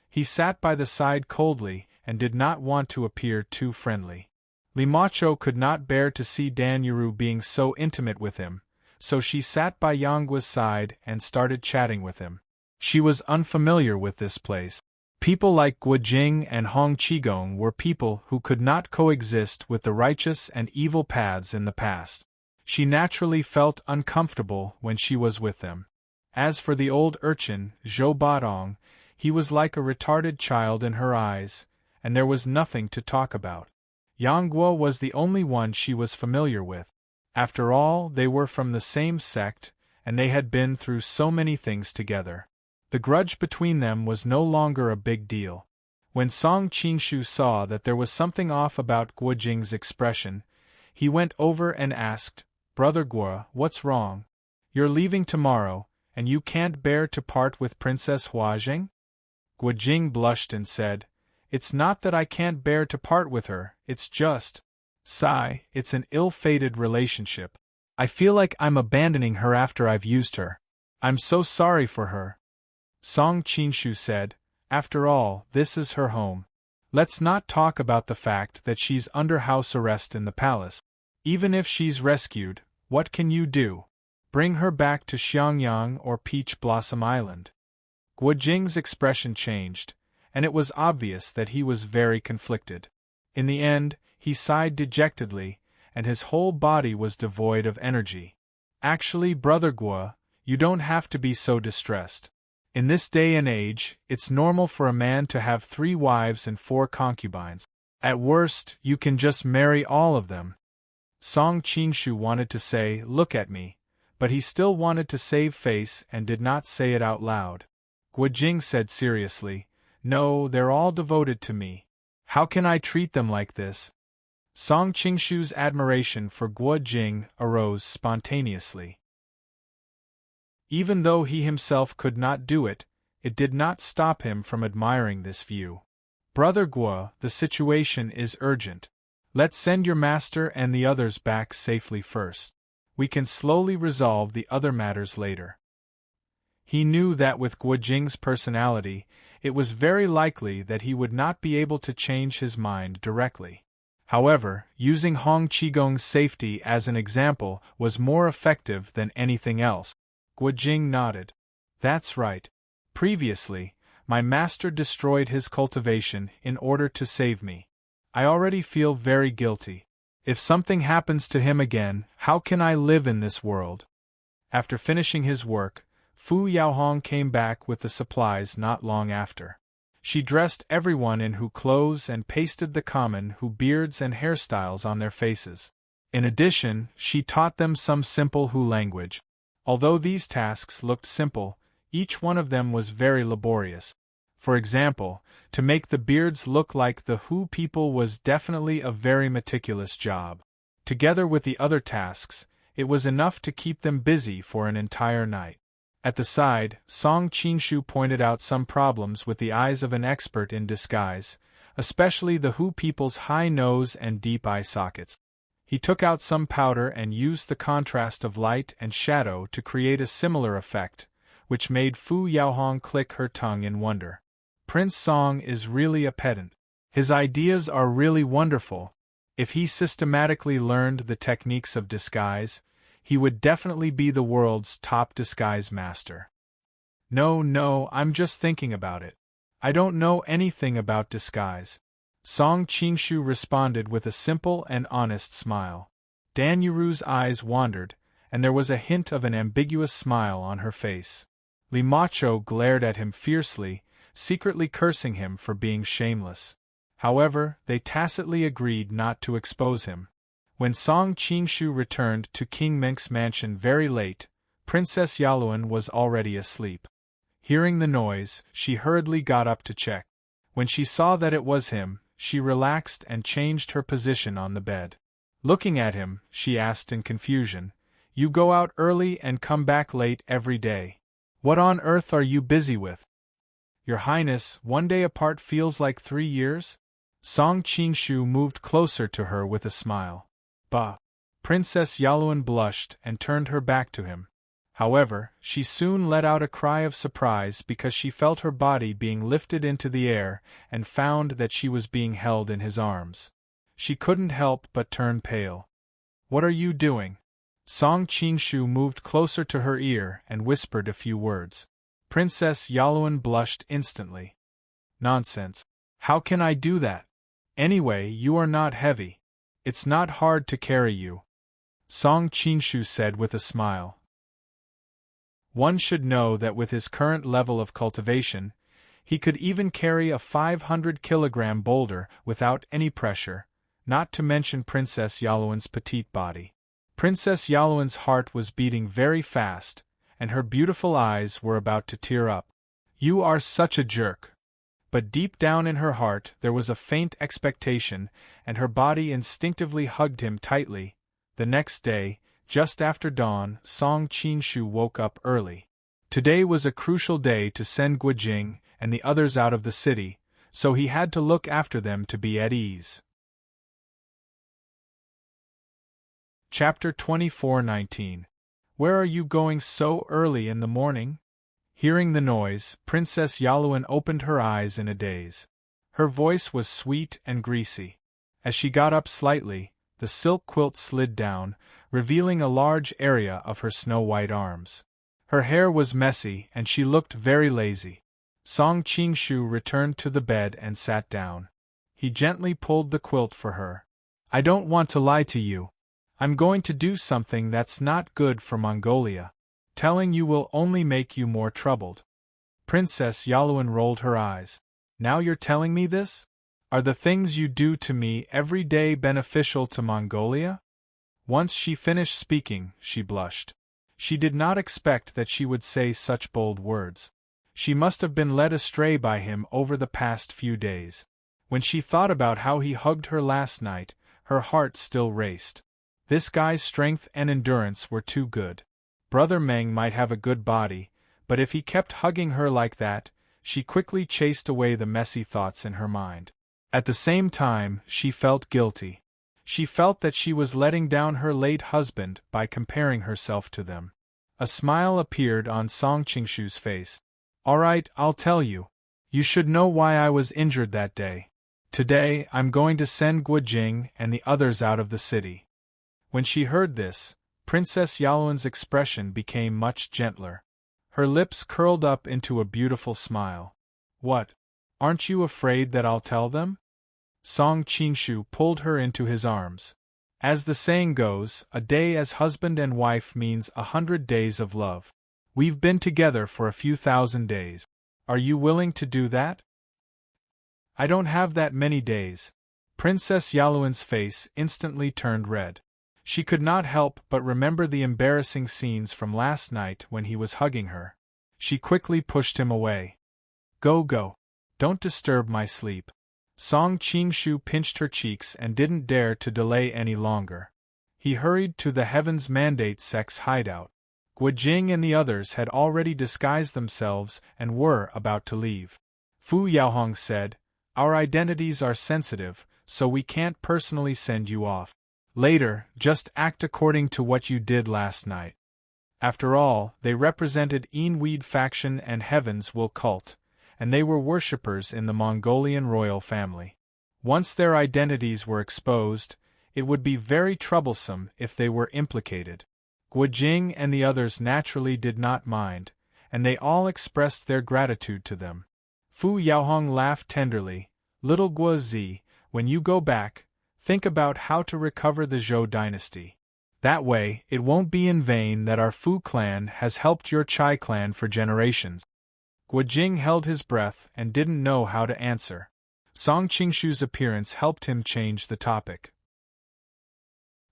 He sat by the side coldly and did not want to appear too friendly. Li Macho could not bear to see Dan Yuru being so intimate with him, so she sat by Yang Guo's side and started chatting with him. She was unfamiliar with this place. People like Guo Jing and Hong Qigong were people who could not coexist with the righteous and evil paths in the past. She naturally felt uncomfortable when she was with them. As for the old urchin, Zhou Batong, he was like a retarded child in her eyes, and there was nothing to talk about. Yang Guo was the only one she was familiar with. After all, they were from the same sect, and they had been through so many things together. The grudge between them was no longer a big deal. When Song Qinshu saw that there was something off about Guo Jing's expression, he went over and asked, "Brother Guo, what's wrong? You're leaving tomorrow, and you can't bear to part with Princess Huajing?" Guo Jing blushed and said, "It's not that I can't bear to part with her, it's just, sigh, it's an ill-fated relationship. I feel like I'm abandoning her after I've used her. I'm so sorry for her." Song Qinshu said, "After all, this is her home. Let's not talk about the fact that she's under house arrest in the palace. Even if she's rescued, what can you do? Bring her back to Xiangyang or Peach Blossom Island." Guo Jing's expression changed, and it was obvious that he was very conflicted. In the end, he sighed dejectedly, and his whole body was devoid of energy. "Actually, Brother Guo, you don't have to be so distressed. In this day and age, it's normal for a man to have 3 wives and 4 concubines. At worst, you can just marry all of them." Song Qinshu wanted to say, "Look at me," but he still wanted to save face and did not say it out loud. Guo Jing said seriously, "No, they're all devoted to me. How can I treat them like this?" Song Qinshu's admiration for Guo Jing arose spontaneously. Even though he himself could not do it, it did not stop him from admiring this view. "Brother Guo, the situation is urgent. Let's send your master and the others back safely first. We can slowly resolve the other matters later." He knew that with Guo Jing's personality, it was very likely that he would not be able to change his mind directly. However, using Hong Qigong's safety as an example was more effective than anything else. Guo Jing nodded. "That's right. Previously, my master destroyed his cultivation in order to save me. I already feel very guilty. If something happens to him again, how can I live in this world? After finishing his work, Fu Yaohong came back with the supplies not long after. She dressed everyone in Hu clothes and pasted the common Hu beards and hairstyles on their faces. In addition, she taught them some simple Hu language. Although these tasks looked simple, each one of them was very laborious. For example, to make the beards look like the Hu people was definitely a very meticulous job. Together with the other tasks, it was enough to keep them busy for an entire night. At the side, Song Qingshu pointed out some problems with the eyes of an expert in disguise, especially the Hu people's high nose and deep eye sockets. He took out some powder and used the contrast of light and shadow to create a similar effect, which made Fu Yaohong click her tongue in wonder. Prince Song is really a pedant. His ideas are really wonderful. If he systematically learned the techniques of disguise, he would definitely be the world's top disguise master. No, I'm just thinking about it. I don't know anything about disguise. Song Qingshu responded with a simple and honest smile. Dan Yuru's eyes wandered, and there was a hint of an ambiguous smile on her face. Li Macho glared at him fiercely, secretly cursing him for being shameless. However, they tacitly agreed not to expose him. When Song Qingshu returned to King Mink's mansion very late, Princess Yaluan was already asleep. Hearing the noise, she hurriedly got up to check. When she saw that it was him, she relaxed and changed her position on the bed. Looking at him, she asked in confusion, "You go out early and come back late every day. What on earth are you busy with?" "Your Highness, 1 day apart feels like 3 years?" Song Qingshu moved closer to her with a smile. "Bah!" Princess Yaluan blushed and turned her back to him. However, she soon let out a cry of surprise because she felt her body being lifted into the air and found that she was being held in his arms. She couldn't help but turn pale. "What are you doing?" Song Qingshu moved closer to her ear and whispered a few words. Princess Yaluan blushed instantly. "Nonsense. How can I do that? Anyway, you are not heavy. It's not hard to carry you," Song Qingshu said with a smile. One should know that with his current level of cultivation, he could even carry a 500-kilogram boulder without any pressure, not to mention Princess Yaluan's petite body. Princess Yaluan's heart was beating very fast, and her beautiful eyes were about to tear up. "You are such a jerk." But deep down in her heart there was a faint expectation, and her body instinctively hugged him tightly. The next day, just after dawn, Song Qingshu woke up early. Today was a crucial day to send Guijing and the others out of the city, so he had to look after them to be at ease. Chapter 24:19. Where are you going so early in the morning? Hearing the noise, Princess Yaluan opened her eyes in a daze. Her voice was sweet and greasy. As she got up slightly, the silk quilt slid down, revealing a large area of her snow-white arms. Her hair was messy and she looked very lazy. Song Qingshu returned to the bed and sat down. He gently pulled the quilt for her. "I don't want to lie to you. I'm going to do something that's not good for Mongolia. Telling you will only make you more troubled." Princess Yaluan rolled her eyes. "Now you're telling me this? Are the things you do to me every day beneficial to Mongolia?" Once she finished speaking, she blushed. She did not expect that she would say such bold words. She must have been led astray by him over the past few days. When she thought about how he hugged her last night, her heart still raced. This guy's strength and endurance were too good. Brother Meng might have a good body, but if he kept hugging her like that, she quickly chased away the messy thoughts in her mind. At the same time, she felt guilty. She felt that she was letting down her late husband by comparing herself to them. A smile appeared on Song Qingshu's face. "All right, I'll tell you. You should know why I was injured that day. Today, I'm going to send Guijing and the others out of the city." When she heard this, Princess Yaluan's expression became much gentler. Her lips curled up into a beautiful smile. "What? Aren't you afraid that I'll tell them?" Song Qingshu pulled her into his arms. As the saying goes, a day as husband and wife means 100 days of love. We've been together for a few thousand days. Are you willing to do that? I don't have that many days. Princess Yaluan's face instantly turned red. She could not help but remember the embarrassing scenes from last night when he was hugging her. She quickly pushed him away. Go. Don't disturb my sleep. Song Qingshu pinched her cheeks and didn't dare to delay any longer. He hurried to the Heaven's Mandate sect's hideout. Guojing and the others had already disguised themselves and were about to leave. Fu Yaohong said, "Our identities are sensitive, so we can't personally send you off. Later, just act according to what you did last night." After all, they represented Enweed faction and Heaven's Will cult, and they were worshippers in the Mongolian royal family. Once their identities were exposed, it would be very troublesome if they were implicated. Guojing and the others naturally did not mind, and they all expressed their gratitude to them. Fu Yaohong laughed tenderly. "Little Guozi, when you go back, think about how to recover the Zhou dynasty. That way, it won't be in vain that our Fu clan has helped your Chai clan for generations." Guojing held his breath and didn't know how to answer. Song Qingshu's appearance helped him change the topic.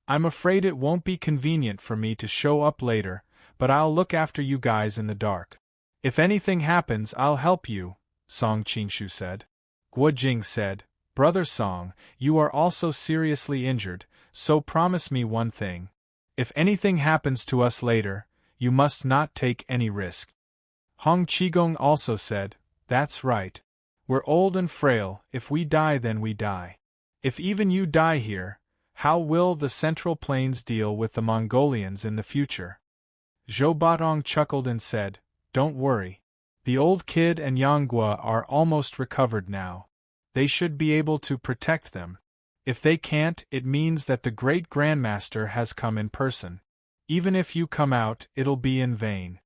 "I'm afraid it won't be convenient for me to show up later, but I'll look after you guys in the dark. If anything happens, I'll help you," Song Qingshu said. Guojing said, "Brother Song, you are also seriously injured, so promise me one thing. If anything happens to us later, you must not take any risk." Hong Qigong also said, "That's right. We're old and frail, if we die then we die. If even you die here, how will the Central Plains deal with the Mongolians in the future?" Zhou Batong chuckled and said, "Don't worry. The old kid and Yanghua are almost recovered now. They should be able to protect them. If they can't, it means that the great Grandmaster has come in person. Even if you come out, it'll be in vain."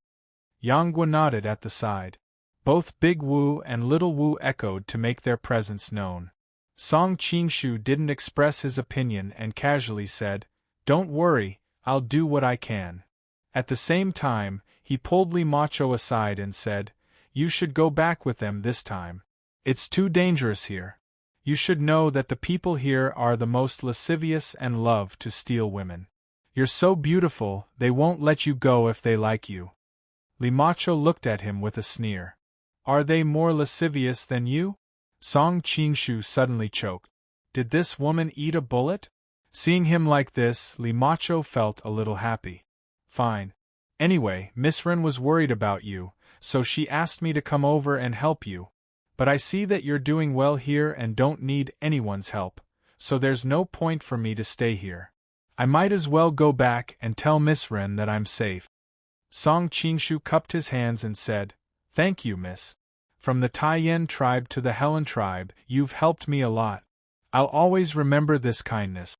Yanghua nodded at the side. Both Big Wu and Little Wu echoed to make their presence known. Song Qingshu didn't express his opinion and casually said, "Don't worry, I'll do what I can." At the same time, he pulled Li Macho aside and said, "You should go back with them this time. It's too dangerous here. You should know that the people here are the most lascivious and love to steal women. You're so beautiful, they won't let you go if they like you." Li Macho looked at him with a sneer. "Are they more lascivious than you?" Song Qingshu suddenly choked. Did this woman eat a bullet? Seeing him like this, Li Macho felt a little happy. "Fine. Anyway, Miss Ren was worried about you, so she asked me to come over and help you. But I see that you're doing well here and don't need anyone's help, so there's no point for me to stay here. I might as well go back and tell Miss Ren that I'm safe." Song Qingshu cupped his hands and said, "Thank you, miss. From the Taiyan tribe to the Helen tribe, you've helped me a lot. I'll always remember this kindness."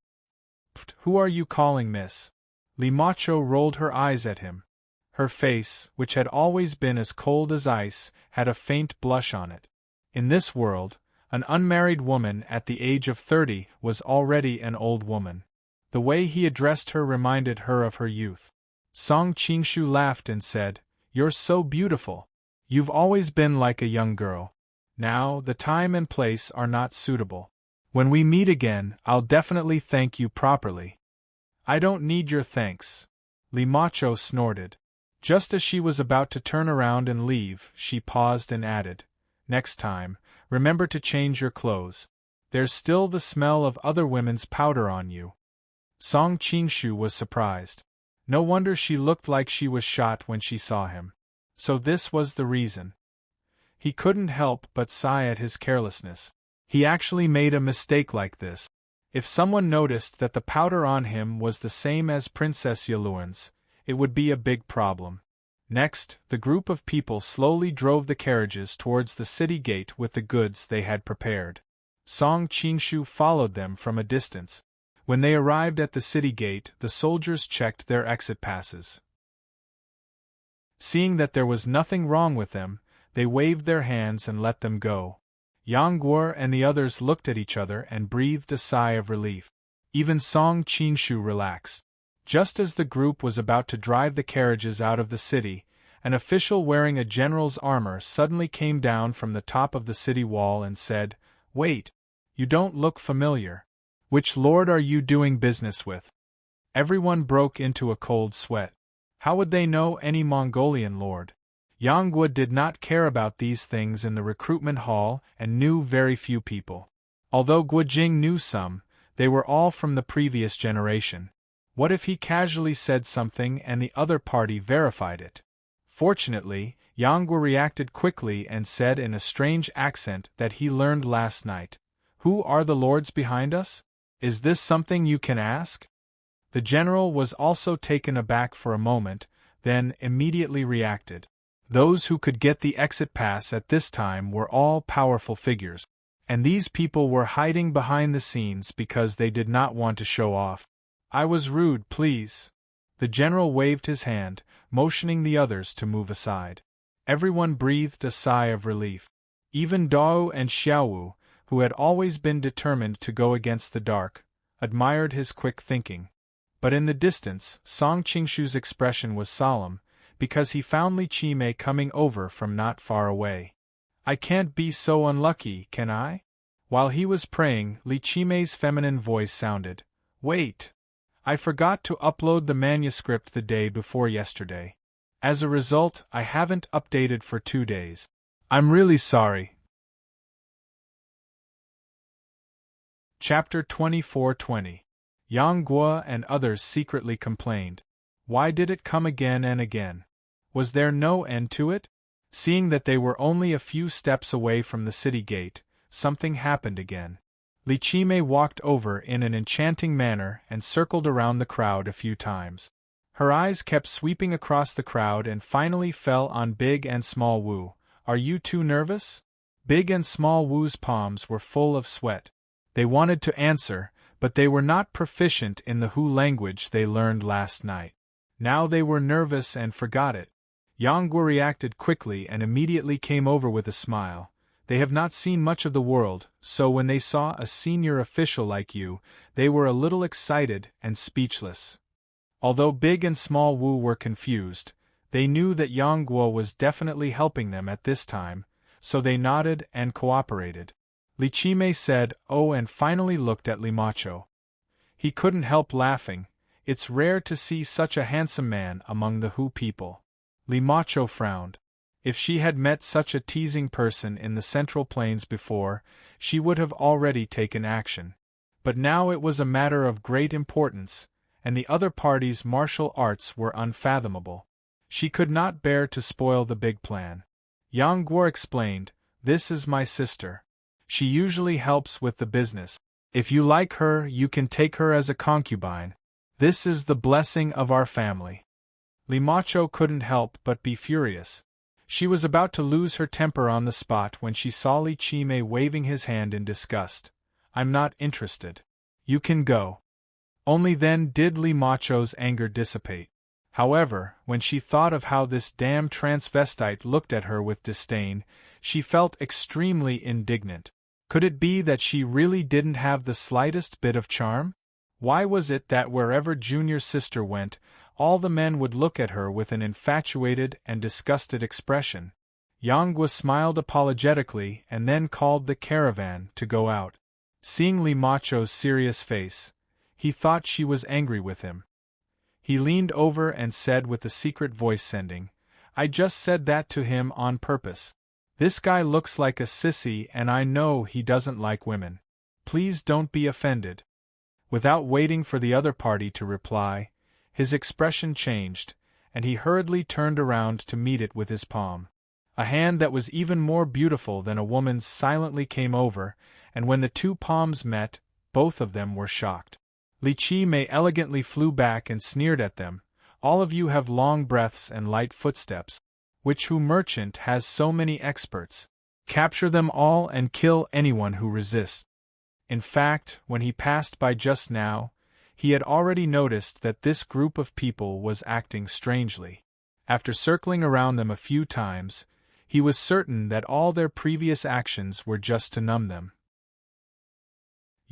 "Who are you calling miss?" Li Macho rolled her eyes at him. Her face, which had always been as cold as ice, had a faint blush on it. In this world, an unmarried woman at the age of 30 was already an old woman. The way he addressed her reminded her of her youth. Song Qingshu laughed and said, "You're so beautiful. You've always been like a young girl. Now, the time and place are not suitable. When we meet again, I'll definitely thank you properly." "I don't need your thanks." Li Macho snorted. Just as she was about to turn around and leave, she paused and added, "Next time, remember to change your clothes. There's still the smell of other women's powder on you." Song Qingshu was surprised. No wonder she looked like she was shot when she saw him. So this was the reason. He couldn't help but sigh at his carelessness. He actually made a mistake like this. If someone noticed that the powder on him was the same as Princess Yaluan's, it would be a big problem. Next, the group of people slowly drove the carriages towards the city gate with the goods they had prepared. Song Qingshu followed them from a distance. When they arrived at the city gate, the soldiers checked their exit passes. Seeing that there was nothing wrong with them, they waved their hands and let them go. Yang Guo and the others looked at each other and breathed a sigh of relief. Even Song Qingshu relaxed. Just as the group was about to drive the carriages out of the city, an official wearing a general's armor suddenly came down from the top of the city wall and said, "Wait, you don't look familiar. Which lord are you doing business with?" Everyone broke into a cold sweat. How would they know any Mongolian lord? Yang Guo did not care about these things in the recruitment hall and knew very few people. Although Guo Jing knew some, they were all from the previous generation. What if he casually said something and the other party verified it? Fortunately, Yang Guo reacted quickly and said in a strange accent that he learned last night, "Who are the lords behind us? Is this something you can ask?" The general was also taken aback for a moment, then immediately reacted. Those who could get the exit pass at this time were all powerful figures, and these people were hiding behind the scenes because they did not want to show off. "I was rude, please." The general waved his hand, motioning the others to move aside. Everyone breathed a sigh of relief. Even Dao and Xiaowu, who had always been determined to go against the dark, admired his quick thinking. But in the distance, Song Qingshu's expression was solemn, because he found Li Qimei coming over from not far away. "I can't be so unlucky, can I?" While he was praying, Li Qimei's feminine voice sounded, "Wait! I forgot to upload the manuscript the day before yesterday. As a result, I haven't updated for 2 days. I'm really sorry." Chapter 24:20. Yang Guo and others secretly complained. Why did it come again and again? Was there no end to it? Seeing that they were only a few steps away from the city gate, something happened again. Li Qimei walked over in an enchanting manner and circled around the crowd a few times. Her eyes kept sweeping across the crowd and finally fell on Big and Small Wu. "Are you too nervous?" Big and Small Wu's palms were full of sweat. They wanted to answer, but they were not proficient in the Hu language they learned last night. Now they were nervous and forgot it. Yang Guo reacted quickly and immediately came over with a smile. "They have not seen much of the world, so when they saw a senior official like you, they were a little excited and speechless." Although Big and Small Wu were confused, they knew that Yang Guo was definitely helping them at this time, so they nodded and cooperated. Li Qimei said, "Oh," and finally looked at Li Macho. He couldn't help laughing. It's rare to see such a handsome man among the Hu people. Li Macho frowned. If she had met such a teasing person in the Central Plains before, she would have already taken action. But now it was a matter of great importance, and the other party's martial arts were unfathomable. She could not bear to spoil the big plan. Yang Guo explained, "This is my sister. She usually helps with the business. If you like her, you can take her as a concubine. This is the blessing of our family." Li Macho couldn't help but be furious. She was about to lose her temper on the spot when she saw Li Qimei waving his hand in disgust. "I'm not interested. You can go." Only then did Li Macho's anger dissipate. However, when she thought of how this damn transvestite looked at her with disdain, she felt extremely indignant. Could it be that she really didn't have the slightest bit of charm? Why was it that wherever Junior Sister went, all the men would look at her with an infatuated and disgusted expression? Yang Guo smiled apologetically and then called the caravan to go out. Seeing Li Macho's serious face, he thought she was angry with him. He leaned over and said with a secret voice sending, "I just said that to him on purpose. This guy looks like a sissy and I know he doesn't like women. Please don't be offended." Without waiting for the other party to reply, his expression changed, and he hurriedly turned around to meet it with his palm. A hand that was even more beautiful than a woman's silently came over, and when the two palms met, both of them were shocked. Li Qimei elegantly flew back and sneered at them, "All of you have long breaths and light footsteps. Which Hu merchant has so many experts? Capture them all and kill anyone who resists." In fact, when he passed by just now, he had already noticed that this group of people was acting strangely. After circling around them a few times, he was certain that all their previous actions were just to numb them.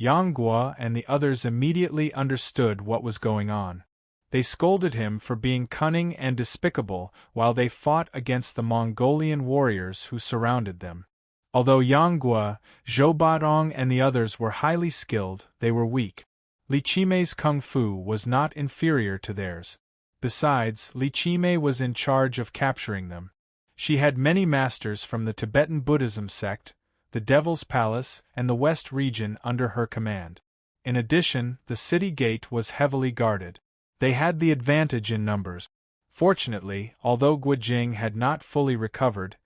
Yang Guo and the others immediately understood what was going on. They scolded him for being cunning and despicable while they fought against the Mongolian warriors who surrounded them. Although Yang Guo, Zhou Batong and the others were highly skilled, they were weak. Li Qimei's kung fu was not inferior to theirs. Besides, Li Qimei was in charge of capturing them. She had many masters from the Tibetan Buddhism sect, the Devil's Palace, and the West region under her command. In addition, the city gate was heavily guarded. They had the advantage in numbers. Fortunately, although Guojing had not fully recovered,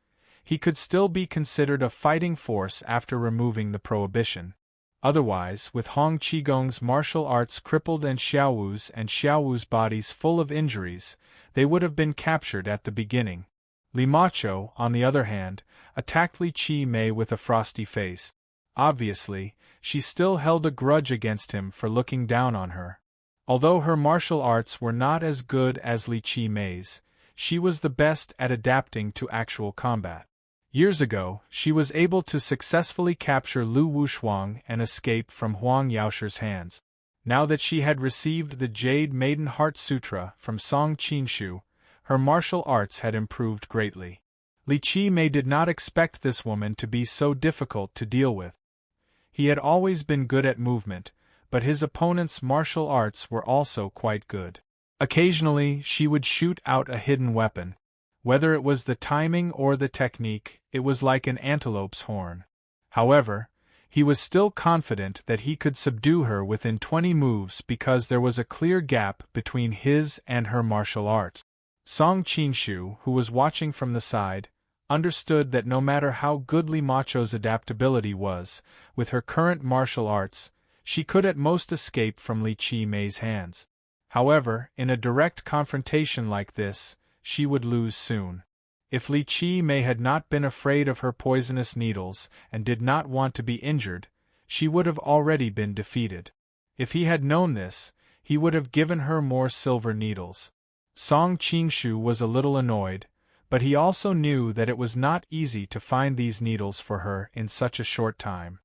he could still be considered a fighting force after removing the prohibition. Otherwise, with Hong Qigong's martial arts crippled and Xiaowu's bodies full of injuries, they would have been captured at the beginning. Li Macho, on the other hand, attacked Li Qimei with a frosty face. Obviously, she still held a grudge against him for looking down on her. Although her martial arts were not as good as Li Qimei's, she was the best at adapting to actual combat. Years ago, she was able to successfully capture Lu Wushuang and escape from Huang Yaoshi's hands. Now that she had received the Jade Maiden Heart Sutra from Song Qinshu, her martial arts had improved greatly. Li Qimei did not expect this woman to be so difficult to deal with. He had always been good at movement, but his opponent's martial arts were also quite good. Occasionally, she would shoot out a hidden weapon. Whether it was the timing or the technique, it was like an antelope's horn. However, he was still confident that he could subdue her within 20 moves because there was a clear gap between his and her martial arts. Song Qinshu, who was watching from the side, understood that no matter how good Li Macho's adaptability was, with her current martial arts, she could at most escape from Li Qimei's hands. However, in a direct confrontation like this, she would lose soon. If Li Qimei had not been afraid of her poisonous needles and did not want to be injured, she would have already been defeated. If he had known this, he would have given her more silver needles. Song Qinshu was a little annoyed, but he also knew that it was not easy to find these needles for her in such a short time.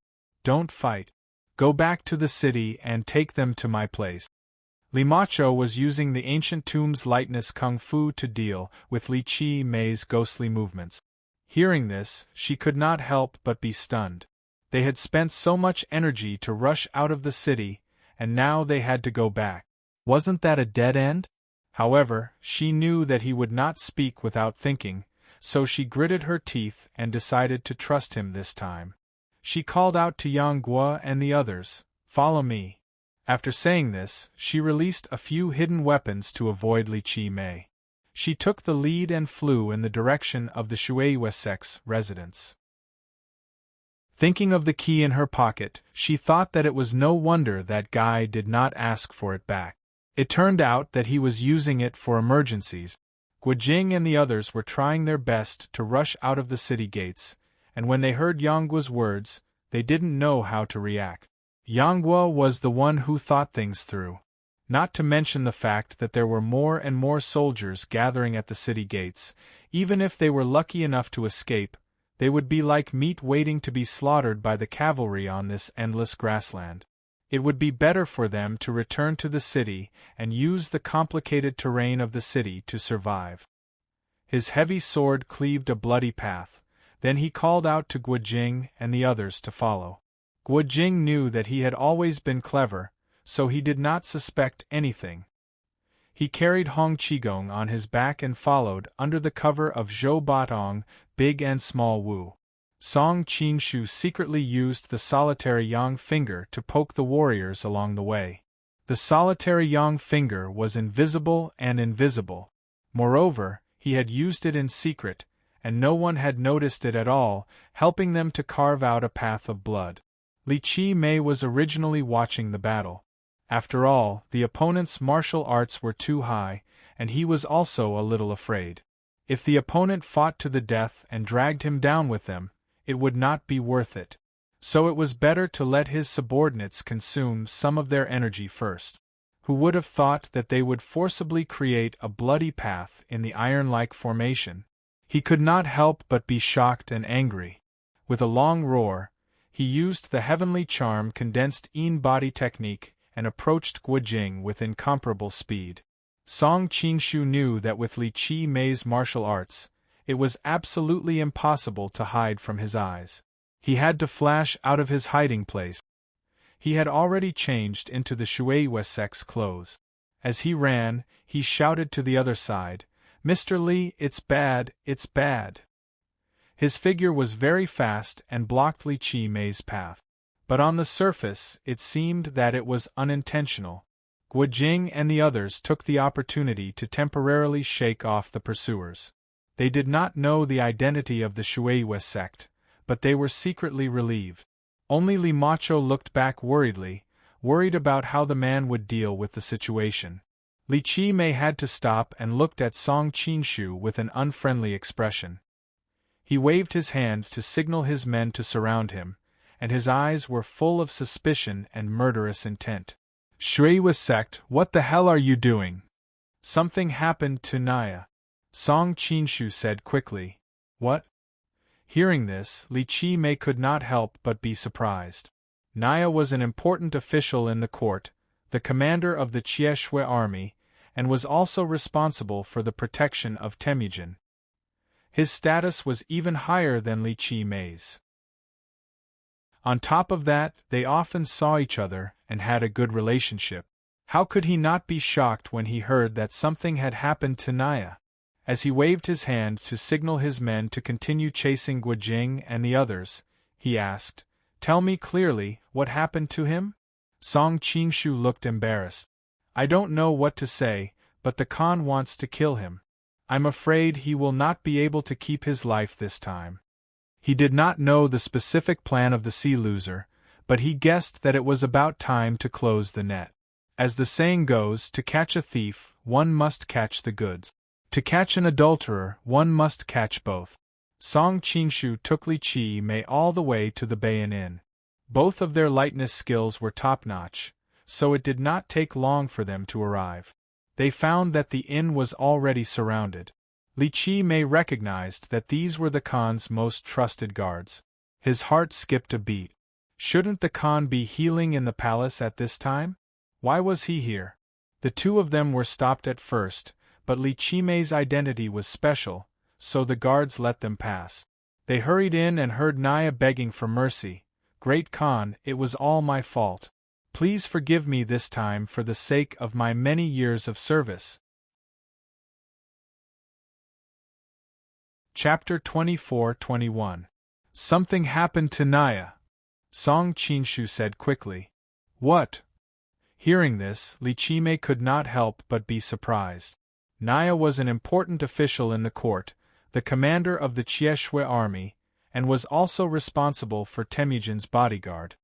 Don't fight. Go back to the city and take them to my place. Li Macho was using the ancient tomb's lightness kung fu to deal with Li Qimei's ghostly movements. Hearing this, she could not help but be stunned. They had spent so much energy to rush out of the city, and now they had to go back. Wasn't that a dead end? However, she knew that he would not speak without thinking, so she gritted her teeth and decided to trust him this time. She called out to Yang Guo and the others, "Follow me." After saying this, she released a few hidden weapons to avoid Li Qimei. She took the lead and flew in the direction of the Shuiwesek's residence. Thinking of the key in her pocket, she thought that it was no wonder that guy did not ask for it back. It turned out that he was using it for emergencies. Guojing and the others were trying their best to rush out of the city gates, and when they heard Yang Guo's words, they didn't know how to react. Yang Guo was the one who thought things through. Not to mention the fact that there were more and more soldiers gathering at the city gates. Even if they were lucky enough to escape, they would be like meat waiting to be slaughtered by the cavalry on this endless grassland. It would be better for them to return to the city and use the complicated terrain of the city to survive. His heavy sword cleaved a bloody path. Then he called out to Guojing and the others to follow. Guojing knew that he had always been clever, so he did not suspect anything. He carried Hong Qigong on his back and followed under the cover of Zhou Batong, Big and Small Wu. Song Qinshu secretly used the solitary yang finger to poke the warriors along the way. The solitary yang finger was invisible and invisible. Moreover, he had used it in secret, and no one had noticed it at all, helping them to carve out a path of blood. Li Qimei was originally watching the battle. After all, the opponent's martial arts were too high, and he was also a little afraid. If the opponent fought to the death and dragged him down with them, it would not be worth it. So it was better to let his subordinates consume some of their energy first. Who would have thought that they would forcibly create a bloody path in the iron-like formation? He could not help but be shocked and angry. With a long roar, He used the heavenly charm condensed in-body technique and approached Guojing with incomparable speed. Song Qingshu knew that with Li Chi Mei's martial arts, it was absolutely impossible to hide from his eyes. He had to flash out of his hiding place. He had already changed into the Shuiwesek's clothes. As he ran, he shouted to the other side, "Mr. Li, it's bad, it's bad." His figure was very fast and blocked Li Chi Mei's path. But on the surface, it seemed that it was unintentional. Guojing and the others took the opportunity to temporarily shake off the pursuers. They did not know the identity of the Shuiwe sect, but they were secretly relieved. Only Li Macho looked back worried about how the man would deal with the situation. Li Chi Mei had to stop and looked at Song Qingshu with an unfriendly expression. He waved his hand to signal his men to surround him, and his eyes were full of suspicion and murderous intent. "Shuiwe sect, what the hell are you doing?" "Something happened to Naya," Song Qingshu said quickly. "What?" Hearing this, Li Chi Mei could not help but be surprised. Naya was an important official in the court, the commander of the Chieshui army, and was also responsible for the protection of Temujin. His status was even higher than Li Chi Mei's. On top of that, they often saw each other and had a good relationship. How could he not be shocked when he heard that something had happened to Naya? As he waved his hand to signal his men to continue chasing Guojing and the others, he asked, "Tell me clearly, what happened to him?" Song Qingshu looked embarrassed. "I don't know what to say, but the Khan wants to kill him. I'm afraid he will not be able to keep his life this time." He did not know the specific plan of the sea loser, but he guessed that it was about time to close the net. As the saying goes, to catch a thief, one must catch the goods. To catch an adulterer, one must catch both. Song Qingshu took Li Chi Mei all the way to the Bayan Inn. Both of their lightness skills were top-notch, so it did not take long for them to arrive. They found that the inn was already surrounded. Li Chi Mei recognized that these were the Khan's most trusted guards. His heart skipped a beat. Shouldn't the Khan be healing in the palace at this time? Why was he here? The two of them were stopped at first, but Li Chi Mei's identity was special, so the guards let them pass. They hurried in and heard Naya begging for mercy. "Great Khan, it was all my fault. Please forgive me this time for the sake of my many years of service." Chapter 24-21. Something happened to Naya, Song Qingshu said quickly. "What?" Hearing this, Li Chi Mei could not help but be surprised. Naya was an important official in the court, the commander of the Chieshui army, and was also responsible for Temujin's bodyguard.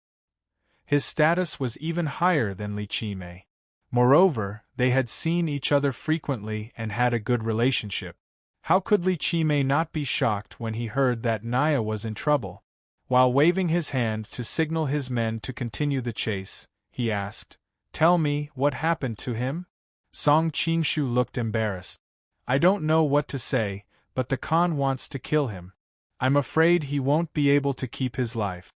His status was even higher than Li Chi Mei. Moreover, they had seen each other frequently and had a good relationship. How could Li Chi Mei not be shocked when he heard that Naya was in trouble? While waving his hand to signal his men to continue the chase, he asked, "Tell me, what happened to him?" Song Qingshu looked embarrassed. "I don't know what to say, but the Khan wants to kill him. I'm afraid he won't be able to keep his life."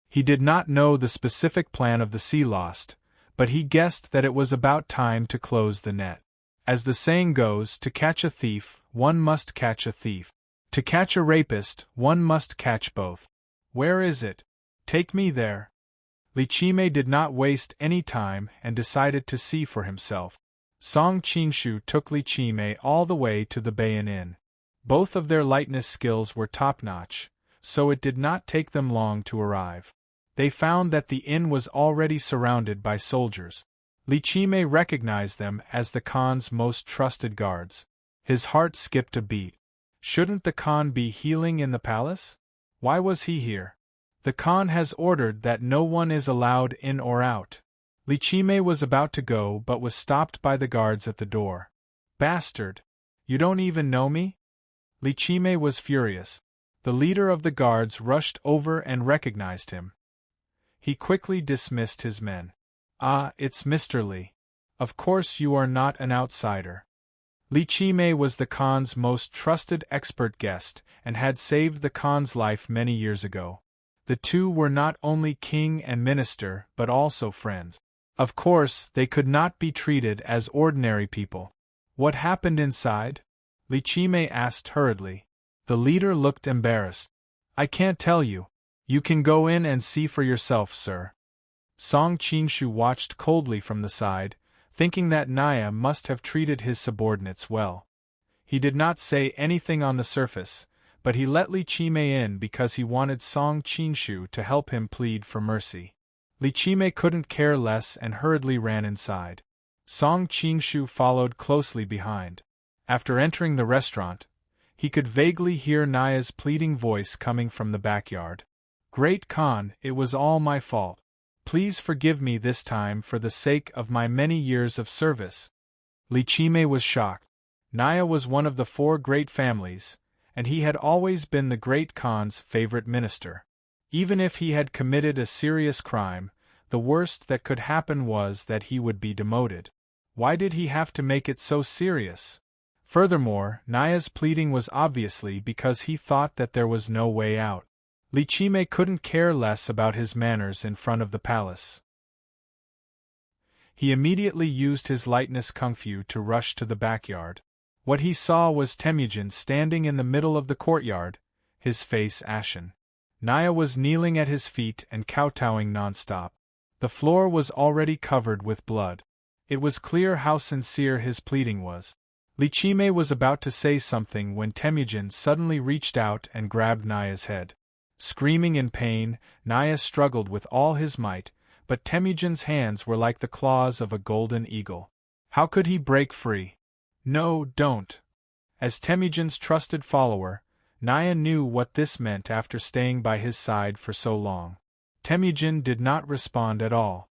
He did not know the specific plan of the sea lost, but he guessed that it was about time to close the net. As the saying goes, to catch a thief, one must catch a thief. To catch a rapist, one must catch both. Where is it? Take me there. Li Chi Mei did not waste any time and decided to see for himself. Song Qingshu took Li Chi Mei all the way to the Bayan Inn. Both of their lightness skills were top-notch, so it did not take them long to arrive. They found that the inn was already surrounded by soldiers. Li Chi Mei recognized them as the Khan's most trusted guards. His heart skipped a beat. Shouldn't the Khan be healing in the palace? Why was he here? The Khan has ordered that no one is allowed in or out. Li Chi Mei was about to go but was stopped by the guards at the door. "Bastard! You don't even know me?" Li Chi Mei was furious. The leader of the guards rushed over and recognized him. He quickly dismissed his men. "Ah, it's Mr. Li. Of course you are not an outsider." Li Chi Mei was the Khan's most trusted expert guest and had saved the Khan's life many years ago. The two were not only king and minister but also friends. Of course, they could not be treated as ordinary people. What happened inside? Lichime asked hurriedly. The leader looked embarrassed. I can't tell you. You can go in and see for yourself, sir. Song Qingshu watched coldly from the side, thinking that Naya must have treated his subordinates well. He did not say anything on the surface, but he let Lichime in because he wanted Song Qingshu to help him plead for mercy. Lichime couldn't care less and hurriedly ran inside. Song Qingshu followed closely behind. After entering the restaurant, he could vaguely hear Naya's pleading voice coming from the backyard. Great Khan, it was all my fault. Please forgive me this time for the sake of my many years of service. Lichime was shocked. Naya was one of the 4 great families, and he had always been the Great Khan's favorite minister. Even if he had committed a serious crime, the worst that could happen was that he would be demoted. Why did he have to make it so serious? Furthermore, Naya's pleading was obviously because he thought that there was no way out. Lichime couldn't care less about his manners in front of the palace. He immediately used his lightness kung fu to rush to the backyard. What he saw was Temujin standing in the middle of the courtyard, his face ashen. Naya was kneeling at his feet and kowtowing non-stop. The floor was already covered with blood. It was clear how sincere his pleading was. Lichime was about to say something when Temujin suddenly reached out and grabbed Naya's head. Screaming in pain, Naya struggled with all his might, but Temujin's hands were like the claws of a golden eagle. How could he break free? No, don't. As Temujin's trusted follower, Naya knew what this meant after staying by his side for so long. Temujin did not respond at all.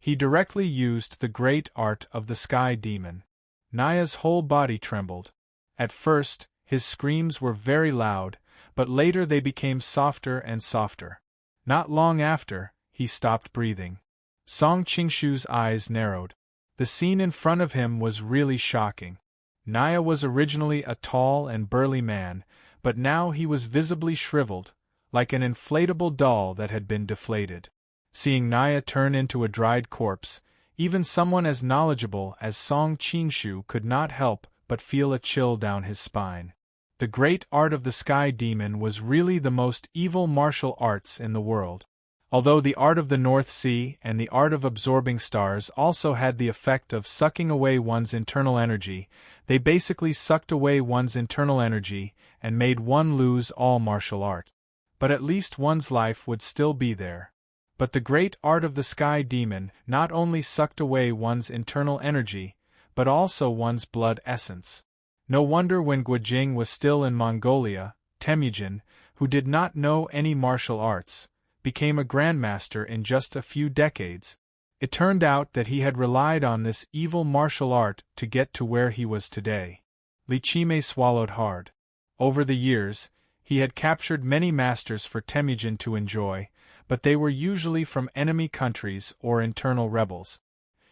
He directly used the great art of the Sky Demon. Naya's whole body trembled. At first, his screams were very loud, but later they became softer and softer. Not long after, he stopped breathing. Song Qingshu's eyes narrowed. The scene in front of him was really shocking. Naya was originally a tall and burly man, but now he was visibly shriveled, like an inflatable doll that had been deflated. Seeing Naya turn into a dried corpse, even someone as knowledgeable as Song Qingshu could not help but feel a chill down his spine. The great art of the Sky Demon was really the most evil martial arts in the world. Although the art of the North Sea and the art of absorbing stars also had the effect of sucking away one's internal energy, they basically sucked away one's internal energy and made one lose all martial art. But at least one's life would still be there. But the great art of the Sky Demon not only sucked away one's internal energy, but also one's blood essence. No wonder when Guojing was still in Mongolia, Temujin, who did not know any martial arts, became a grandmaster in just a few decades. It turned out that he had relied on this evil martial art to get to where he was today. Lichime swallowed hard. Over the years, he had captured many masters for Temujin to enjoy, but they were usually from enemy countries or internal rebels.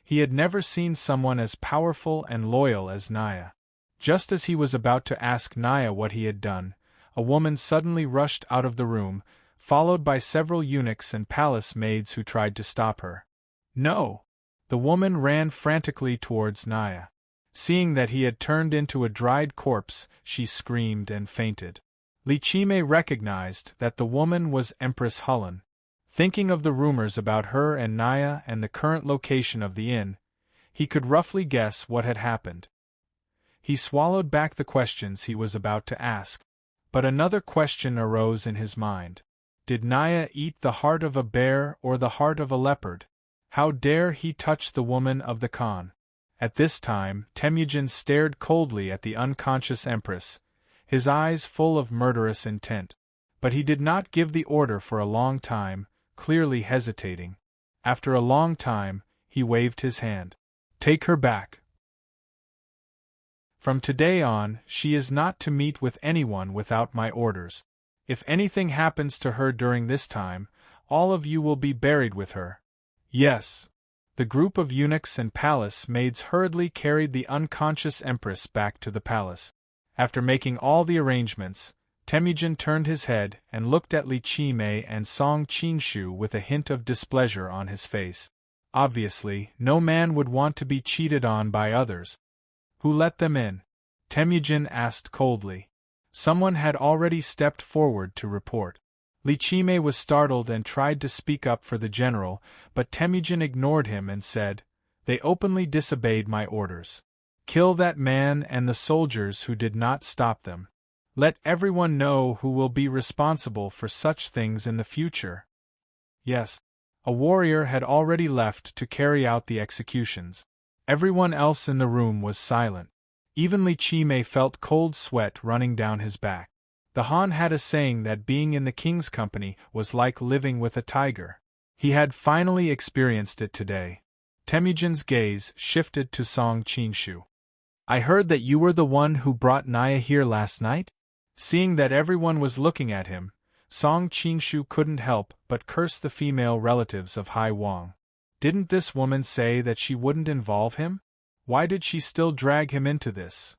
He had never seen someone as powerful and loyal as Naya. Just as he was about to ask Naya what he had done, a woman suddenly rushed out of the room, followed by several eunuchs and palace maids who tried to stop her. No! The woman ran frantically towards Naya. Seeing that he had turned into a dried corpse, she screamed and fainted. Lichime recognized that the woman was Empress Hulun. Thinking of the rumors about her and Naya and the current location of the inn, he could roughly guess what had happened. He swallowed back the questions he was about to ask. But another question arose in his mind. Did Naya eat the heart of a bear or the heart of a leopard? How dare he touch the woman of the Khan? At this time, Temujin stared coldly at the unconscious empress, his eyes full of murderous intent. But he did not give the order for a long time, clearly hesitating. After a long time, he waved his hand. Take her back. From today on, she is not to meet with anyone without my orders. If anything happens to her during this time, all of you will be buried with her. Yes. The group of eunuchs and palace maids hurriedly carried the unconscious empress back to the palace. After making all the arrangements, Temujin turned his head and looked at Li Qimei and Song Qingshu with a hint of displeasure on his face. Obviously, no man would want to be cheated on by others. Who let them in? Temujin asked coldly. Someone had already stepped forward to report. Li Qimei was startled and tried to speak up for the general, but Temujin ignored him and said, "They openly disobeyed my orders. Kill that man and the soldiers who did not stop them. Let everyone know who will be responsible for such things in the future." Yes. A warrior had already left to carry out the executions. Everyone else in the room was silent. Even Li Qimei felt cold sweat running down his back. The Han had a saying that being in the king's company was like living with a tiger. He had finally experienced it today. Temujin's gaze shifted to Song Qingshu. "I heard that you were the one who brought Naya here last night?" Seeing that everyone was looking at him, Song Qingshu couldn't help but curse the female relatives of Hai Wang. Didn't this woman say that she wouldn't involve him? Why did she still drag him into this?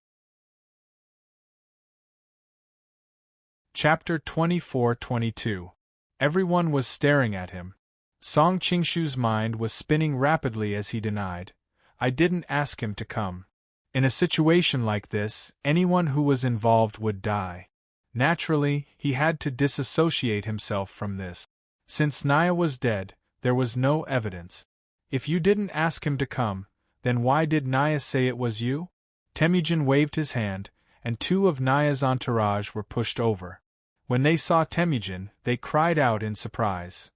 Chapter 24-22. Everyone was staring at him. Song Qingshu's mind was spinning rapidly as he denied, "I didn't ask him to come." In a situation like this, anyone who was involved would die. Naturally, he had to disassociate himself from this. Since Naya was dead, there was no evidence. If you didn't ask him to come, then why did Naya say it was you? Temujin waved his hand, and two of Naya's entourage were pushed over. When they saw Temujin, they cried out in surprise.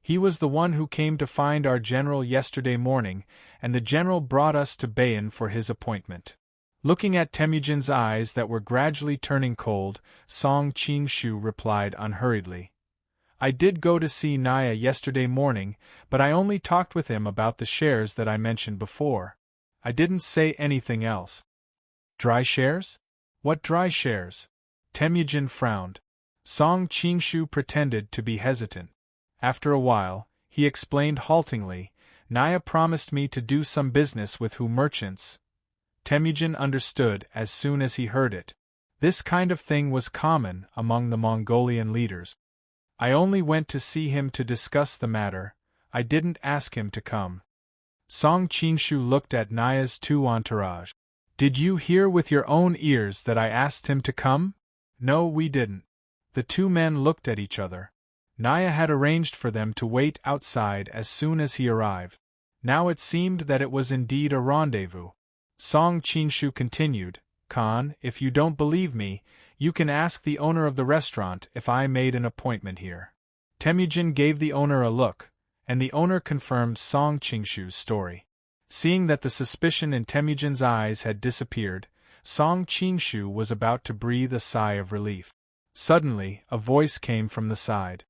"He was the one who came to find our general yesterday morning, and the general brought us to Bayan for his appointment." Looking at Temujin's eyes that were gradually turning cold, Song Qingshu replied unhurriedly, "I did go to see Naya yesterday morning, but I only talked with him about the shares that I mentioned before. I didn't say anything else." "Dry shares? What dry shares?" Temujin frowned. Song Qingshu pretended to be hesitant. After a while, he explained haltingly, "Naya promised me to do some business with who merchants." Temujin understood as soon as he heard it. This kind of thing was common among the Mongolian leaders. "I only went to see him to discuss the matter. I didn't ask him to come." Song Qingshu looked at Naya's two entourage. "Did you hear with your own ears that I asked him to come?" "No, we didn't." The two men looked at each other. Naya had arranged for them to wait outside as soon as he arrived. Now it seemed that it was indeed a rendezvous. Song Qingshu continued, "Khan, if you don't believe me, you can ask the owner of the restaurant if I made an appointment here." Temujin gave the owner a look, and the owner confirmed Song Qingshu's story. Seeing that the suspicion in Temujin's eyes had disappeared, Song Qingshu was about to breathe a sigh of relief. Suddenly, a voice came from the side.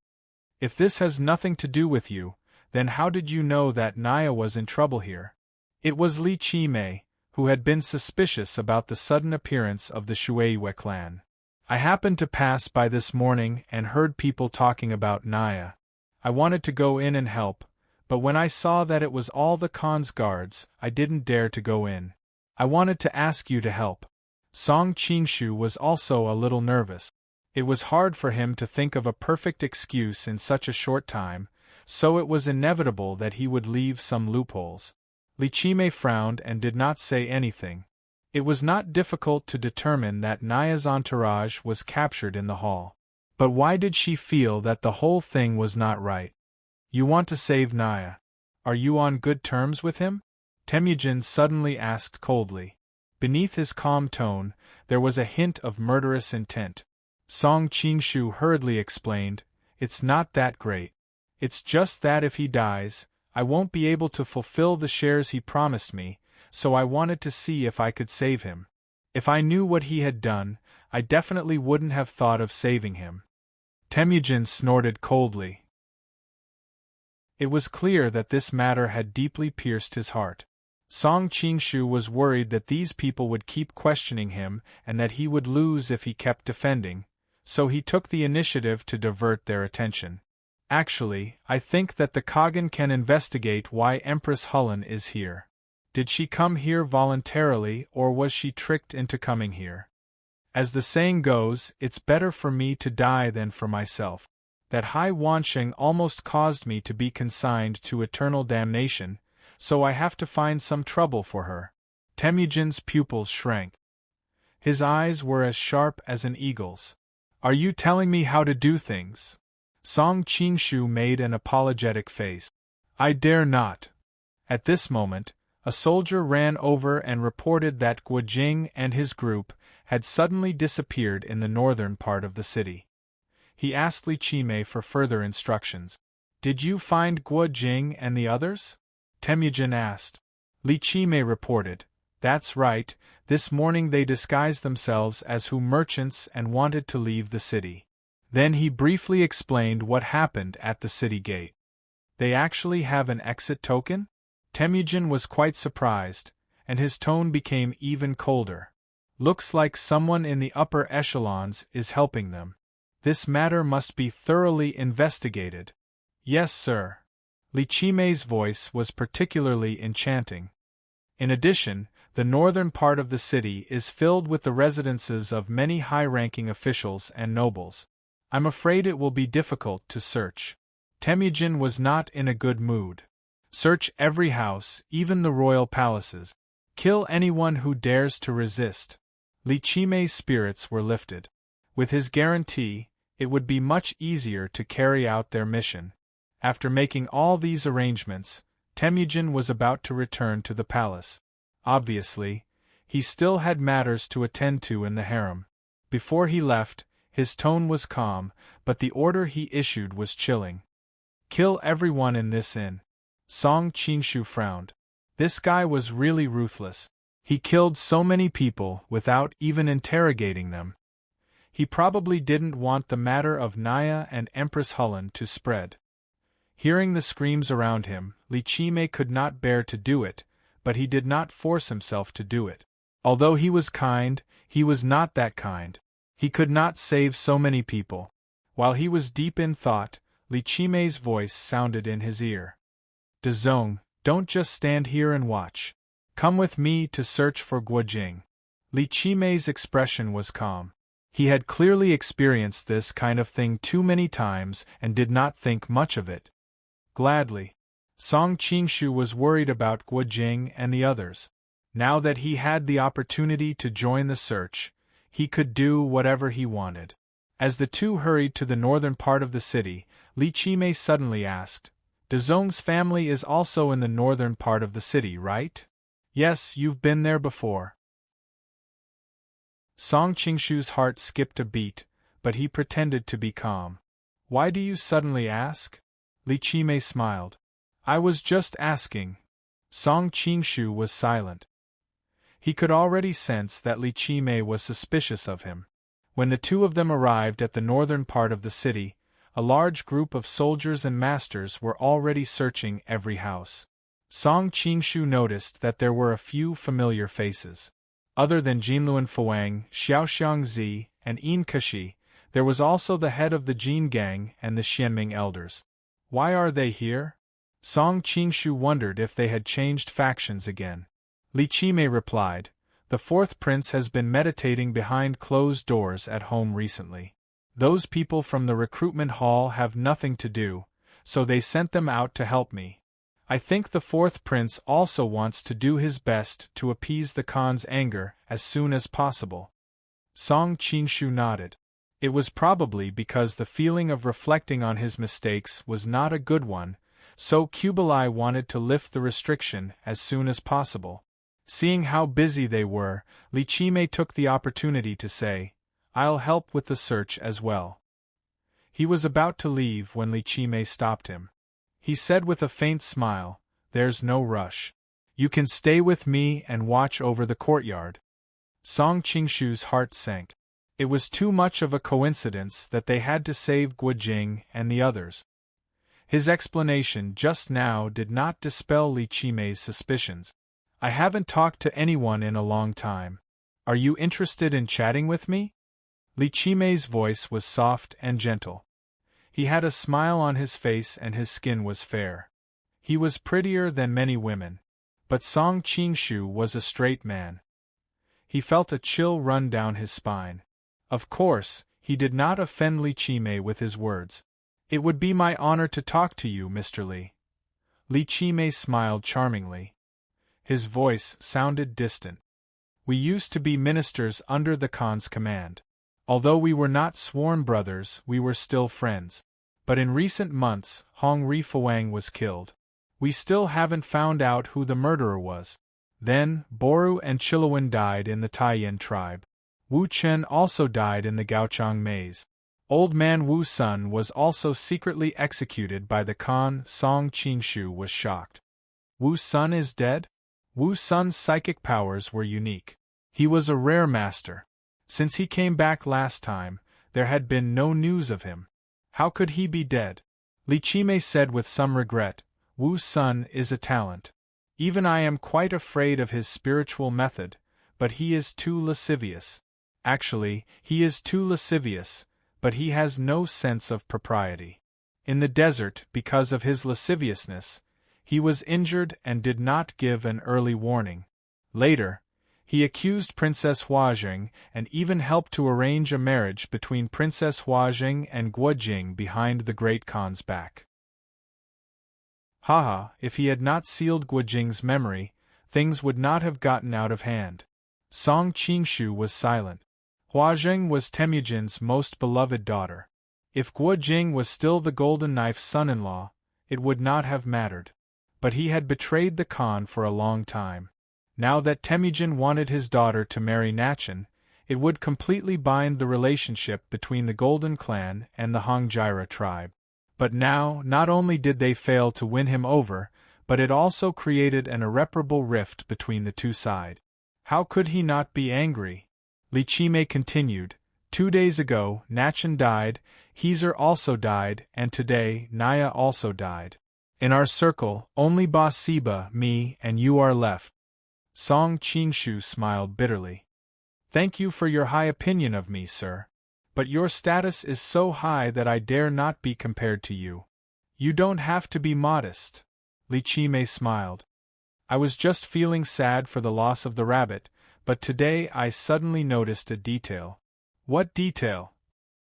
"If this has nothing to do with you, then how did you know that Naya was in trouble here?" It was Li Qimei, who had been suspicious about the sudden appearance of the Shueiyue clan. "I happened to pass by this morning and heard people talking about Naya. I wanted to go in and help, but when I saw that it was all the Khan's guards, I didn't dare to go in. I wanted to ask you to help." Song Qingshu was also a little nervous. It was hard for him to think of a perfect excuse in such a short time, so it was inevitable that he would leave some loopholes. Li Qimei frowned and did not say anything. It was not difficult to determine that Naya's entourage was captured in the hall. But why did she feel that the whole thing was not right? "You want to save Naya. Are you on good terms with him?" Temujin suddenly asked coldly. Beneath his calm tone, there was a hint of murderous intent. Song Qingshu hurriedly explained, "It's not that great. It's just that if he dies, I won't be able to fulfill the shares he promised me, so I wanted to see if I could save him. If I knew what he had done, I definitely wouldn't have thought of saving him." Temujin snorted coldly. It was clear that this matter had deeply pierced his heart. Song Qingshu was worried that these people would keep questioning him and that he would lose if he kept defending, so he took the initiative to divert their attention. "Actually, I think that the Khagan can investigate why Empress Hulun is here. Did she come here voluntarily or was she tricked into coming here?" As the saying goes, it's better for me to die than for myself. That Hai Wansheng almost caused me to be consigned to eternal damnation, so I have to find some trouble for her. Temujin's pupils shrank. His eyes were as sharp as an eagle's. Are you telling me how to do things? Song Qingshu made an apologetic face. I dare not. At this moment, a soldier ran over and reported that Guojing and his group had suddenly disappeared in the northern part of the city. He asked Li Qimei for further instructions. Did you find Guojing and the others? Temujin asked. Li Qimei reported. That's right, this morning they disguised themselves as merchants and wanted to leave the city. Then he briefly explained what happened at the city gate. They actually have an exit token? Temujin was quite surprised, and his tone became even colder. Looks like someone in the upper echelons is helping them. This matter must be thoroughly investigated. Yes, sir. Li Qimei's voice was particularly enchanting. In addition, the northern part of the city is filled with the residences of many high-ranking officials and nobles. I'm afraid it will be difficult to search. Temujin was not in a good mood. Search every house, even the royal palaces. Kill anyone who dares to resist. Li Qimei's spirits were lifted. With his guarantee, it would be much easier to carry out their mission. After making all these arrangements, Temujin was about to return to the palace. Obviously, he still had matters to attend to in the harem. Before he left, his tone was calm, but the order he issued was chilling. Kill everyone in this inn. Song Qingshu frowned. This guy was really ruthless. He killed so many people without even interrogating them. He probably didn't want the matter of Naya and Empress Hulun to spread. Hearing the screams around him, Li Qimei could not bear to do it, but he did not force himself to do it. Although he was kind, he was not that kind. He could not save so many people. While he was deep in thought, Li Qimei's voice sounded in his ear. Dezong, don't just stand here and watch. Come with me to search for Guojing. Li Qimei's expression was calm. He had clearly experienced this kind of thing too many times and did not think much of it. Gladly. Song Qingshu was worried about Guojing and the others. Now that he had the opportunity to join the search, he could do whatever he wanted. As the two hurried to the northern part of the city, Li Qimei suddenly asked, Dezong's family is also in the northern part of the city, right? Yes, you've been there before. Song Qingshu's heart skipped a beat, but he pretended to be calm. Why do you suddenly ask? Li Qimei smiled. I was just asking. Song Qingshu was silent. He could already sense that Li Qimei was suspicious of him. When the two of them arrived at the northern part of the city, a large group of soldiers and masters were already searching every house. Song Qingshu noticed that there were a few familiar faces. Other than Jinluan Fuang, Xiaoxiang Zi, and Yin Kashi, there was also the head of the Jin gang and the Xianming elders. Why are they here? Song Qingshu wondered if they had changed factions again. Li Qimei replied, The fourth prince has been meditating behind closed doors at home recently. Those people from the recruitment hall have nothing to do, so they sent them out to help me. I think the fourth prince also wants to do his best to appease the Khan's anger as soon as possible. Song Qingshu nodded. It was probably because the feeling of reflecting on his mistakes was not a good one, so Kublai wanted to lift the restriction as soon as possible. Seeing how busy they were, Li Qimei took the opportunity to say, I'll help with the search as well. He was about to leave when Li Qimei stopped him. He said with a faint smile, There's no rush. You can stay with me and watch over the courtyard. Song Qingshu's heart sank. It was too much of a coincidence that they had to save Guojing and the others. His explanation just now did not dispel Li Qimei's suspicions. I haven't talked to anyone in a long time. Are you interested in chatting with me? Li Qimei's voice was soft and gentle. He had a smile on his face and his skin was fair. He was prettier than many women. But Song Qingshu was a straight man. He felt a chill run down his spine. Of course, he did not offend Li Qimei with his words. "It would be my honor to talk to you, Mr. Li." Li Qimei smiled charmingly. His voice sounded distant. "We used to be ministers under the Khan's command. Although we were not sworn brothers, we were still friends. But in recent months, Hong Ri Fuang was killed. We still haven't found out who the murderer was. Then, Boru and Chilawan died in the Taiyan tribe. Wu Chen also died in the Gaochang maze. Old man Wu Sun was also secretly executed by the Khan." Song Qingshu was shocked. "Wu Sun is dead?" Wu Sun's psychic powers were unique. He was a rare master. Since he came back last time, there had been no news of him. How could he be dead? Li Qimei said with some regret, "Wu Sun is a talent. Even I am quite afraid of his spiritual method, but he is too lascivious. Actually, he is too lascivious, but he has no sense of propriety. In the desert, because of his lasciviousness, he was injured and did not give an early warning. Later, he accused Princess Huajing and even helped to arrange a marriage between Princess Huajing and Guojing behind the Great Khan's back. Haha, if he had not sealed Guojing's memory, things would not have gotten out of hand." Song Qingshu was silent. Huajing was Temujin's most beloved daughter. If Guojing was still the Golden Knife's son-in-law, it would not have mattered. But he had betrayed the Khan for a long time. Now that Temujin wanted his daughter to marry Nachin, it would completely bind the relationship between the Golden Clan and the Hongjaira tribe. But now, not only did they fail to win him over, but it also created an irreparable rift between the two sides. How could he not be angry? Li Qimei continued, 2 days ago, Nachin died, Heezer also died, and today, Naya also died. In our circle, only Ba Siba, me, and you are left. Song Qingshu smiled bitterly. "Thank you for your high opinion of me, sir. But your status is so high that I dare not be compared to you. You don't have to be modest." Li Qimei smiled. "I was just feeling sad for the loss of the rabbit, but today I suddenly noticed a detail." "What detail?"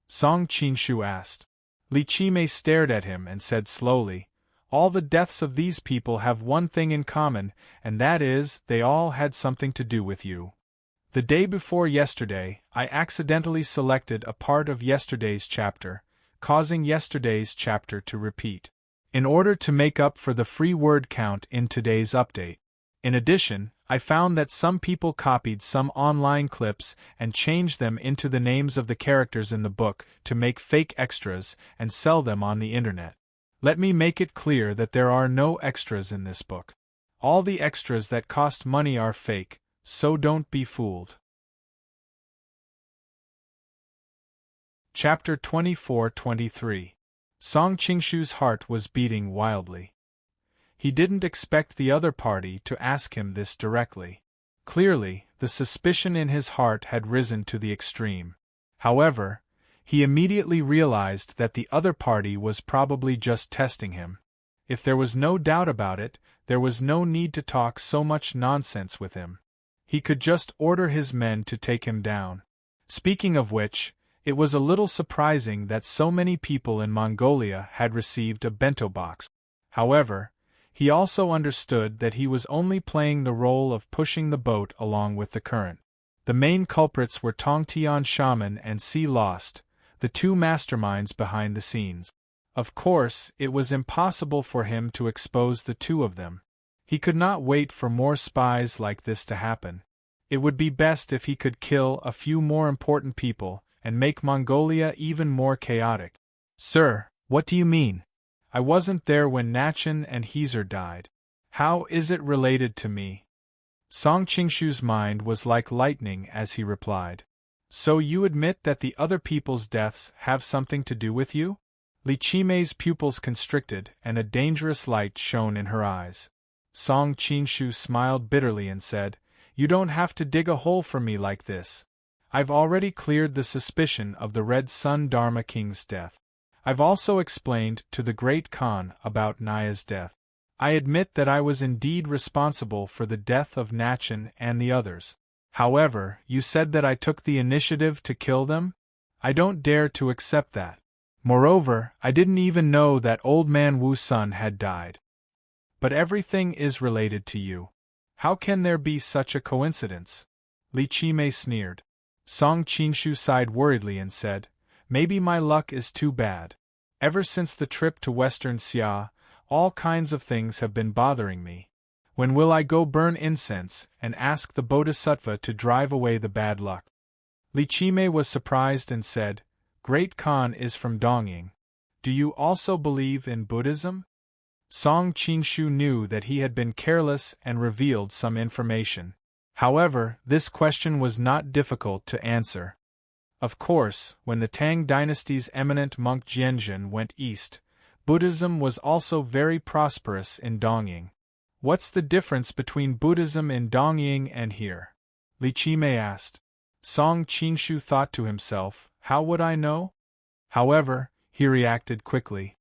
Song Qingshu asked. Li Qimei stared at him and said slowly, "All the deaths of these people have one thing in common, and that is, they all had something to do with you. The day before yesterday, I accidentally selected a part of yesterday's chapter, causing yesterday's chapter to repeat, in order to make up for the free word count in today's update. In addition, I found that some people copied some online clips and changed them into the names of the characters in the book to make fake extras and sell them on the internet. Let me make it clear that there are no extras in this book. All the extras that cost money are fake, so don't be fooled." Chapter 24-23. Song Qingshu's heart was beating wildly. He didn't expect the other party to ask him this directly. Clearly, the suspicion in his heart had risen to the extreme. However, he immediately realized that the other party was probably just testing him. If there was no doubt about it, there was no need to talk so much nonsense with him. He could just order his men to take him down. Speaking of which, it was a little surprising that so many people in Mongolia had received a bento box. However, he also understood that he was only playing the role of pushing the boat along with the current. The main culprits were Tongtian Shaman and Sea Lost, the two masterminds behind the scenes. Of course, it was impossible for him to expose the two of them. He could not wait for more spies like this to happen. It would be best if he could kill a few more important people and make Mongolia even more chaotic. "Sir, what do you mean? I wasn't there when Nachin and Heezer died. How is it related to me?" Song Qingshu's mind was like lightning as he replied. "So you admit that the other people's deaths have something to do with you?" Li Qimei's pupils constricted and a dangerous light shone in her eyes. Song Qingshu smiled bitterly and said, "You don't have to dig a hole for me like this. I've already cleared the suspicion of the Red Sun Dharma King's death. I've also explained to the Great Khan about Naya's death. I admit that I was indeed responsible for the death of Nachin and the others. However, you said that I took the initiative to kill them? I don't dare to accept that. Moreover, I didn't even know that old man Wu's son had died. But everything is related to you. How can there be such a coincidence? Li Qimei sneered. Song Qingshu sighed worriedly and said, maybe my luck is too bad. Ever since the trip to Western Xia, all kinds of things have been bothering me. When will I go burn incense and ask the Bodhisattva to drive away the bad luck? Li Qimei was surprised and said, Great Khan is from Dongying. Do you also believe in Buddhism? Song Qingshu knew that he had been careless and revealed some information. However, this question was not difficult to answer. Of course, when the Tang dynasty's eminent monk Jianzhen went east, Buddhism was also very prosperous in Dongying. What's the difference between Buddhism in Dongying and here? Li Qimei asked. Song Qingshu thought to himself, how would I know? However, he reacted quickly.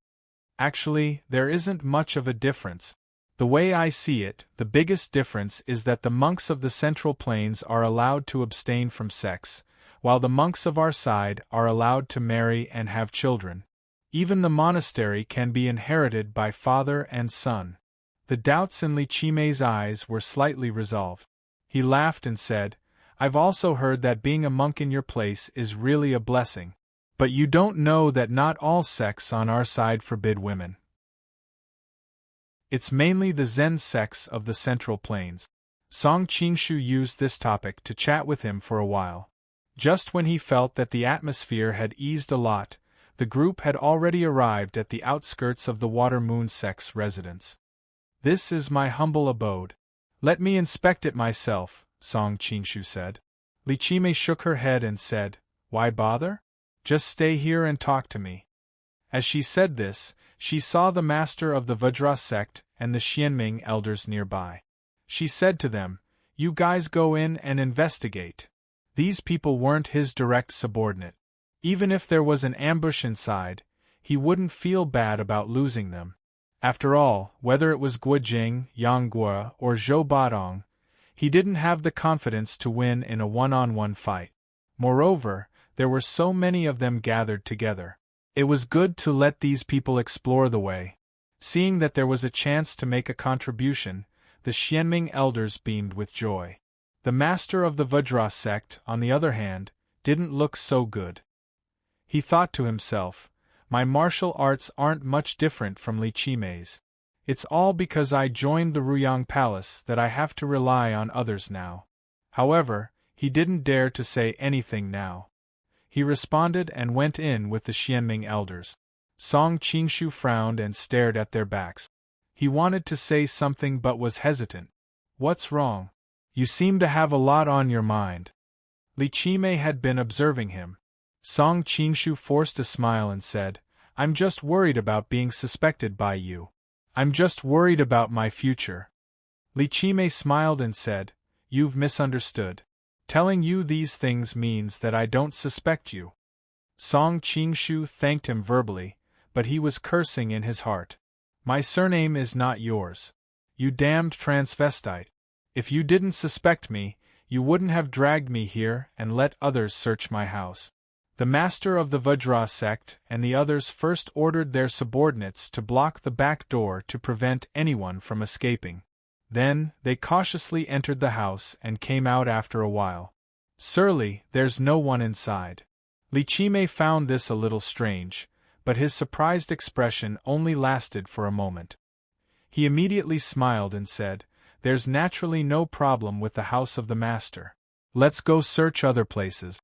Actually, there isn't much of a difference. The way I see it, the biggest difference is that the monks of the Central Plains are allowed to abstain from sex, while the monks of our side are allowed to marry and have children. Even the monastery can be inherited by father and son. The doubts in Li Qimei's eyes were slightly resolved. He laughed and said, I've also heard that being a monk in your place is really a blessing. But you don't know that not all sects on our side forbid women. It's mainly the Zen sects of the Central Plains. Song Qingshu used this topic to chat with him for a while. Just when he felt that the atmosphere had eased a lot, the group had already arrived at the outskirts of the Water Moon sect's residence. This is my humble abode. Let me inspect it myself, Song Qingshu said. Li Qimei shook her head and said, Why bother? Just stay here and talk to me. As she said this, she saw the master of the Vajra sect and the Xianming elders nearby. She said to them, You guys go in and investigate. These people weren't his direct subordinate. Even if there was an ambush inside, he wouldn't feel bad about losing them. After all, whether it was Guojing, Yang Guo, or Zhou Badong, he didn't have the confidence to win in a one-on-one fight. Moreover, there were so many of them gathered together. It was good to let these people explore the way. Seeing that there was a chance to make a contribution, the Xianming elders beamed with joy. The master of the Vajra sect, on the other hand, didn't look so good. He thought to himself, my martial arts aren't much different from Li Qimei's. It's all because I joined the Ruyang Palace that I have to rely on others now. However, he didn't dare to say anything now. He responded and went in with the Xianming elders. Song Qingshu frowned and stared at their backs. He wanted to say something but was hesitant. What's wrong? You seem to have a lot on your mind. Li Qimei had been observing him. Song Qingshu forced a smile and said, I'm just worried about being suspected by you. I'm just worried about my future. Li Qimei smiled and said, You've misunderstood. Telling you these things means that I don't suspect you. Song Qingshu thanked him verbally, but he was cursing in his heart. My surname is not yours. You damned transvestite. If you didn't suspect me, you wouldn't have dragged me here and let others search my house. The master of the Vajra sect and the others first ordered their subordinates to block the back door to prevent anyone from escaping. Then, they cautiously entered the house and came out after a while. Surely, there's no one inside. Li Qimei found this a little strange, but his surprised expression only lasted for a moment. He immediately smiled and said, There's naturally no problem with the house of the master. Let's go search other places.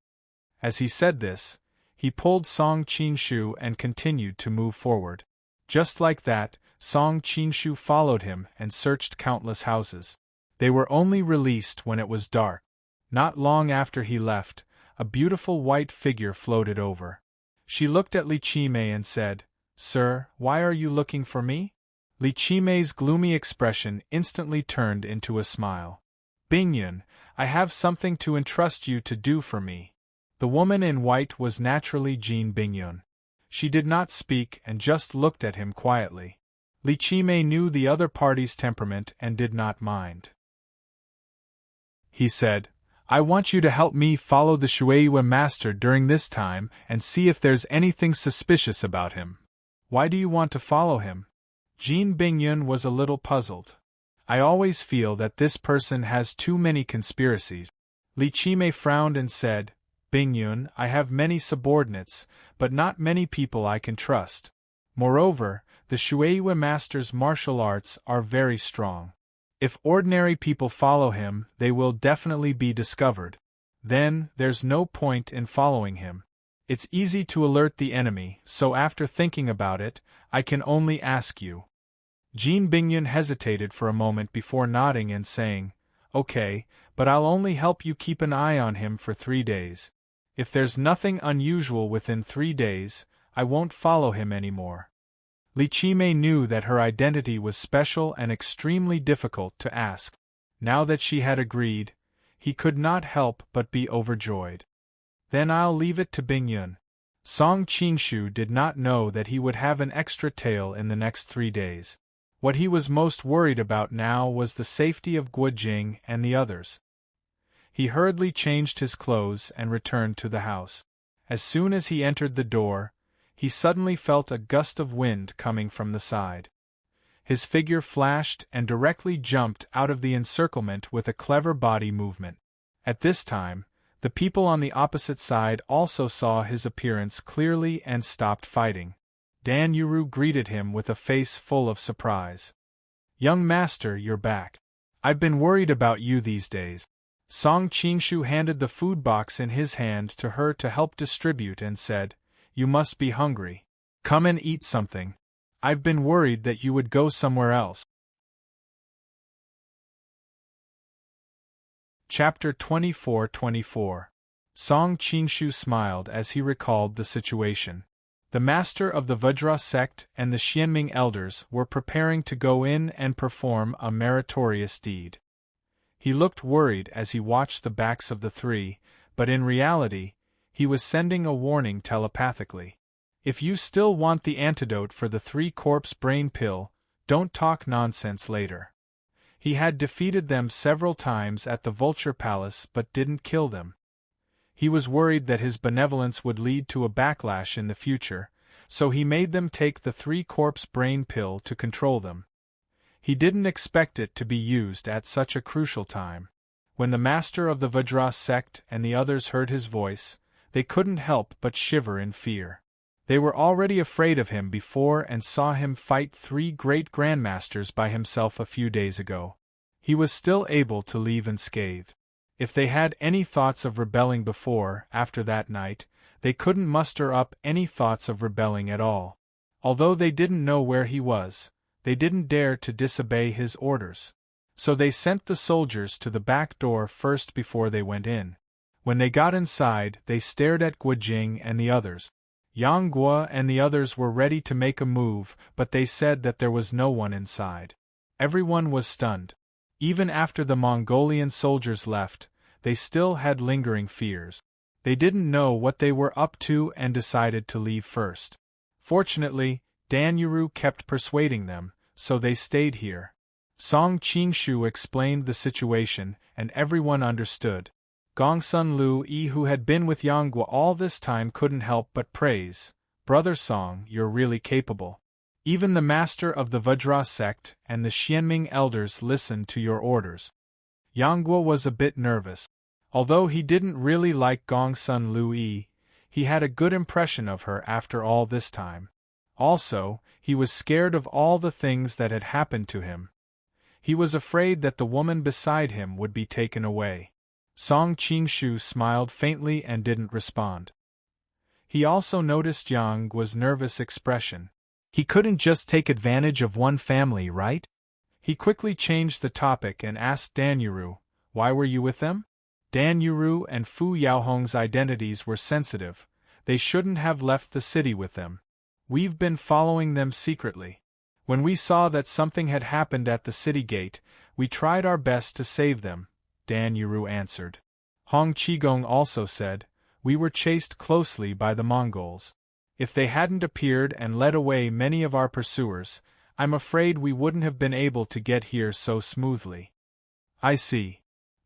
As he said this, he pulled Song Qingshu and continued to move forward. Just like that, Song Qingshu followed him and searched countless houses. They were only released when it was dark. Not long after he left, a beautiful white figure floated over. She looked at Li Qimei and said, Sir, why are you looking for me? Li Qimei's gloomy expression instantly turned into a smile. Bingyun, I have something to entrust you to do for me. The woman in white was naturally Jean Bingyun. She did not speak and just looked at him quietly. Li Qimei knew the other party's temperament and did not mind. He said, I want you to help me follow the Shueihua master during this time and see if there's anything suspicious about him. Why do you want to follow him? Jin Bingyun was a little puzzled. I always feel that this person has too many conspiracies. Li Qimei frowned and said, Bingyun, I have many subordinates, but not many people I can trust. Moreover, the Shueihua master's martial arts are very strong. If ordinary people follow him, they will definitely be discovered. Then, there's no point in following him. It's easy to alert the enemy, so after thinking about it, I can only ask you. Jin Bingyun hesitated for a moment before nodding and saying, Okay, but I'll only help you keep an eye on him for 3 days. If there's nothing unusual within 3 days, I won't follow him anymore. Li Qimei knew that her identity was special and extremely difficult to ask. Now that she had agreed, he could not help but be overjoyed. Then I'll leave it to Bingyun. Song Qingshu did not know that he would have an extra tail in the next 3 days. What he was most worried about now was the safety of Guojing and the others. He hurriedly changed his clothes and returned to the house. As soon as he entered the door, he suddenly felt a gust of wind coming from the side. His figure flashed and directly jumped out of the encirclement with a clever body movement. At this time, the people on the opposite side also saw his appearance clearly and stopped fighting. Dan Yuru greeted him with a face full of surprise. Young master, you're back. I've been worried about you these days. Song Qingshu handed the food box in his hand to her to help distribute and said, You must be hungry. Come and eat something. I've been worried that you would go somewhere else. Chapter 24-24. Song Qingshu smiled as he recalled the situation. The master of the Vajra sect and the Xianming elders were preparing to go in and perform a meritorious deed. He looked worried as he watched the backs of the three, but in reality, he was sending a warning telepathically. If you still want the antidote for the 3-corpse brain pill, don't talk nonsense later. He had defeated them several times at the Vulture Palace but didn't kill them. He was worried that his benevolence would lead to a backlash in the future, so he made them take the 3-corpse brain pill to control them. He didn't expect it to be used at such a crucial time. When the master of the Vajra sect and the others heard his voice, they couldn't help but shiver in fear. They were already afraid of him before and saw him fight 3 great grandmasters by himself a few days ago. He was still able to leave unscathed. If they had any thoughts of rebelling before, after that night, they couldn't muster up any thoughts of rebelling at all. Although they didn't know where he was, they didn't dare to disobey his orders. So they sent the soldiers to the back door first before they went in. When they got inside, they stared at Guojing and the others. Yang Guo and the others were ready to make a move, but they said that there was no one inside. Everyone was stunned. Even after the Mongolian soldiers left, they still had lingering fears. They didn't know what they were up to and decided to leave first. Fortunately, Dan Yuru kept persuading them, so they stayed here. Song Qingshu explained the situation, and everyone understood. Gongsun Lu Yi, who had been with Yang Guo all this time, couldn't help but praise, Brother Song, you're really capable. Even the master of the Vajra sect and the Xianming elders listened to your orders. Yang Guo was a bit nervous. Although he didn't really like Gongsun Lu Yi, he had a good impression of her after all this time. Also, he was scared of all the things that had happened to him. He was afraid that the woman beside him would be taken away. Song Qingshu smiled faintly and didn't respond. He also noticed Yang Guo's nervous expression. He couldn't just take advantage of one family, right? He quickly changed the topic and asked Dan Yuru, why were you with them? Dan Yuru and Fu Yaohong's identities were sensitive. They shouldn't have left the city with them. We've been following them secretly. When we saw that something had happened at the city gate, we tried our best to save them, Dan Yuru answered. Hong Qigong also said, we were chased closely by the Mongols. If they hadn't appeared and led away many of our pursuers, I'm afraid we wouldn't have been able to get here so smoothly. I see.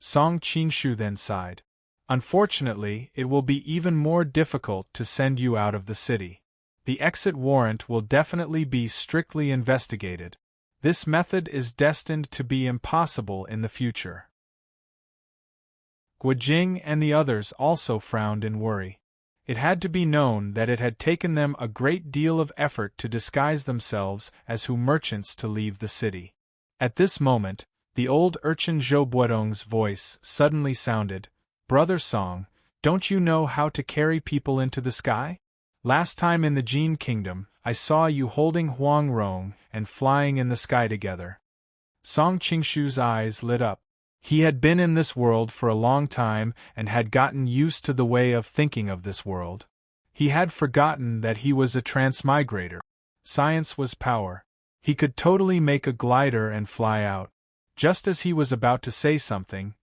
Song Qingshu then sighed. Unfortunately, it will be even more difficult to send you out of the city. The exit warrant will definitely be strictly investigated. This method is destined to be impossible in the future. Guojing and the others also frowned in worry. It had to be known that it had taken them a great deal of effort to disguise themselves as merchants to leave the city. At this moment, the old urchin Zhou Buodong's voice suddenly sounded, "Brother Song, don't you know how to carry people into the sky? Last time in the Jin Kingdom, I saw you holding Huang Rong and flying in the sky together." Song Qingshu's eyes lit up. He had been in this world for a long time and had gotten used to the way of thinking of this world. He had forgotten that he was a transmigrator. Science was power. He could totally make a glider and fly out. Just as he was about to say something,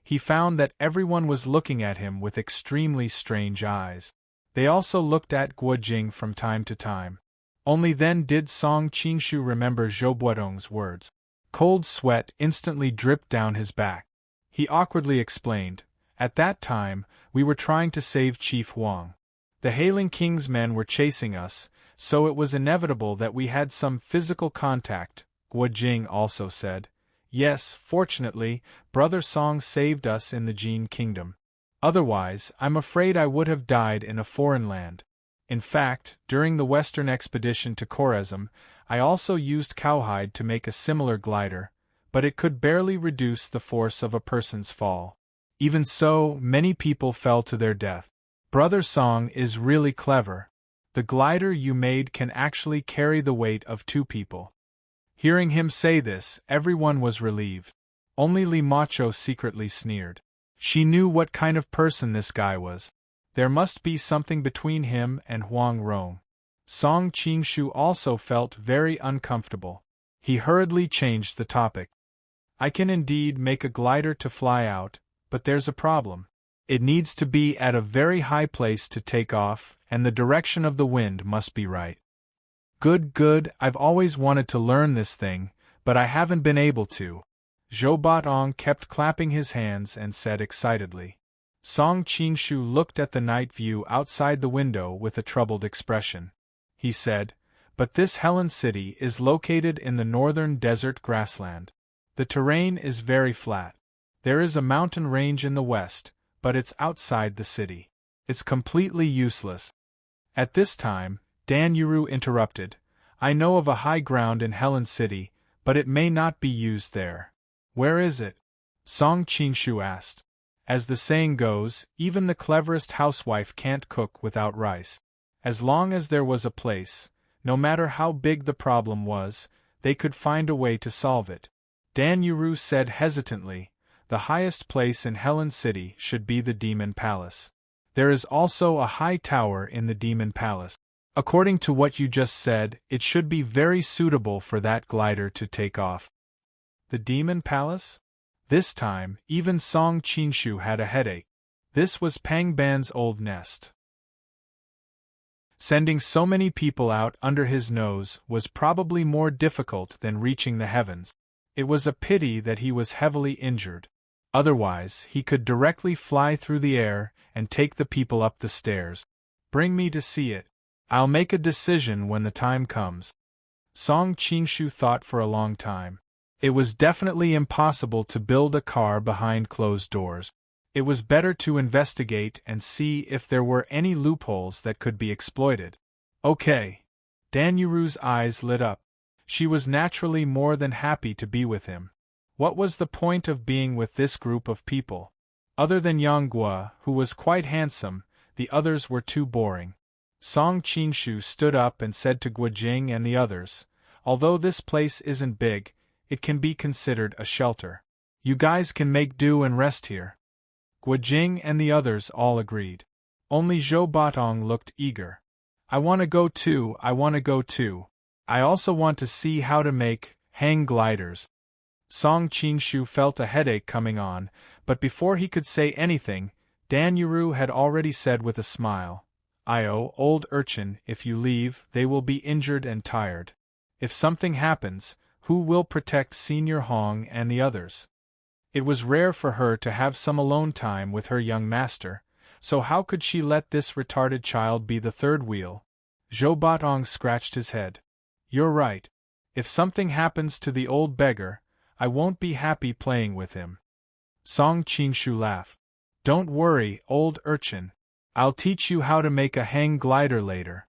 he found that everyone was looking at him with extremely strange eyes. They also looked at Guojing from time to time. Only then did Song Qingshu remember Zhou Buodong's words. Cold sweat instantly dripped down his back. He awkwardly explained, "At that time, we were trying to save Chief Huang. The Hailing King's men were chasing us, so it was inevitable that we had some physical contact." Guojing also said, "Yes, fortunately, Brother Song saved us in the Jin Kingdom. Otherwise, I'm afraid I would have died in a foreign land. In fact, during the Western expedition to Khwarezm, I also used cowhide to make a similar glider, but it could barely reduce the force of a person's fall. Even so, many people fell to their death. Brother Song is really clever. The glider you made can actually carry the weight of 2 people." Hearing him say this, everyone was relieved. Only Li Macho secretly sneered. She knew what kind of person this guy was. There must be something between him and Huang Rong. Song Qingshu also felt very uncomfortable. He hurriedly changed the topic. "I can indeed make a glider to fly out, but there's a problem. It needs to be at a very high place to take off, and the direction of the wind must be right." Good, I've always wanted to learn this thing, but I haven't been able to." Zhou Buodong kept clapping his hands and said excitedly. Song Qingshu looked at the night view outside the window with a troubled expression. He said, "But this Helen city is located in the northern desert grassland. The terrain is very flat. There is a mountain range in the west, but it's outside the city. It's completely useless." At this time, Dan Yuru interrupted, "I know of a high ground in Helen City, but it may not be used there." "Where is it?" Song Qingshu asked. As the saying goes, even the cleverest housewife can't cook without rice. As long as there was a place, no matter how big the problem was, they could find a way to solve it. Dan Yuru said hesitantly, "The highest place in Helen City should be the Demon Palace. There is also a high tower in the Demon Palace. According to what you just said, it should be very suitable for that glider to take off." The Demon Palace? This time, even Song Qingshu had a headache. This was Pangban's old nest. Sending so many people out under his nose was probably more difficult than reaching the heavens. It was a pity that he was heavily injured. Otherwise, he could directly fly through the air and take the people up the stairs. "Bring me to see it. I'll make a decision when the time comes." Song Qingshu thought for a long time. It was definitely impossible to build a car behind closed doors. It was better to investigate and see if there were any loopholes that could be exploited. "Okay." Dan Yuru's eyes lit up. She was naturally more than happy to be with him. What was the point of being with this group of people? Other than Yang Guo, who was quite handsome, the others were too boring. Song Qingshu stood up and said to Guojing and the others, "Although this place isn't big, it can be considered a shelter. You guys can make do and rest here." Guojing and the others all agreed. Only Zhou Buodong looked eager. "I want to go too, I want to go too. I also want to see how to make hang gliders." Song Qingshu felt a headache coming on, but before he could say anything, Dan Yuru had already said with a smile, "Io, old urchin, if you leave, they will be injured and tired. If something happens, who will protect Senior Hong and the others?" It was rare for her to have some alone time with her young master, so how could she let this retarded child be the third wheel? Zhou Batong scratched his head. You're right. If something happens to the old beggar, I won't be happy playing with him. Song Qingshu laughed. Don't worry, old urchin. I'll teach you how to make a hang glider later.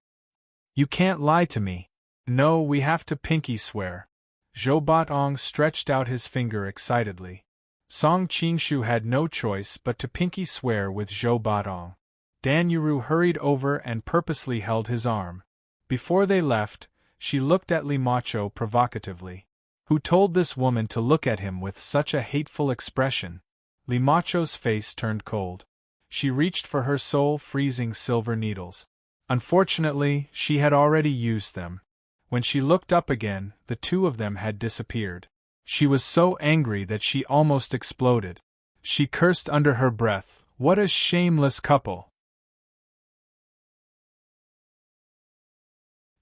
You can't lie to me. No, we have to pinky swear. Zhou Batong stretched out his finger excitedly. Song Qingshu had no choice but to pinky swear with Zhou Batong. Dan Yuru hurried over and purposely held his arm. Before they left, she looked at Li Macho provocatively. Who told this woman to look at him with such a hateful expression? Li Macho's face turned cold. She reached for her soul-freezing silver needles. Unfortunately, she had already used them. When she looked up again, the two of them had disappeared. She was so angry that she almost exploded. She cursed under her breath, "What a shameless couple!"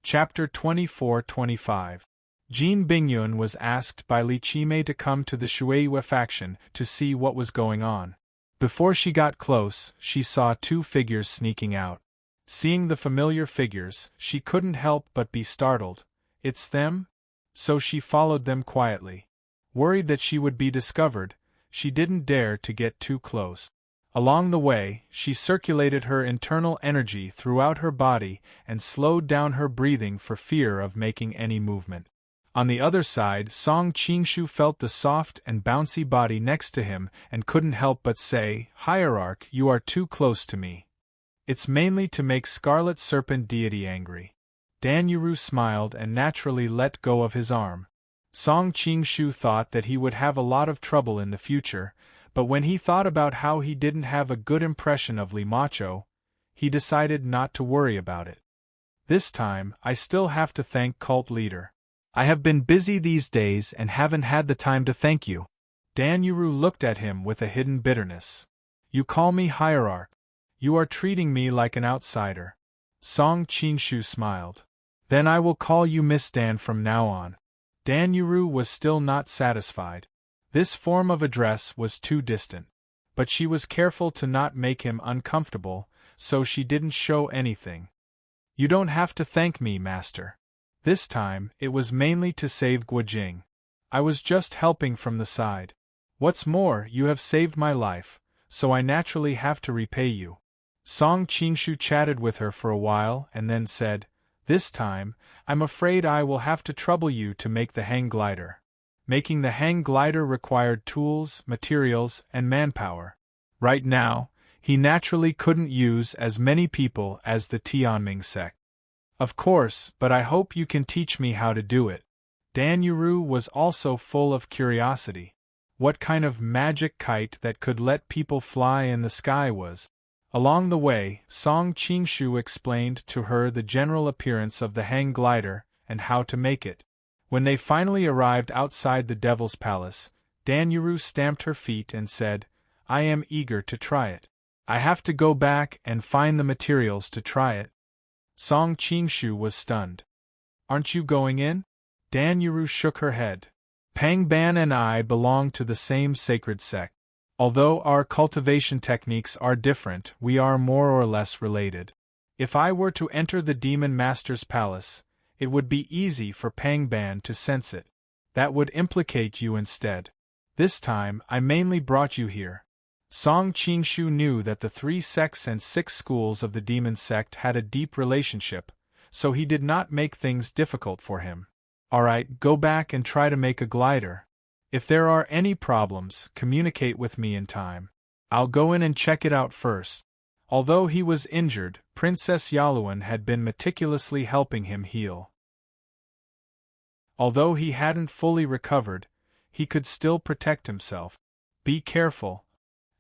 Chapter 24-25. Jin Bingyun was asked by Li Qimei to come to the Shueiyue faction to see what was going on. Before she got close, she saw two figures sneaking out. Seeing the familiar figures, she couldn't help but be startled. It's them? So she followed them quietly. Worried that she would be discovered, she didn't dare to get too close. Along the way, she circulated her internal energy throughout her body and slowed down her breathing for fear of making any movement. On the other side, Song Qingshu felt the soft and bouncy body next to him and couldn't help but say, "Hierarch, you are too close to me. It's mainly to make Scarlet Serpent Deity angry." Dan Yuru smiled and naturally let go of his arm. Song Qingshu thought that he would have a lot of trouble in the future, but when he thought about how he didn't have a good impression of Li Macho, he decided not to worry about it. This time, I still have to thank Cult Leader. I have been busy these days and haven't had the time to thank you. Dan Yuru looked at him with a hidden bitterness. You call me Hierarch. You are treating me like an outsider. Song Qingshu smiled. Then I will call you Miss Dan from now on. Dan Yuru was still not satisfied. This form of address was too distant. But she was careful to not make him uncomfortable, so she didn't show anything. You don't have to thank me, Master. This time, it was mainly to save Guojing. I was just helping from the side. What's more, you have saved my life, so I naturally have to repay you. Song Qingshu chatted with her for a while and then said, This time, I'm afraid I will have to trouble you to make the hang glider. Making the hang glider required tools, materials, and manpower. Right now, he naturally couldn't use as many people as the Tianming sect. Of course, but I hope you can teach me how to do it. Dan Yuru was also full of curiosity. What kind of magic kite that could let people fly in the sky was? Along the way, Song Qingshu explained to her the general appearance of the hang glider and how to make it. When they finally arrived outside the Devil's Palace, Dan Yuru stamped her feet and said, I am eager to try it. I have to go back and find the materials to try it. Song Qingshu was stunned. Aren't you going in? Dan Yuru shook her head. Pang Ban and I belong to the same sacred sect. Although our cultivation techniques are different, we are more or less related. If I were to enter the Demon Master's palace, it would be easy for Pang Ban to sense it. That would implicate you instead. This time, I mainly brought you here. Song Qingshu knew that the 3 sects and 6 schools of the demon sect had a deep relationship, so he did not make things difficult for him. Alright, go back and try to make a glider. If there are any problems, communicate with me in time. I'll go in and check it out first. Although he was injured, Princess Yaluan had been meticulously helping him heal. Although he hadn't fully recovered, he could still protect himself. Be careful.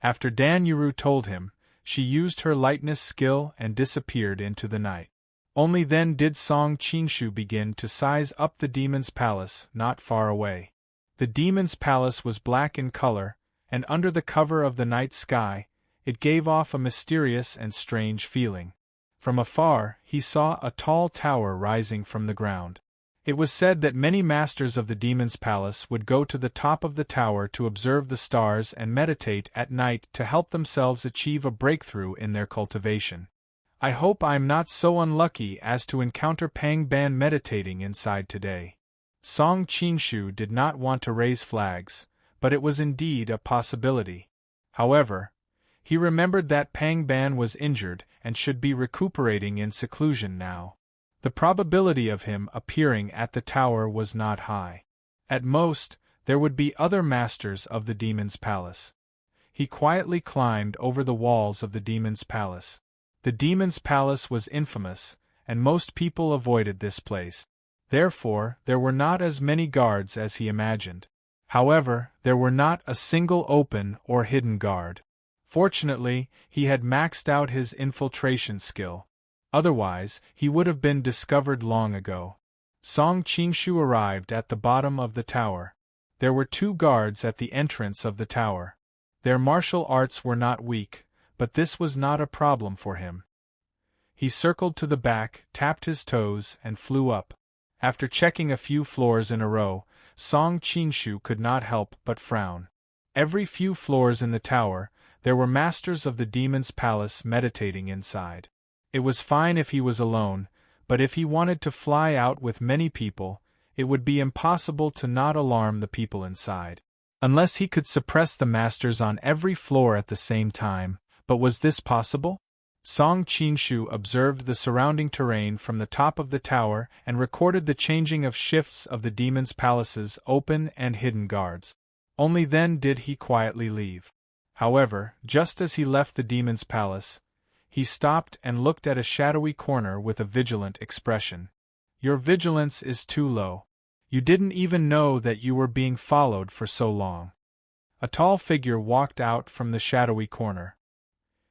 After Dan Yuru told him, she used her lightness skill and disappeared into the night. Only then did Song Qingshu begin to size up the demon's palace not far away. The demon's palace was black in color, and under the cover of the night sky, it gave off a mysterious and strange feeling. From afar, he saw a tall tower rising from the ground. It was said that many masters of the demon's palace would go to the top of the tower to observe the stars and meditate at night to help themselves achieve a breakthrough in their cultivation. I hope I'm not so unlucky as to encounter Pang Ban meditating inside today. Song Qingshu did not want to raise flags, but it was indeed a possibility. However, he remembered that Pang Ban was injured and should be recuperating in seclusion now. The probability of him appearing at the tower was not high. At most, there would be other masters of the demon's palace. He quietly climbed over the walls of the demon's palace. The demon's palace was infamous, and most people avoided this place. Therefore, there were not as many guards as he imagined. However, there were not a single open or hidden guard. Fortunately, he had maxed out his infiltration skill. Otherwise, he would have been discovered long ago. Song Qingshu arrived at the bottom of the tower. There were 2 guards at the entrance of the tower. Their martial arts were not weak, but this was not a problem for him. He circled to the back, tapped his toes, and flew up. After checking a few floors in a row, Song Qingshu could not help but frown. Every few floors in the tower, there were masters of the demon's palace meditating inside. It was fine if he was alone, but if he wanted to fly out with many people, it would be impossible to not alarm the people inside. Unless he could suppress the masters on every floor at the same time, but was this possible? Song Qingshu observed the surrounding terrain from the top of the tower and recorded the changing of shifts of the demon's palace's open and hidden guards. Only then did he quietly leave. However, just as he left the demon's palace, he stopped and looked at a shadowy corner with a vigilant expression. Your vigilance is too low. You didn't even know that you were being followed for so long. A tall figure walked out from the shadowy corner.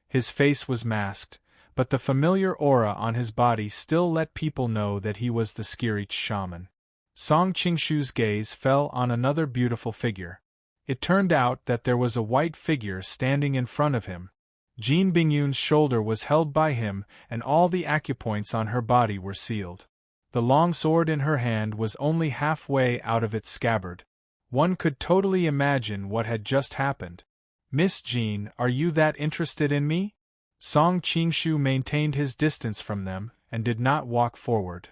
His face was masked, but the familiar aura on his body still let people know that he was the Skirich shaman. Song Qingshu's gaze fell on another beautiful figure. It turned out that there was a white figure standing in front of him. Jean Bingyun's shoulder was held by him, and all the acupoints on her body were sealed. The long sword in her hand was only halfway out of its scabbard. One could totally imagine what had just happened. Miss Jean, are you that interested in me? Song Qingshu maintained his distance from them, and did not walk forward.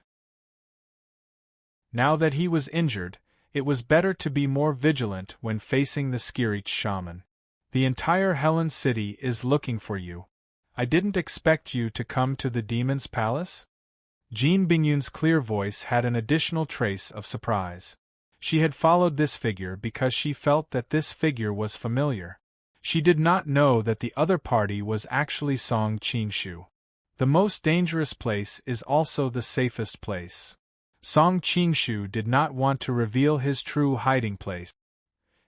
Now that he was injured, it was better to be more vigilant when facing the Skirich shaman. The entire Helen city is looking for you. I didn't expect you to come to the demon's palace? Jean Bingyun's clear voice had an additional trace of surprise. She had followed this figure because she felt that this figure was familiar. She did not know that the other party was actually Song Qingshu. The most dangerous place is also the safest place. Song Qingshu did not want to reveal his true hiding place.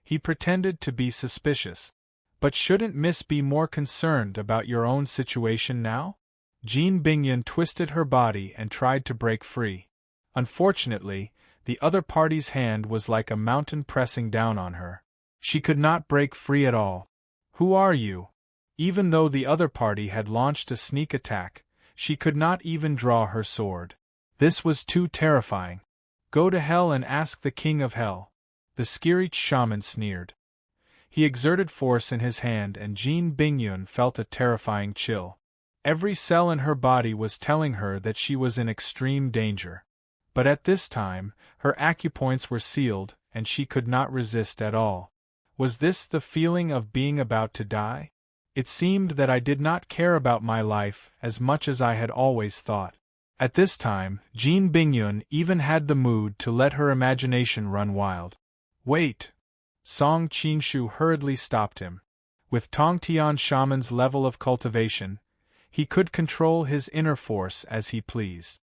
He pretended to be suspicious. But shouldn't Miss be more concerned about your own situation now? Jean Bingyun twisted her body and tried to break free. Unfortunately, the other party's hand was like a mountain pressing down on her. She could not break free at all. Who are you? Even though the other party had launched a sneak attack, she could not even draw her sword. This was too terrifying. Go to hell and ask the king of hell. The Skirich shaman sneered. He exerted force in his hand and Jean Bingyun felt a terrifying chill. Every cell in her body was telling her that she was in extreme danger. But at this time, her acupoints were sealed, and she could not resist at all. Was this the feeling of being about to die? It seemed that I did not care about my life as much as I had always thought. At this time, Jean Bingyun even had the mood to let her imagination run wild. Wait! Song Qingshu hurriedly stopped him. With Tongtian shaman's level of cultivation, he could control his inner force as he pleased.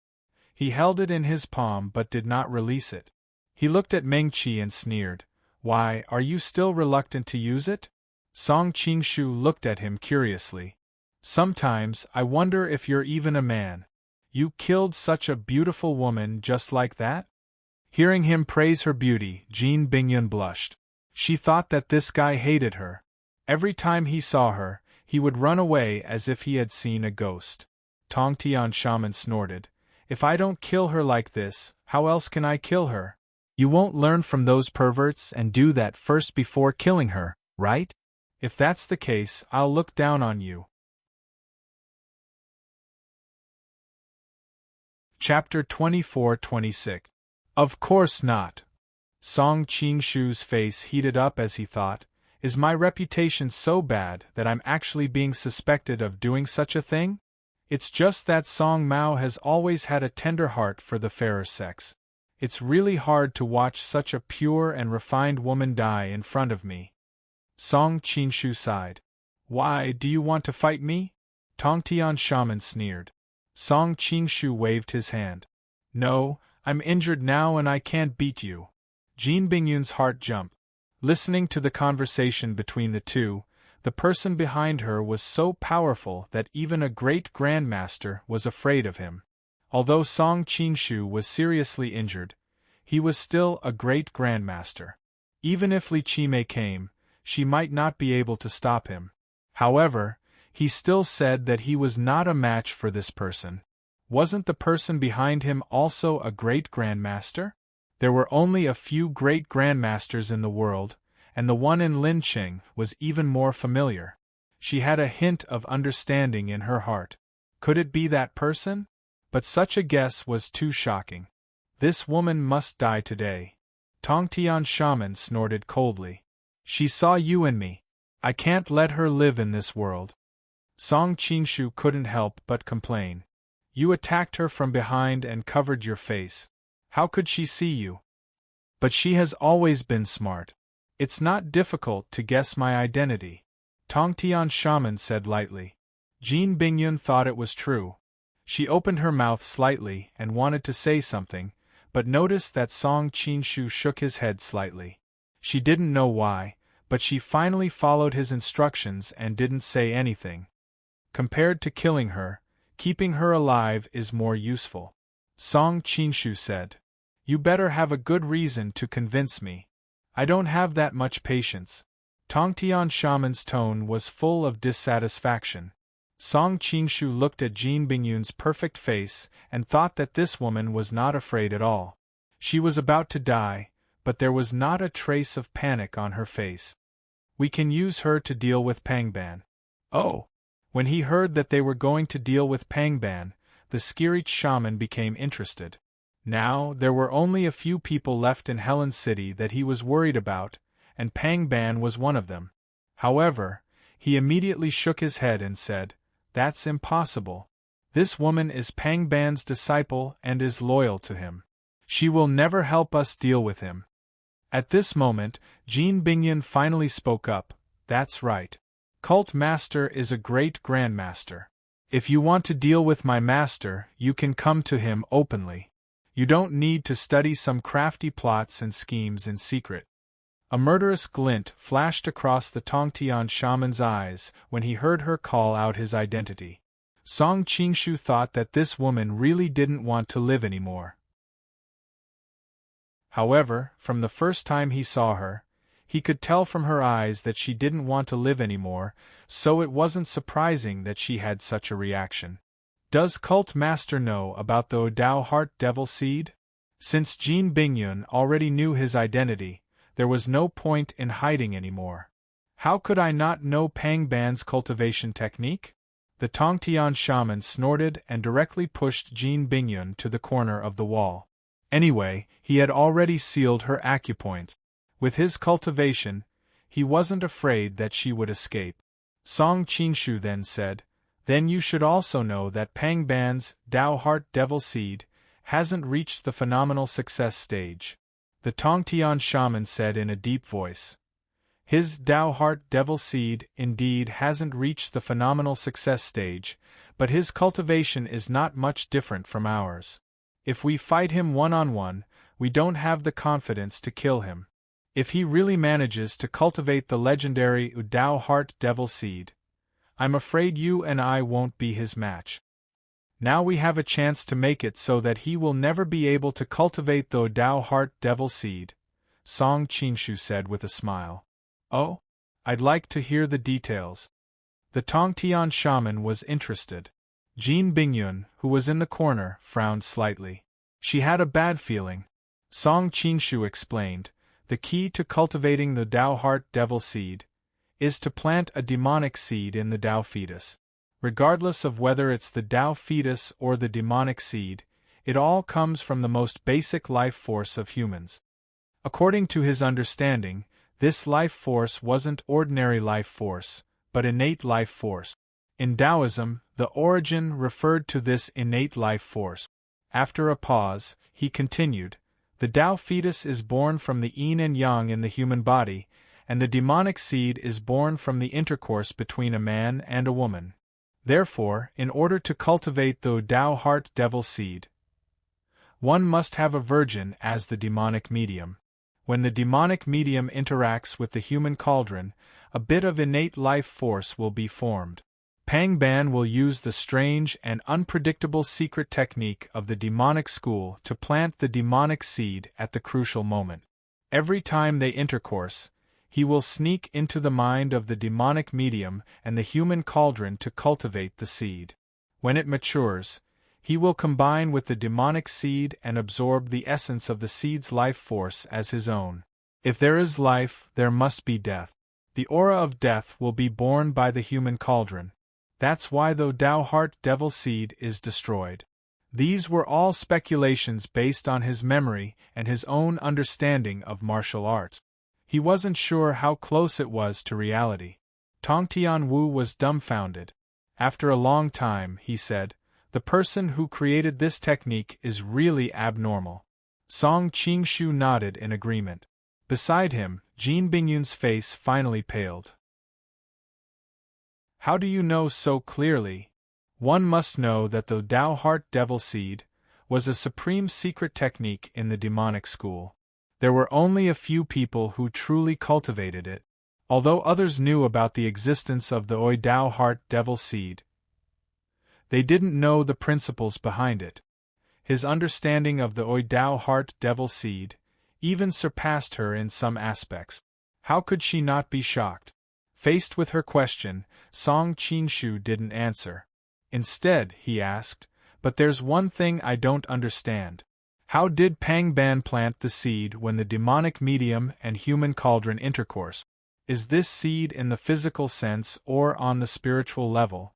He held it in his palm but did not release it. He looked at Meng Qi and sneered. Why, are you still reluctant to use it? Song Qingshu looked at him curiously. Sometimes I wonder if you're even a man. You killed such a beautiful woman just like that? Hearing him praise her beauty, Jean Bingyun blushed. She thought that this guy hated her. Every time he saw her, he would run away as if he had seen a ghost. Tongtian shaman snorted. If I don't kill her like this, how else can I kill her? You won't learn from those perverts and do that first before killing her, right? If that's the case, I'll look down on you. Chapter 24-26. Of course not. Song Qingshu's face heated up as he thought, is my reputation so bad that I'm actually being suspected of doing such a thing? It's just that Song Mao has always had a tender heart for the fairer sex. It's really hard to watch such a pure and refined woman die in front of me. Song Qingshu sighed. Why, do you want to fight me? Tongtian shaman sneered. Song Qingshu waved his hand. No, I'm injured now and I can't beat you. Jin Bingyun's heart jumped. Listening to the conversation between the two, the person behind her was so powerful that even a great grandmaster was afraid of him. Although Song Qingshu was seriously injured, he was still a great grandmaster. Even if Li Qimei came, she might not be able to stop him. However, he still said that he was not a match for this person. Wasn't the person behind him also a great grandmaster? There were only a few great grandmasters in the world, and the one in Linqing was even more familiar. She had a hint of understanding in her heart. Could it be that person? But such a guess was too shocking. This woman must die today. Tongtian shaman snorted coldly. She saw you and me. I can't let her live in this world. Song Qingshu couldn't help but complain. You attacked her from behind and covered your face. How could she see you? But she has always been smart. It's not difficult to guess my identity. Tongtian shaman said lightly. Jin Bingyun thought it was true. She opened her mouth slightly and wanted to say something, but noticed that Song Qingshu shook his head slightly. She didn't know why, but she finally followed his instructions and didn't say anything. Compared to killing her, keeping her alive is more useful. Song Qingshu said. You better have a good reason to convince me. I don't have that much patience. Tongtian shaman's tone was full of dissatisfaction. Song Qingshu looked at Jin Bingyun's perfect face and thought that this woman was not afraid at all. She was about to die, but there was not a trace of panic on her face. We can use her to deal with Pangban. Oh! When he heard that they were going to deal with Pangban, the Skirich shaman became interested. Now, there were only a few people left in Helen City that he was worried about, and Pangban was one of them. However, he immediately shook his head and said, That's impossible. This woman is Pangban's disciple and is loyal to him. She will never help us deal with him. At this moment, Jin Bingyun finally spoke up. That's right. Cult Master is a great grandmaster. If you want to deal with my master, you can come to him openly. You don't need to study some crafty plots and schemes in secret. A murderous glint flashed across the Tongtian shaman's eyes when he heard her call out his identity. Song Qingshu thought that this woman really didn't want to live anymore. However, from the first time he saw her, he could tell from her eyes that she didn't want to live anymore, so it wasn't surprising that she had such a reaction. Does Cult Master know about the Odao Heart Devil Seed? Since Jin Bingyun already knew his identity, there was no point in hiding anymore. How could I not know Pangban's cultivation technique? The Tongtian shaman snorted and directly pushed Jin Bingyun to the corner of the wall. Anyway, he had already sealed her acupoint. With his cultivation, he wasn't afraid that she would escape. Song Qingshu then said, Then you should also know that Pangban's Dao Heart Devil Seed hasn't reached the phenomenal success stage. The Tongtian shaman said in a deep voice. His Dao Heart Devil Seed indeed hasn't reached the phenomenal success stage, but his cultivation is not much different from ours. If we fight him one-on-one, we don't have the confidence to kill him. If he really manages to cultivate the legendary Udao Heart Devil Seed, I'm afraid you and I won't be his match. Now we have a chance to make it so that he will never be able to cultivate the Udao Heart Devil Seed, Song Qingshu said with a smile. Oh? I'd like to hear the details. The Tongtian shaman was interested. Jean Bingyun, who was in the corner, frowned slightly. She had a bad feeling. Song Qingshu explained, the key to cultivating the Tao heart devil seed is to plant a demonic seed in the Tao fetus. Regardless of whether it's the Tao fetus or the demonic seed, it all comes from the most basic life force of humans. According to his understanding, this life force wasn't ordinary life force, but innate life force. In Taoism, the origin referred to this innate life force. After a pause, he continued, the Tao fetus is born from the yin and yang in the human body, and the demonic seed is born from the intercourse between a man and a woman. Therefore, in order to cultivate the Tao heart devil seed, one must have a virgin as the demonic medium. When the demonic medium interacts with the human cauldron, a bit of innate life force will be formed. Pang Ban will use the strange and unpredictable secret technique of the demonic school to plant the demonic seed at the crucial moment. Every time they intercourse, he will sneak into the mind of the demonic medium and the human cauldron to cultivate the seed. When it matures, he will combine with the demonic seed and absorb the essence of the seed's life force as his own. If there is life, there must be death. The aura of death will be born by the human cauldron. That's why the Tao heart devil seed is destroyed. These were all speculations based on his memory and his own understanding of martial arts. He wasn't sure how close it was to reality. Tong Tianwu was dumbfounded. After a long time, he said, the person who created this technique is really abnormal. Song Qingshu nodded in agreement. Beside him, Jean Bingyun's face finally paled. How do you know so clearly? One must know that the Tao heart devil seed was a supreme secret technique in the demonic school. There were only a few people who truly cultivated it. Although others knew about the existence of the Tao heart devil seed, they didn't know the principles behind it. His understanding of the Tao heart devil seed even surpassed her in some aspects. How could she not be shocked? Faced with her question, Song Qingshu didn't answer. Instead, he asked, but there's one thing I don't understand. How did Pang Ban plant the seed when the demonic medium and human cauldron intercourse? Is this seed in the physical sense or on the spiritual level?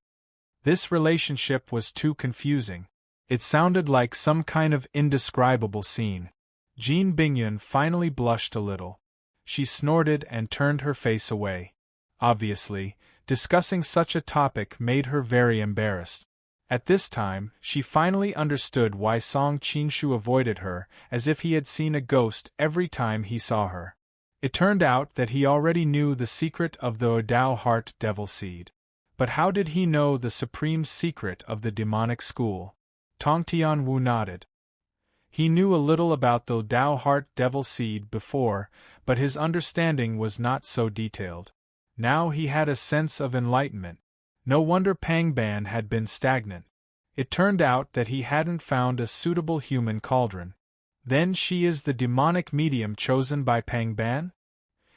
This relationship was too confusing. It sounded like some kind of indescribable scene. Jean Bingyun finally blushed a little. She snorted and turned her face away. Obviously, discussing such a topic made her very embarrassed. At this time, she finally understood why Song Qingshu avoided her, as if he had seen a ghost every time he saw her. It turned out that he already knew the secret of the Tao heart devil seed. But how did he know the supreme secret of the demonic school? Tong Tianwu nodded. He knew a little about the Tao heart devil seed before, but his understanding was not so detailed. Now he had a sense of enlightenment. No wonder Pang Ban had been stagnant. It turned out that he hadn't found a suitable human cauldron. Then she is the demonic medium chosen by Pang Ban?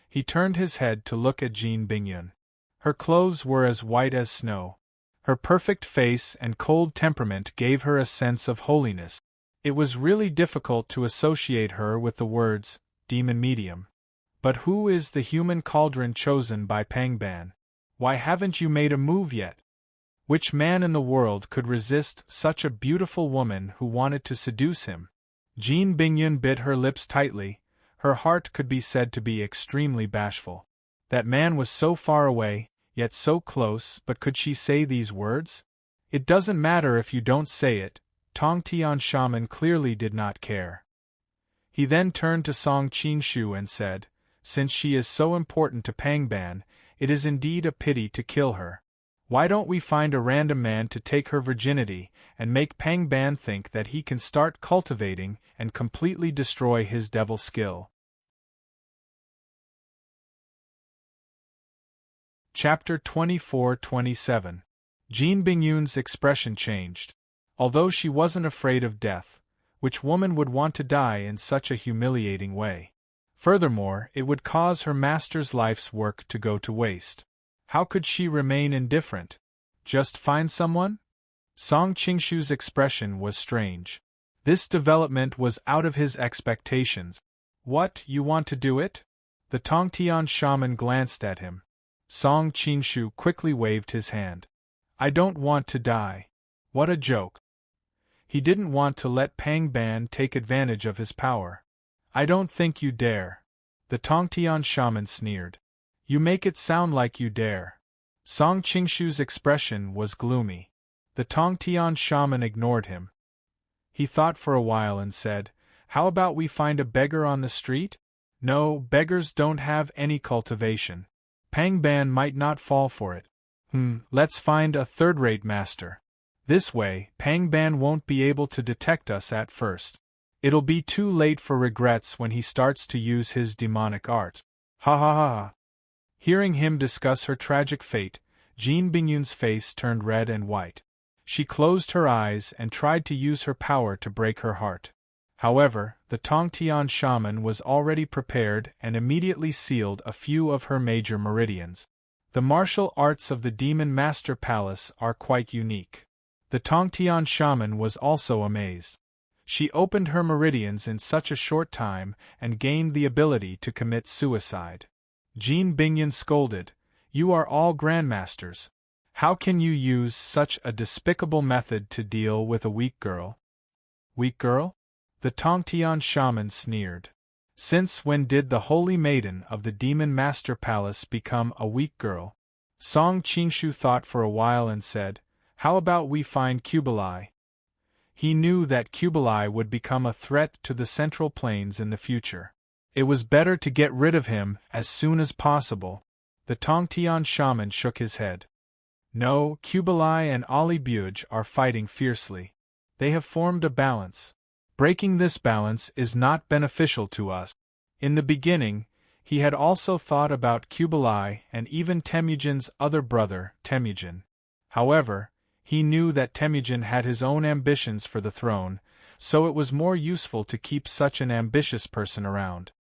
He turned his head to look at Jean Bingyun. Her clothes were as white as snow. Her perfect face and cold temperament gave her a sense of holiness. It was really difficult to associate her with the words, demon medium. But who is the human cauldron chosen by Pang Ban? Why haven't you made a move yet? Which man in the world could resist such a beautiful woman who wanted to seduce him? Jean Bingyun bit her lips tightly. Her heart could be said to be extremely bashful. That man was so far away, yet so close, but could she say these words? It doesn't matter if you don't say it. Tong Tian Shaman clearly did not care. He then turned to Song Qingshu and said, since she is so important to Pang Ban, it is indeed a pity to kill her. Why don't we find a random man to take her virginity, and make Pang Ban think that he can start cultivating and completely destroy his devil skill? Chapter 24-27. Jean Bingyun's expression changed. Although she wasn't afraid of death, which woman would want to die in such a humiliating way? Furthermore, it would cause her master's life's work to go to waste. How could she remain indifferent? Just find someone? Song Qingshu's expression was strange. This development was out of his expectations. What, you want to do it? The Tongtian shaman glanced at him. Song Qingshu quickly waved his hand. I don't want to die. What a joke. He didn't want to let Pang Ban take advantage of his power. I don't think you dare. The Tongtian shaman sneered. You make it sound like you dare. Song Qingshu's expression was gloomy. The Tongtian shaman ignored him. He thought for a while and said, How about we find a beggar on the street? No, beggars don't have any cultivation. Pang Ban might not fall for it. Let's find a third-rate master. This way, Pang Ban won't be able to detect us at first. It'll be too late for regrets when he starts to use his demonic art. Ha ha ha ha. Hearing him discuss her tragic fate, Jean Bingyun's face turned red and white. She closed her eyes and tried to use her power to break her heart. However, the Tongtian shaman was already prepared and immediately sealed a few of her major meridians. The martial arts of the Demon Master Palace are quite unique. The Tongtian shaman was also amazed. She opened her meridians in such a short time and gained the ability to commit suicide. Jean Bingyun scolded, You are all grandmasters. How can you use such a despicable method to deal with a weak girl? Weak girl? The Tongtian shaman sneered. Since when did the holy maiden of the Demon Master Palace become a weak girl? Song Qingshu thought for a while and said, How about we find Kublai? He knew that Kublai would become a threat to the Central Plains in the future. It was better to get rid of him as soon as possible. The Tongtian shaman shook his head. No, Kublai and Ali Buj are fighting fiercely. They have formed a balance. Breaking this balance is not beneficial to us. In the beginning, he had also thought about Kublai and even Temujin's other brother, Temujin. However, he knew that Temujin had his own ambitions for the throne, so it was more useful to keep such an ambitious person around.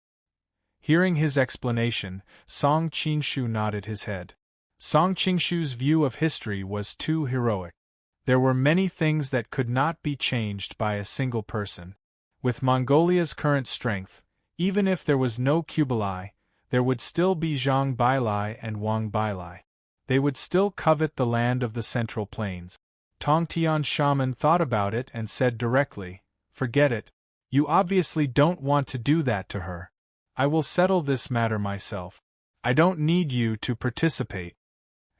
Hearing his explanation, Song Qingshu nodded his head. Song Qingshu's view of history was too heroic. There were many things that could not be changed by a single person. With Mongolia's current strength, even if there was no Kublai, there would still be Zhang Bailai and Wang Bailai. They would still covet the land of the Central Plains. Tongtian shaman thought about it and said directly, Forget it. You obviously don't want to do that to her. I will settle this matter myself. I don't need you to participate.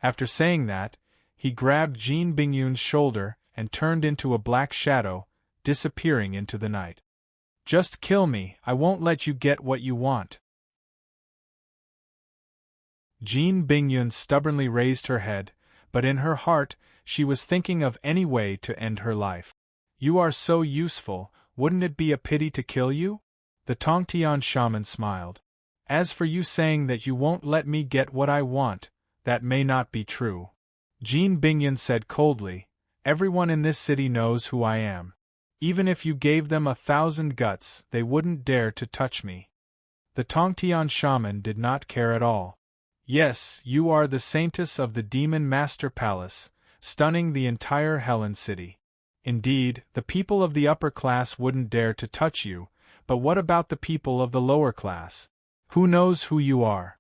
After saying that, he grabbed Jean Bingyun's shoulder and turned into a black shadow, disappearing into the night. Just kill me, I won't let you get what you want. Jean Bingyun stubbornly raised her head, but in her heart, she was thinking of any way to end her life. You are so useful, wouldn't it be a pity to kill you? The Tongtian shaman smiled. As for you saying that you won't let me get what I want, that may not be true. Jean Bingyun said coldly, Everyone in this city knows who I am. Even if you gave them 1,000 guts, they wouldn't dare to touch me. The Tongtian shaman did not care at all. Yes, you are the saintess of the Demon Master Palace, stunning the entire Helen city. Indeed, the people of the upper class wouldn't dare to touch you, but what about the people of the lower class? Who knows who you are?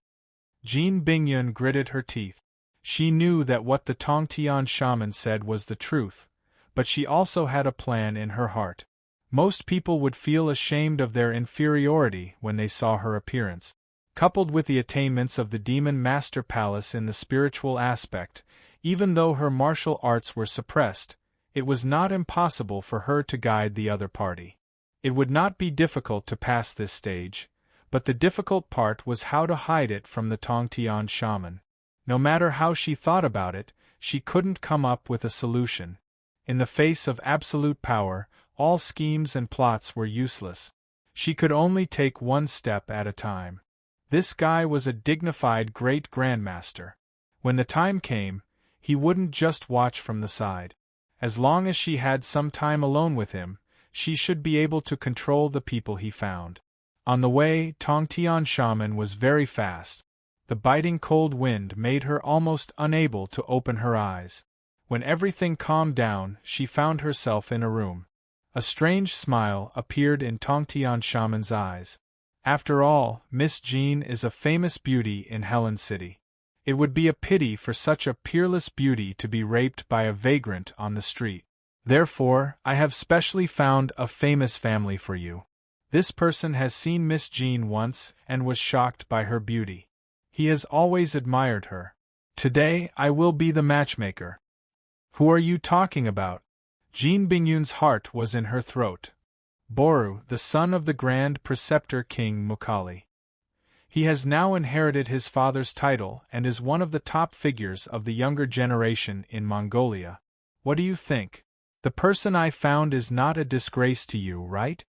Jean Bingyun gritted her teeth. She knew that what the Tongtian shaman said was the truth, but she also had a plan in her heart. Most people would feel ashamed of their inferiority when they saw her appearance. Coupled with the attainments of the Demon Master Palace in the spiritual aspect, even though her martial arts were suppressed, it was not impossible for her to guide the other party. It would not be difficult to pass this stage, but the difficult part was how to hide it from the Tongtian shaman. No matter how she thought about it, she couldn't come up with a solution. In the face of absolute power, all schemes and plots were useless. She could only take one step at a time. This guy was a dignified great grandmaster. When the time came, he wouldn't just watch from the side. As long as she had some time alone with him, she should be able to control the people he found. On the way, Tongtian shaman was very fast. The biting cold wind made her almost unable to open her eyes. When everything calmed down, she found herself in a room. A strange smile appeared in Tongtian Shaman's eyes. After all, Miss Jean is a famous beauty in Helen City. It would be a pity for such a peerless beauty to be raped by a vagrant on the street. Therefore, I have specially found a famous family for you. This person has seen Miss Jean once and was shocked by her beauty. He has always admired her. Today, I will be the matchmaker. Who are you talking about? Jean Bingyun's heart was in her throat. Boru, the son of the Grand Preceptor King Mukali. He has now inherited his father's title and is one of the top figures of the younger generation in Mongolia. What do you think? The person I found is not a disgrace to you, right?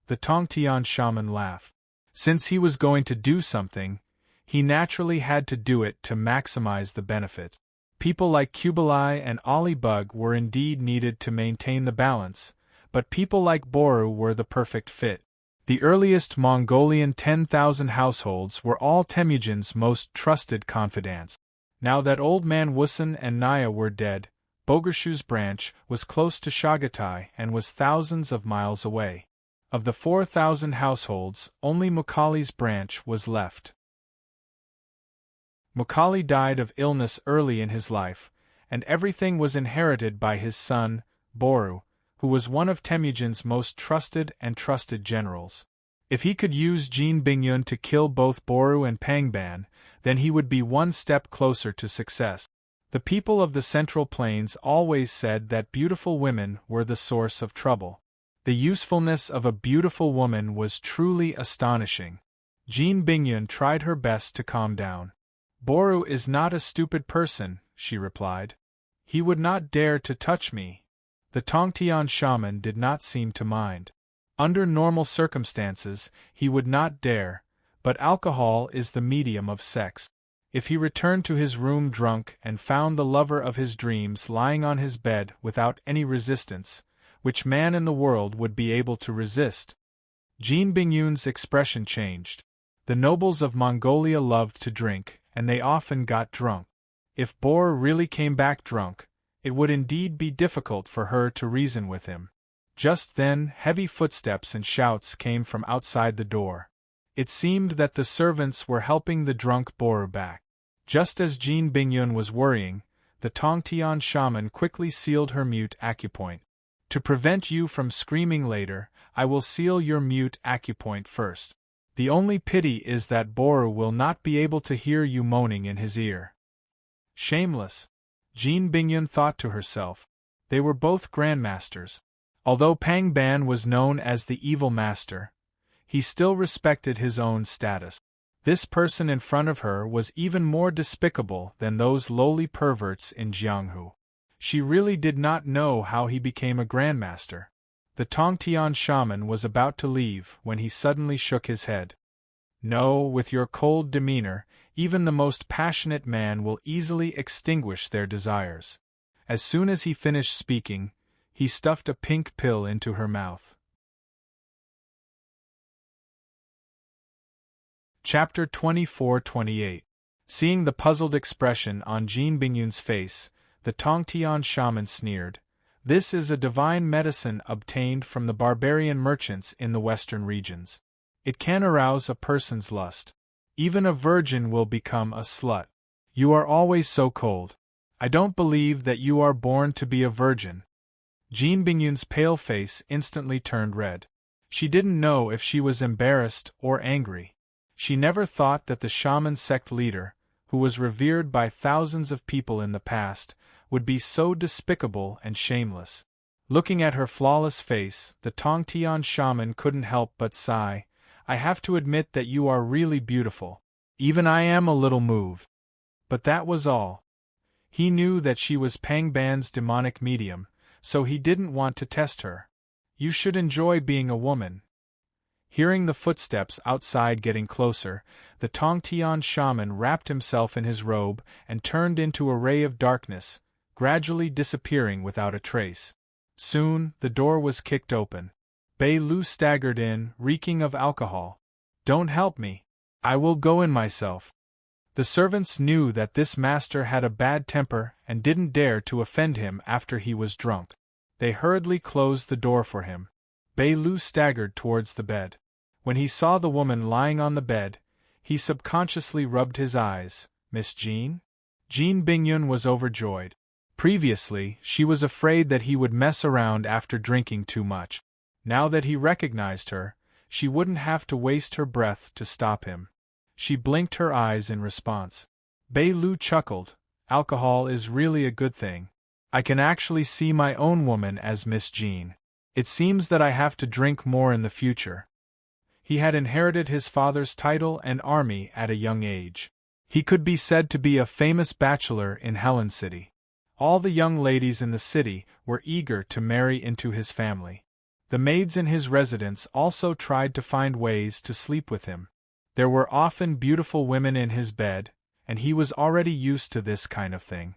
The Tongtian shaman laughed. Since he was going to do something, he naturally had to do it to maximize the benefit. People like Kublai and Audiobook were indeed needed to maintain the balance, but people like Boru were the perfect fit. The earliest Mongolian 10,000 households were all Temujin's most trusted confidants. Now that old man Wusun and Naya were dead, Bogershu's branch was close to Chagatai and was thousands of miles away. Of the 4,000 households, only Mukali's branch was left. Mukali died of illness early in his life, and everything was inherited by his son, Boru, who was one of Temujin's most trusted generals. If he could use Jean Bingyun to kill both Boru and Pangban, then he would be one step closer to success. The people of the Central Plains always said that beautiful women were the source of trouble. The usefulness of a beautiful woman was truly astonishing. Jean Bingyun tried her best to calm down. Boru is not a stupid person, she replied. He would not dare to touch me. The Tongtian shaman did not seem to mind. Under normal circumstances, he would not dare, but alcohol is the medium of sex. If he returned to his room drunk and found the lover of his dreams lying on his bed without any resistance, which man in the world would be able to resist? Jean Bingyun's expression changed. The nobles of Mongolia loved to drink, and they often got drunk. If Boru really came back drunk, it would indeed be difficult for her to reason with him. Just then, heavy footsteps and shouts came from outside the door. It seemed that the servants were helping the drunk Boru back. Just as Jean Bingyun was worrying, the Tongtian shaman quickly sealed her mute acupoint. To prevent you from screaming later, I will seal your mute acupoint first. The only pity is that Boru will not be able to hear you moaning in his ear. Shameless, Jean Bingyun thought to herself. They were both grandmasters. Although Pangban was known as the evil master, he still respected his own status. This person in front of her was even more despicable than those lowly perverts in Jianghu. She really did not know how he became a grandmaster. The Tongtian shaman was about to leave when he suddenly shook his head. No, with your cold demeanor, even the most passionate man will easily extinguish their desires. As soon as he finished speaking, he stuffed a pink pill into her mouth. Chapter 24-28. Seeing the puzzled expression on Jean Bingyun's face, the Tongtian shaman sneered. This is a divine medicine obtained from the barbarian merchants in the western regions. It can arouse a person's lust. Even a virgin will become a slut. You are always so cold. I don't believe that you are born to be a virgin. Jean Bingyun's pale face instantly turned red. She didn't know if she was embarrassed or angry. She never thought that the shaman sect leader, who was revered by thousands of people in the past, would be so despicable and shameless. Looking at her flawless face, the Tongtian shaman couldn't help but sigh. I have to admit that you are really beautiful. Even I am a little moved. But that was all. He knew that she was Pangban's demonic medium, so he didn't want to test her. You should enjoy being a woman. Hearing the footsteps outside getting closer, the Tongtian shaman wrapped himself in his robe and turned into a ray of darkness, gradually disappearing without a trace. Soon, the door was kicked open. Bei Lu staggered in, reeking of alcohol. Don't help me. I will go in myself. The servants knew that this master had a bad temper and didn't dare to offend him after he was drunk. They hurriedly closed the door for him. Bei-Lu staggered towards the bed. When he saw the woman lying on the bed, he subconsciously rubbed his eyes. Miss Jean? Jean Bingyun was overjoyed. Previously, she was afraid that he would mess around after drinking too much. Now that he recognized her, she wouldn't have to waste her breath to stop him. She blinked her eyes in response. Bei-Lu chuckled. Alcohol is really a good thing. I can actually see my own woman as Miss Jean. It seems that I have to drink more in the future. He had inherited his father's title and army at a young age. He could be said to be a famous bachelor in Helen City. All the young ladies in the city were eager to marry into his family. The maids in his residence also tried to find ways to sleep with him. There were often beautiful women in his bed, and he was already used to this kind of thing.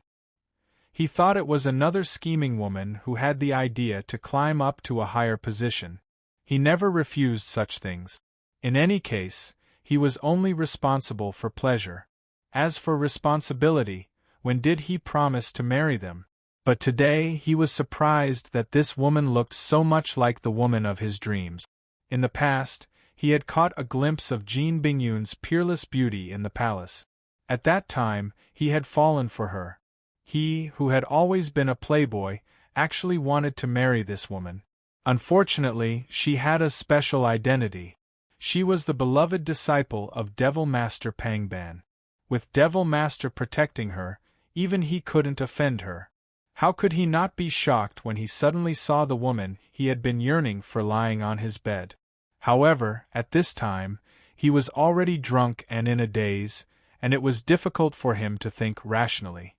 He thought it was another scheming woman who had the idea to climb up to a higher position. He never refused such things. In any case, he was only responsible for pleasure. As for responsibility, when did he promise to marry them? But today he was surprised that this woman looked so much like the woman of his dreams. In the past, he had caught a glimpse of Jean Bingyun's peerless beauty in the palace. At that time, he had fallen for her. He, who had always been a playboy, actually wanted to marry this woman. Unfortunately, she had a special identity. She was the beloved disciple of Devil Master Pangban. With Devil Master protecting her, even he couldn't offend her. How could he not be shocked when he suddenly saw the woman he had been yearning for lying on his bed? However, at this time, he was already drunk and in a daze, and it was difficult for him to think rationally.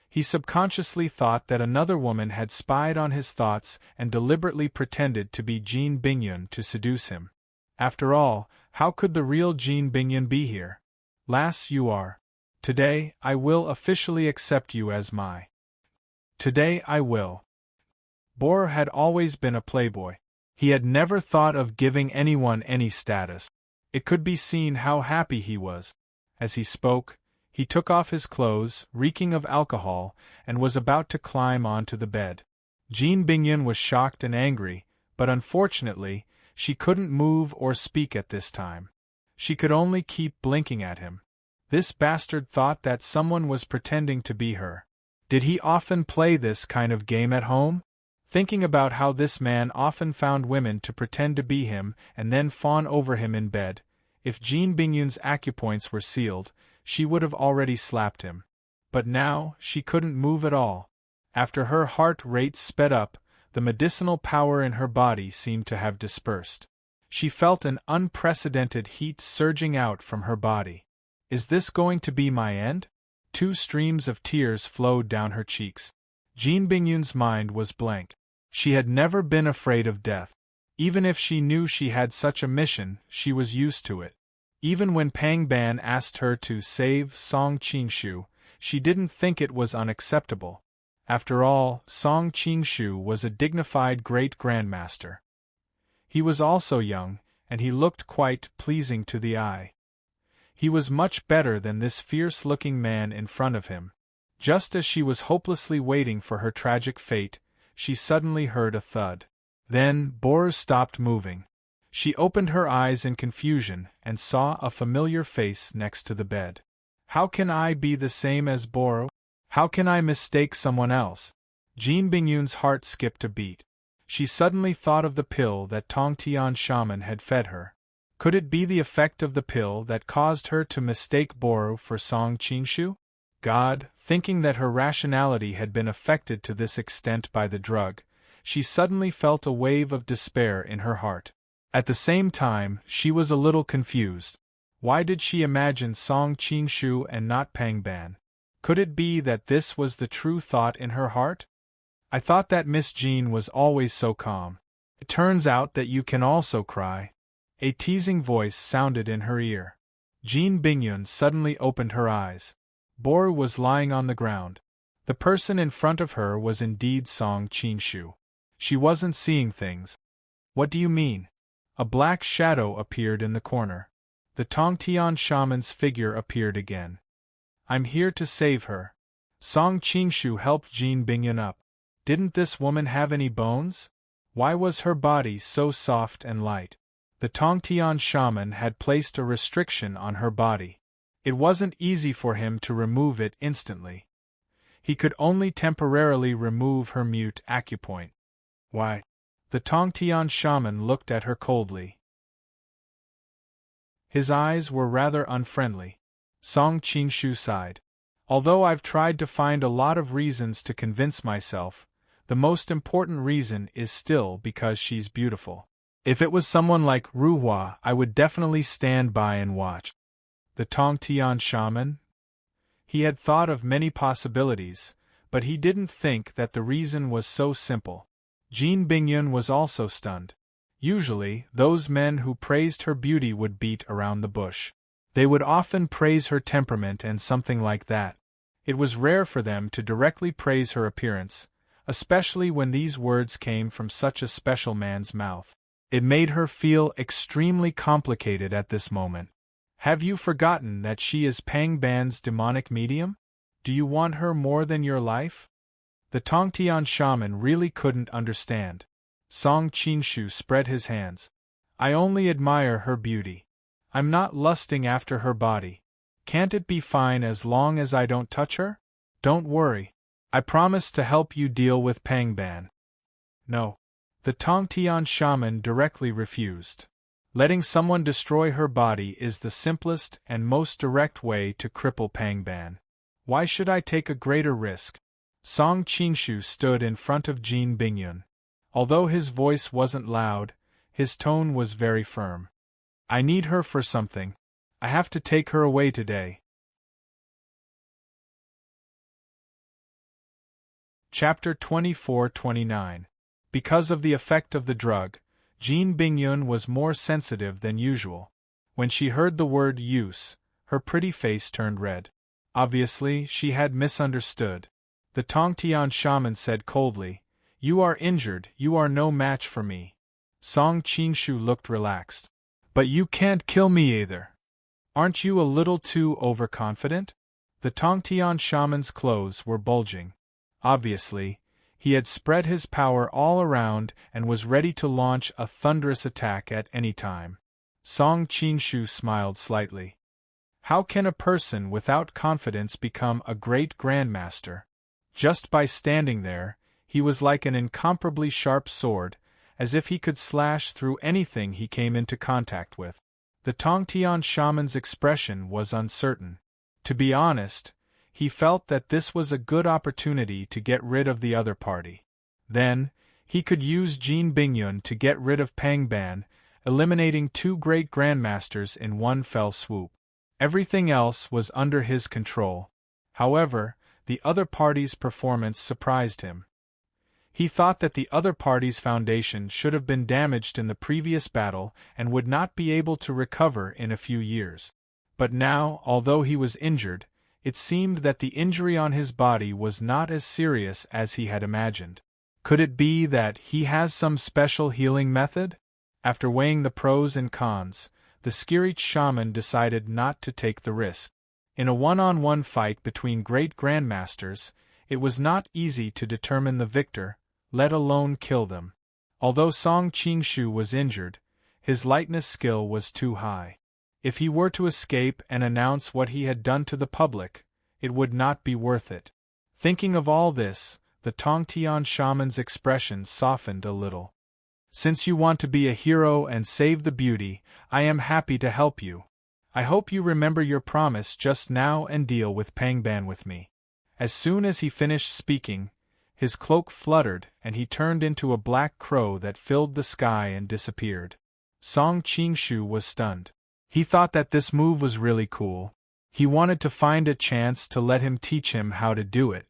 He subconsciously thought that another woman had spied on his thoughts and deliberately pretended to be Jean Bingyun to seduce him. After all, how could the real Jean Bingyun be here? Lass, you are. Today, I will officially accept you as my. Today I will. Bor had always been a playboy. He had never thought of giving anyone any status. It could be seen how happy he was. As he spoke, he took off his clothes, reeking of alcohol, and was about to climb onto the bed. Jean Bingyun was shocked and angry, but unfortunately, she couldn't move or speak at this time. She could only keep blinking at him. This bastard thought that someone was pretending to be her. Did he often play this kind of game at home? Thinking about how this man often found women to pretend to be him and then fawn over him in bed, if Jean Bingyun's acupoints were sealed, she would have already slapped him. But now, she couldn't move at all. After her heart rate sped up, the medicinal power in her body seemed to have dispersed. She felt an unprecedented heat surging out from her body. Is this going to be my end? 2 streams of tears flowed down her cheeks. Jean Bingyun's mind was blank. She had never been afraid of death. Even if she knew she had such a mission, she was used to it. Even when Pang Ban asked her to save Song Qingshu, she didn't think it was unacceptable. After all, Song Qingshu was a dignified great-grandmaster. He was also young, and he looked quite pleasing to the eye. He was much better than this fierce-looking man in front of him. Just as she was hopelessly waiting for her tragic fate, she suddenly heard a thud. Then, Bor stopped moving. She opened her eyes in confusion and saw a familiar face next to the bed. How can I be the same as Bor? How can I mistake someone else? Jean Bingyun's heart skipped a beat. She suddenly thought of the pill that Tong Tian shaman had fed her. Could it be the effect of the pill that caused her to mistake Bor for Song Qingshu? God, thinking that her rationality had been affected to this extent by the drug, she suddenly felt a wave of despair in her heart. At the same time, she was a little confused. Why did she imagine Song Qingshu and not Pang Ban? Could it be that this was the true thought in her heart? I thought that Miss Jean was always so calm. It turns out that you can also cry. A teasing voice sounded in her ear. Jean Bingyun suddenly opened her eyes. Bor was lying on the ground. The person in front of her was indeed Song Qingshu. She wasn't seeing things. What do you mean? A black shadow appeared in the corner. The Tongtian shaman's figure appeared again. I'm here to save her. Song Qingshu helped Jin Bingyun up. Didn't this woman have any bones? Why was her body so soft and light? The Tongtian shaman had placed a restriction on her body. It wasn't easy for him to remove it instantly. He could only temporarily remove her mute acupoint. Why? The Tongtian shaman looked at her coldly. His eyes were rather unfriendly. Song Qingshu sighed. Although I've tried to find a lot of reasons to convince myself, the most important reason is still because she's beautiful. If it was someone like Ruhua, I would definitely stand by and watch. The Tongtian shaman? He had thought of many possibilities, but he didn't think that the reason was so simple. Jin Bingyun was also stunned. Usually, those men who praised her beauty would beat around the bush. They would often praise her temperament and something like that. It was rare for them to directly praise her appearance, especially when these words came from such a special man's mouth. It made her feel extremely complicated at this moment. Have you forgotten that she is Pang Ban's demonic medium? Do you want her more than your life? The Tongtian shaman really couldn't understand. Song Qingshu spread his hands. I only admire her beauty. I'm not lusting after her body. Can't it be fine as long as I don't touch her? Don't worry. I promise to help you deal with Pang Ban. No. The Tongtian shaman directly refused. Letting someone destroy her body is the simplest and most direct way to cripple Pang Ban. Why should I take a greater risk? Song Qingshu stood in front of Jin Bingyun. Although his voice wasn't loud, his tone was very firm. I need her for something. I have to take her away today. Chapter 24-29. Because of the effect of the drug, Jin Bingyun was more sensitive than usual. When she heard the word use, her pretty face turned red. Obviously, she had misunderstood. The Tongtian shaman said coldly, You are injured, you are no match for me. Song Qingshu looked relaxed. But you can't kill me either. Aren't you a little too overconfident? The Tongtian shaman's clothes were bulging. Obviously, he had spread his power all around and was ready to launch a thunderous attack at any time. Song Qingshu smiled slightly. How can a person without confidence become a great grandmaster? Just by standing there, he was like an incomparably sharp sword, as if he could slash through anything he came into contact with. The Tongtian shaman's expression was uncertain. To be honest, he felt that this was a good opportunity to get rid of the other party. Then, he could use Jin Bingyun to get rid of Pang Ban, eliminating two great grandmasters in one fell swoop. Everything else was under his control. However, the other party's performance surprised him. He thought that the other party's foundation should have been damaged in the previous battle and would not be able to recover in a few years. But now, although he was injured, it seemed that the injury on his body was not as serious as he had imagined. Could it be that he has some special healing method? After weighing the pros and cons, the Skirich shaman decided not to take the risk. In a one-on-one fight between great grandmasters, it was not easy to determine the victor, let alone kill them. Although Song Qingshu was injured, his lightness skill was too high. If he were to escape and announce what he had done to the public, it would not be worth it. Thinking of all this, the Tongtian shaman's expression softened a little. Since you want to be a hero and save the beauty, I am happy to help you. I hope you remember your promise just now and deal with Pang Ban with me. As soon as he finished speaking, his cloak fluttered and he turned into a black crow that filled the sky and disappeared. Song Qingshu was stunned. He thought that this move was really cool. He wanted to find a chance to let him teach him how to do it.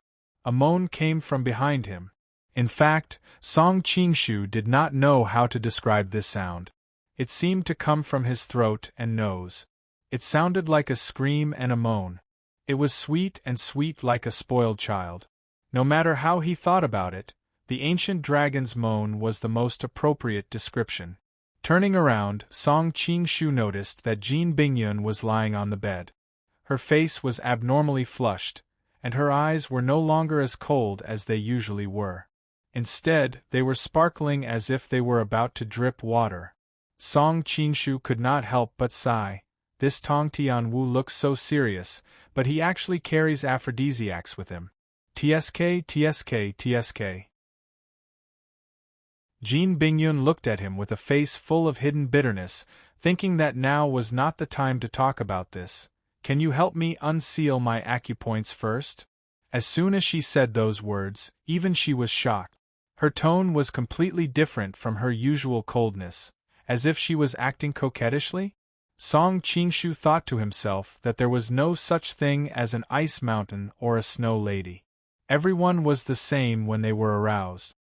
A moan came from behind him. In fact, Song Qingshu did not know how to describe this sound. It seemed to come from his throat and nose. It sounded like a scream and a moan. It was sweet and sweet like a spoiled child. No matter how he thought about it, the ancient dragon's moan was the most appropriate description. Turning around, Song Qing-shu noticed that Jin Bingyun was lying on the bed. Her face was abnormally flushed, and her eyes were no longer as cold as they usually were. Instead, they were sparkling as if they were about to drip water. Song Qing-shu could not help but sigh. This Tong Tianwu looks so serious, but he actually carries aphrodisiacs with him. TSK, TSK, TSK. Jin Bingyun looked at him with a face full of hidden bitterness, thinking that now was not the time to talk about this. Can you help me unseal my acupoints first? As soon as she said those words, even she was shocked. Her tone was completely different from her usual coldness, as if she was acting coquettishly. Song Qing-shu thought to himself that there was no such thing as an ice mountain or a snow lady. Everyone was the same when they were aroused.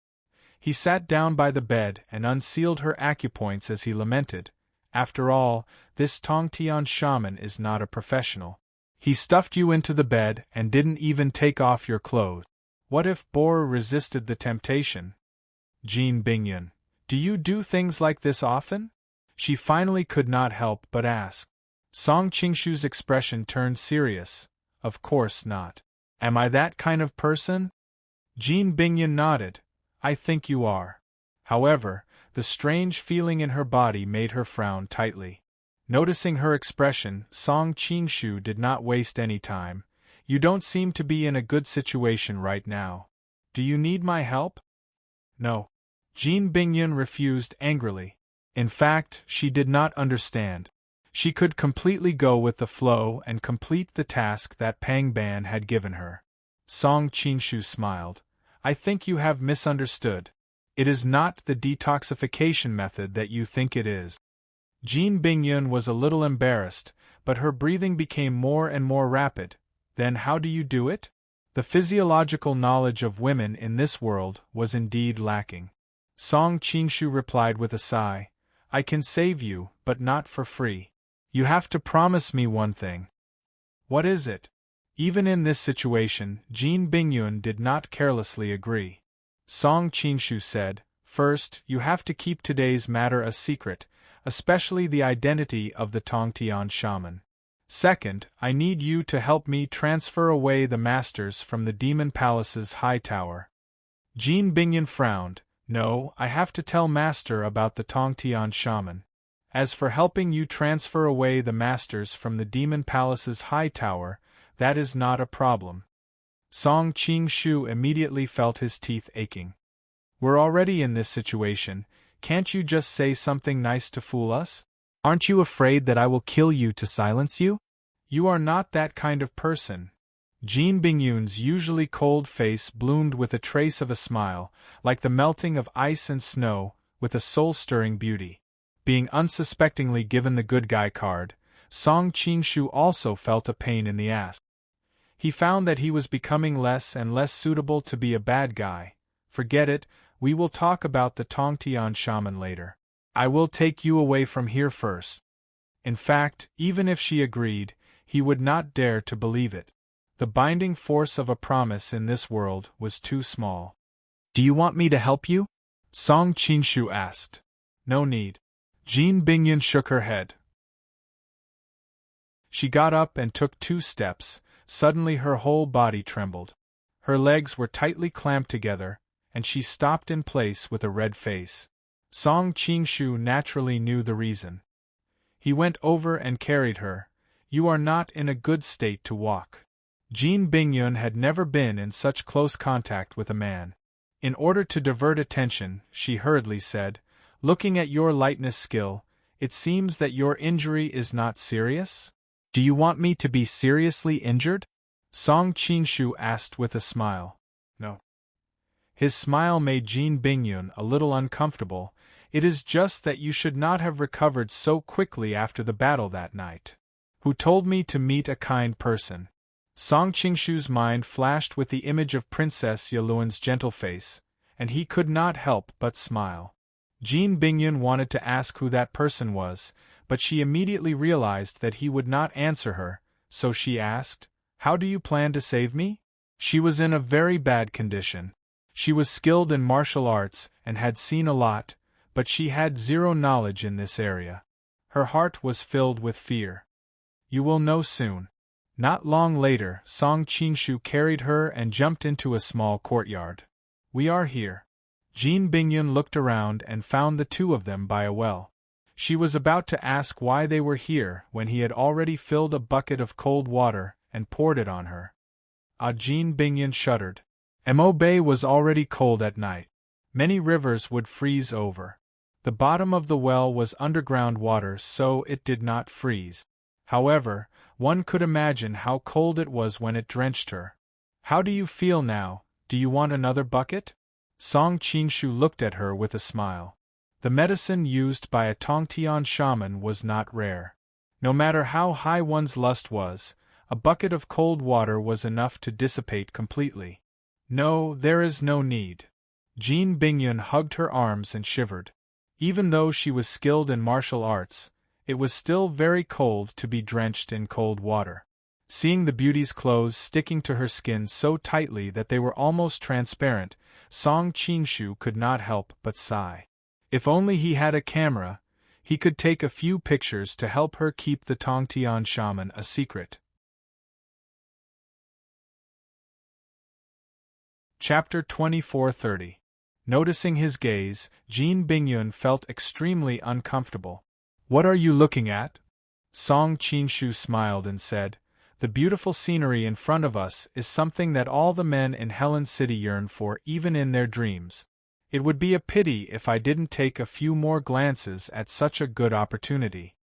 He sat down by the bed and unsealed her acupoints as he lamented, "After all, this Tongtian shaman is not a professional. He stuffed you into the bed and didn't even take off your clothes. What if Bor resisted the temptation?" Jin Bingyun, do you do things like this often? She finally could not help but ask. Song Qingshu's expression turned serious. Of course not. Am I that kind of person? Jin Bingyun nodded. I think you are. However, the strange feeling in her body made her frown tightly. Noticing her expression, Song Qingshu did not waste any time. You don't seem to be in a good situation right now. Do you need my help? No. Jin Bingyun refused angrily. In fact, she did not understand. She could completely go with the flow and complete the task that Pang Ban had given her. Song Qingshu smiled. I think you have misunderstood. It is not the detoxification method that you think it is. Jin Bingyun was a little embarrassed, but her breathing became more and more rapid. Then how do you do it? The physiological knowledge of women in this world was indeed lacking. Song Qingshu replied with a sigh. I can save you, but not for free. You have to promise me one thing. What is it? Even in this situation, Jin Bingyun did not carelessly agree. Song Qingshu said, First, you have to keep today's matter a secret, especially the identity of the Tongtian shaman. Second, I need you to help me transfer away the masters from the Demon Palace's high tower. Jin Bingyun frowned. No, I have to tell Master about the Tongtian shaman. As for helping you transfer away the masters from the Demon Palace's high tower, that is not a problem. Song Qingshu immediately felt his teeth aching. We're already in this situation, can't you just say something nice to fool us? Aren't you afraid that I will kill you to silence you? You are not that kind of person. Jin Bingyun's usually cold face bloomed with a trace of a smile, like the melting of ice and snow, with a soul-stirring beauty. Being unsuspectingly given the good guy card, Song Qingshu also felt a pain in the ass. He found that he was becoming less and less suitable to be a bad guy. Forget it, we will talk about the Tongtian shaman later. I will take you away from here first. In fact, even if she agreed, he would not dare to believe it. The binding force of a promise in this world was too small. Do you want me to help you? Song Qingshu asked. No need. Jin Bingyun shook her head. She got up and took 2 steps. Suddenly her whole body trembled. Her legs were tightly clamped together, and she stopped in place with a red face. Song Qingshu naturally knew the reason. He went over and carried her. You are not in a good state to walk. Jin Bingyun had never been in such close contact with a man. In order to divert attention, she hurriedly said, Looking at your lightness skill, it seems that your injury is not serious? Do you want me to be seriously injured? Song Qingshu asked with a smile. No. His smile made Jin Bingyun a little uncomfortable. It is just that you should not have recovered so quickly after the battle that night. Who told me to meet a kind person? Song Qingshu's mind flashed with the image of Princess Yaluan's gentle face, and he could not help but smile. Jin Bingyun wanted to ask who that person was, but she immediately realized that he would not answer her, so she asked, How do you plan to save me? She was in a very bad condition. She was skilled in martial arts and had seen a lot, but she had zero knowledge in this area. Her heart was filled with fear. You will know soon. Not long later, Song Qingshu carried her and jumped into a small courtyard. We are here. Jean Bingyun looked around and found the two of them by a well. She was about to ask why they were here when he had already filled a bucket of cold water and poured it on her. Jean Bingyun shuddered. Mo Bay was already cold at night. Many rivers would freeze over. The bottom of the well was underground water, so it did not freeze. However, one could imagine how cold it was when it drenched her. How do you feel now? Do you want another bucket? Song Qingshu looked at her with a smile. The medicine used by a Tongtian shaman was not rare. No matter how high one's lust was, a bucket of cold water was enough to dissipate completely. No, there is no need. Jean Bingyun hugged her arms and shivered. Even though she was skilled in martial arts, it was still very cold to be drenched in cold water. Seeing the beauty's clothes sticking to her skin so tightly that they were almost transparent, Song Qingshu could not help but sigh. If only he had a camera, he could take a few pictures to help her keep the Tongtian shaman a secret. Chapter 24:30. Noticing his gaze, Jean Bingyun felt extremely uncomfortable. What are you looking at? Song Qingshu smiled and said, The beautiful scenery in front of us is something that all the men in Helen City yearn for even in their dreams. It would be a pity if I didn't take a few more glances at such a good opportunity.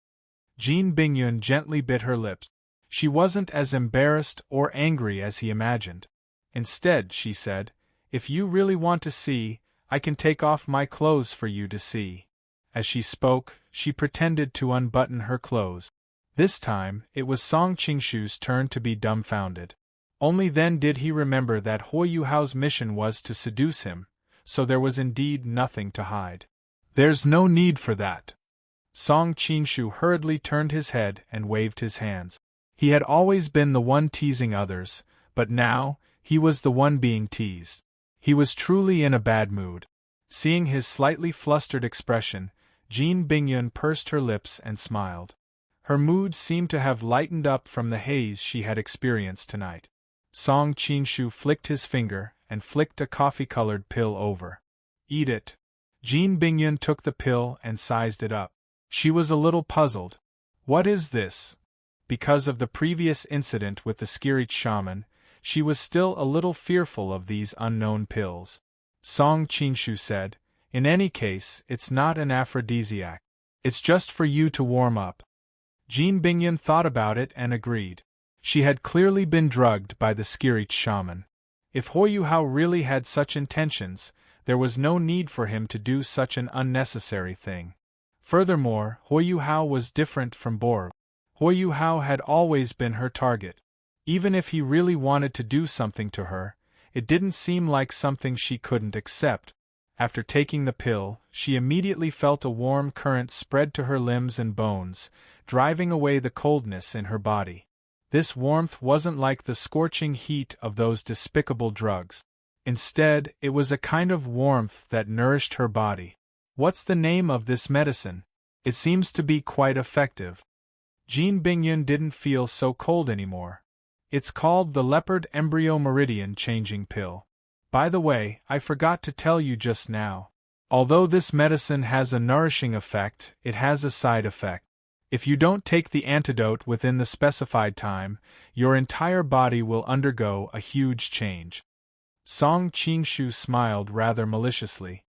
Jean Bingyun gently bit her lips. She wasn't as embarrassed or angry as he imagined. Instead, she said, If you really want to see, I can take off my clothes for you to see. As she spoke, she pretended to unbutton her clothes. This time, it was Song Qingshu's turn to be dumbfounded. Only then did he remember that Hu Yuhao's mission was to seduce him, so there was indeed nothing to hide. There's no need for that. Song Qingshu hurriedly turned his head and waved his hands. He had always been the one teasing others, but now, he was the one being teased. He was truly in a bad mood. Seeing his slightly flustered expression, Jean Bingyun pursed her lips and smiled. Her mood seemed to have lightened up from the haze she had experienced tonight. Song Qingshu flicked his finger and flicked a coffee-colored pill over. Eat it. Jean Bingyun took the pill and sized it up. She was a little puzzled. What is this? Because of the previous incident with the Skirich shaman, she was still a little fearful of these unknown pills. Song Qingshu said, In any case, it's not an aphrodisiac. It's just for you to warm up. Jean Bingyun thought about it and agreed. She had clearly been drugged by the Skirich shaman. If Hu Yuhao really had such intentions, there was no need for him to do such an unnecessary thing. Furthermore, Hu Yuhao was different from Bor. Hu Yuhao had always been her target. Even if he really wanted to do something to her, it didn't seem like something she couldn't accept. After taking the pill, she immediately felt a warm current spread to her limbs and bones, driving away the coldness in her body. This warmth wasn't like the scorching heat of those despicable drugs. Instead, it was a kind of warmth that nourished her body. What's the name of this medicine? It seems to be quite effective. Jean Bingyun didn't feel so cold anymore. It's called the Leopard Embryo Meridian Changing Pill. By the way, I forgot to tell you just now. Although this medicine has a nourishing effect, it has a side effect. If you don't take the antidote within the specified time, your entire body will undergo a huge change. Song Qingshu smiled rather maliciously.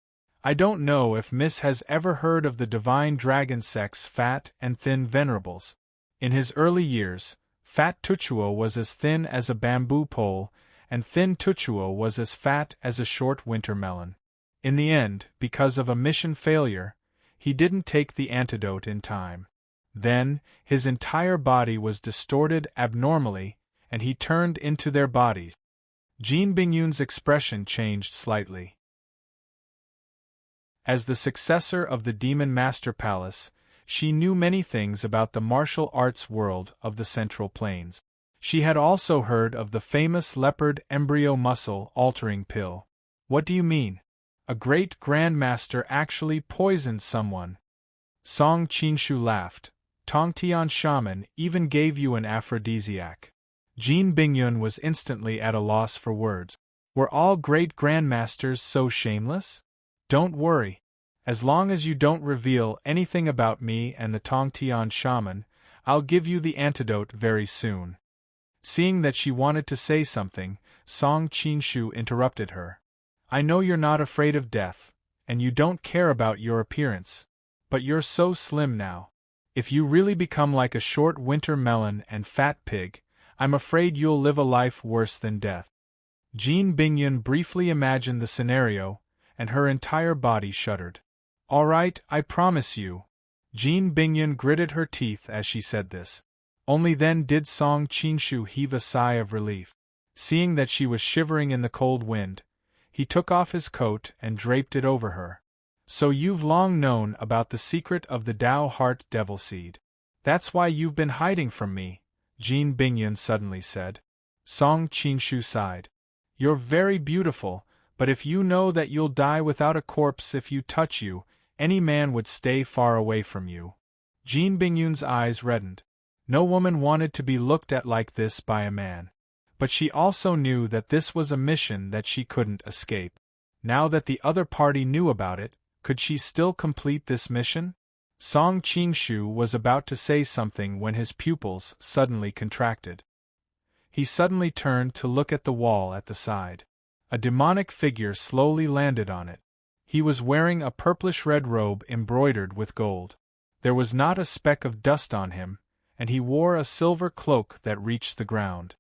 I don't know if Miss has ever heard of the divine dragon sex Fat and Thin Venerables. In his early years, Fat Tuchuo was as thin as a bamboo pole, and Thin Tuchuo was as fat as a short winter melon. In the end, because of a mission failure, he didn't take the antidote in time. Then, his entire body was distorted abnormally, and he turned into their bodies. Jean Bingyun's expression changed slightly. As the successor of the Demon Master Palace, she knew many things about the martial arts world of the Central Plains. She had also heard of the famous leopard embryo muscle altering pill. What do you mean? A great grandmaster actually poisoned someone. Song Qingshu laughed. Tongtian shaman even gave you an aphrodisiac. Jin Bingyun was instantly at a loss for words. Were all great grandmasters so shameless? Don't worry. As long as you don't reveal anything about me and the Tongtian shaman, I'll give you the antidote very soon. Seeing that she wanted to say something, Song Qingshu interrupted her. I know you're not afraid of death, and you don't care about your appearance. But you're so slim now. If you really become like a short winter melon and fat pig, I'm afraid you'll live a life worse than death. Jin Bingyun briefly imagined the scenario, and her entire body shuddered. All right, I promise you. Jin Bingyun gritted her teeth as she said this. Only then did Song Qingshu heave a sigh of relief. Seeing that she was shivering in the cold wind, he took off his coat and draped it over her. So you've long known about the secret of the Tao Heart Devil Seed. That's why you've been hiding from me, Jin Bingyun suddenly said. Song Qingshu sighed. You're very beautiful, but if you know that you'll die without a corpse if you touch you, any man would stay far away from you. Jin Bingyun's eyes reddened. No woman wanted to be looked at like this by a man. But she also knew that this was a mission that she couldn't escape. Now that the other party knew about it, could she still complete this mission? Song Qingshu was about to say something when his pupils suddenly contracted. He suddenly turned to look at the wall at the side. A demonic figure slowly landed on it. He was wearing a purplish-red robe embroidered with gold. There was not a speck of dust on him, and he wore a silver cloak that reached the ground.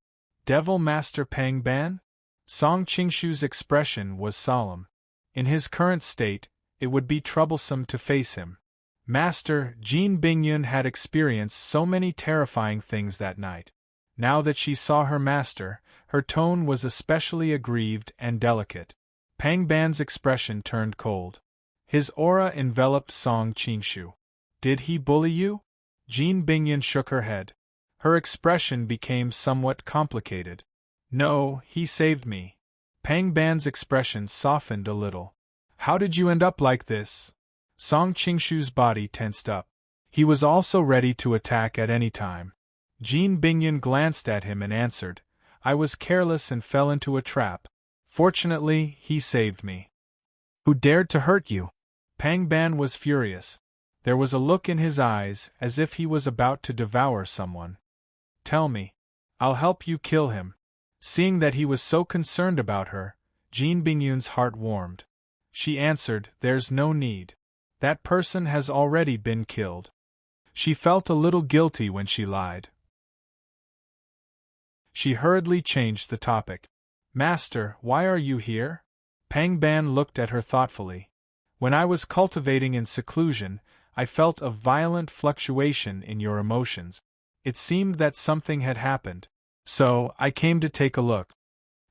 Devil Master Pang Ban? Song Qingshu's expression was solemn. In his current state, it would be troublesome to face him. Master, Jin Bingyun had experienced so many terrifying things that night. Now that she saw her master, her tone was especially aggrieved and delicate. Pang Ban's expression turned cold. His aura enveloped Song Qingshu. Did he bully you? Jin Bingyun shook her head. Her expression became somewhat complicated. No, he saved me. Pang Ban's expression softened a little. How did you end up like this? Song Qingshu's body tensed up. He was also ready to attack at any time. Jin Bingyun glanced at him and answered, I was careless and fell into a trap. Fortunately, he saved me. Who dared to hurt you? Pang Ban was furious. There was a look in his eyes as if he was about to devour someone. Tell me. I'll help you kill him. Seeing that he was so concerned about her, Jin Bingyun's heart warmed. She answered, There's no need. That person has already been killed. She felt a little guilty when she lied. She hurriedly changed the topic. Master, why are you here? Pang Ban looked at her thoughtfully. When I was cultivating in seclusion, I felt a violent fluctuation in your emotions. It seemed that something had happened. So, I came to take a look.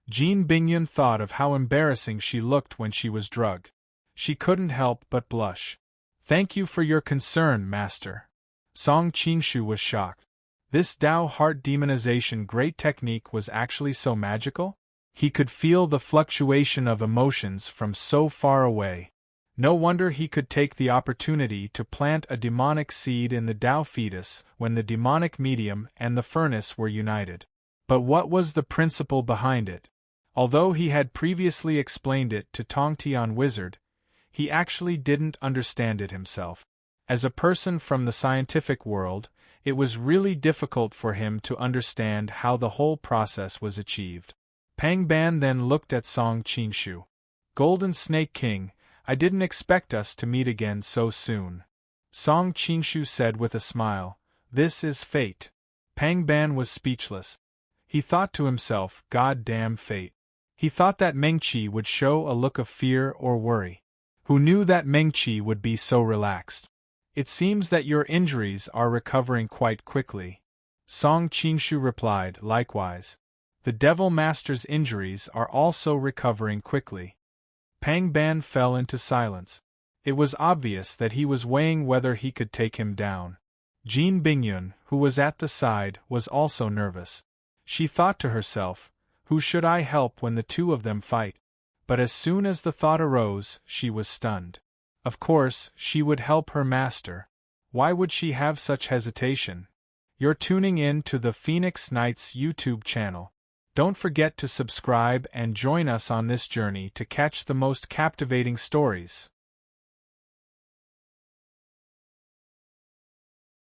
Jin Bingyun thought of how embarrassing she looked when she was drugged. She couldn't help but blush. Thank you for your concern, Master. Song Qingshu was shocked. This Tao heart demonization great technique was actually so magical? He could feel the fluctuation of emotions from so far away. No wonder he could take the opportunity to plant a demonic seed in the Tao fetus when the demonic medium and the furnace were united. But what was the principle behind it? Although he had previously explained it to Tongtian Wizard, he actually didn't understand it himself. As a person from the scientific world, it was really difficult for him to understand how the whole process was achieved. Pang Ban then looked at Song Qingshu. Golden Snake King, I didn't expect us to meet again so soon. Song Qingshu said with a smile, This is fate. Pang Ban was speechless. He thought to himself, God damn fate. He thought that Mengqi would show a look of fear or worry. Who knew that Mengqi would be so relaxed? It seems that your injuries are recovering quite quickly. Song Qingshu replied, Likewise. The Devil Master's injuries are also recovering quickly. Pang Ban fell into silence. It was obvious that he was weighing whether he could take him down. Jin Bingyun, who was at the side, was also nervous. She thought to herself, Who should I help when the two of them fight? But as soon as the thought arose, she was stunned. Of course, she would help her master. Why would she have such hesitation? You're tuning in to the Phoenix Nights YouTube channel. Don't forget to subscribe and join us on this journey to catch the most captivating stories.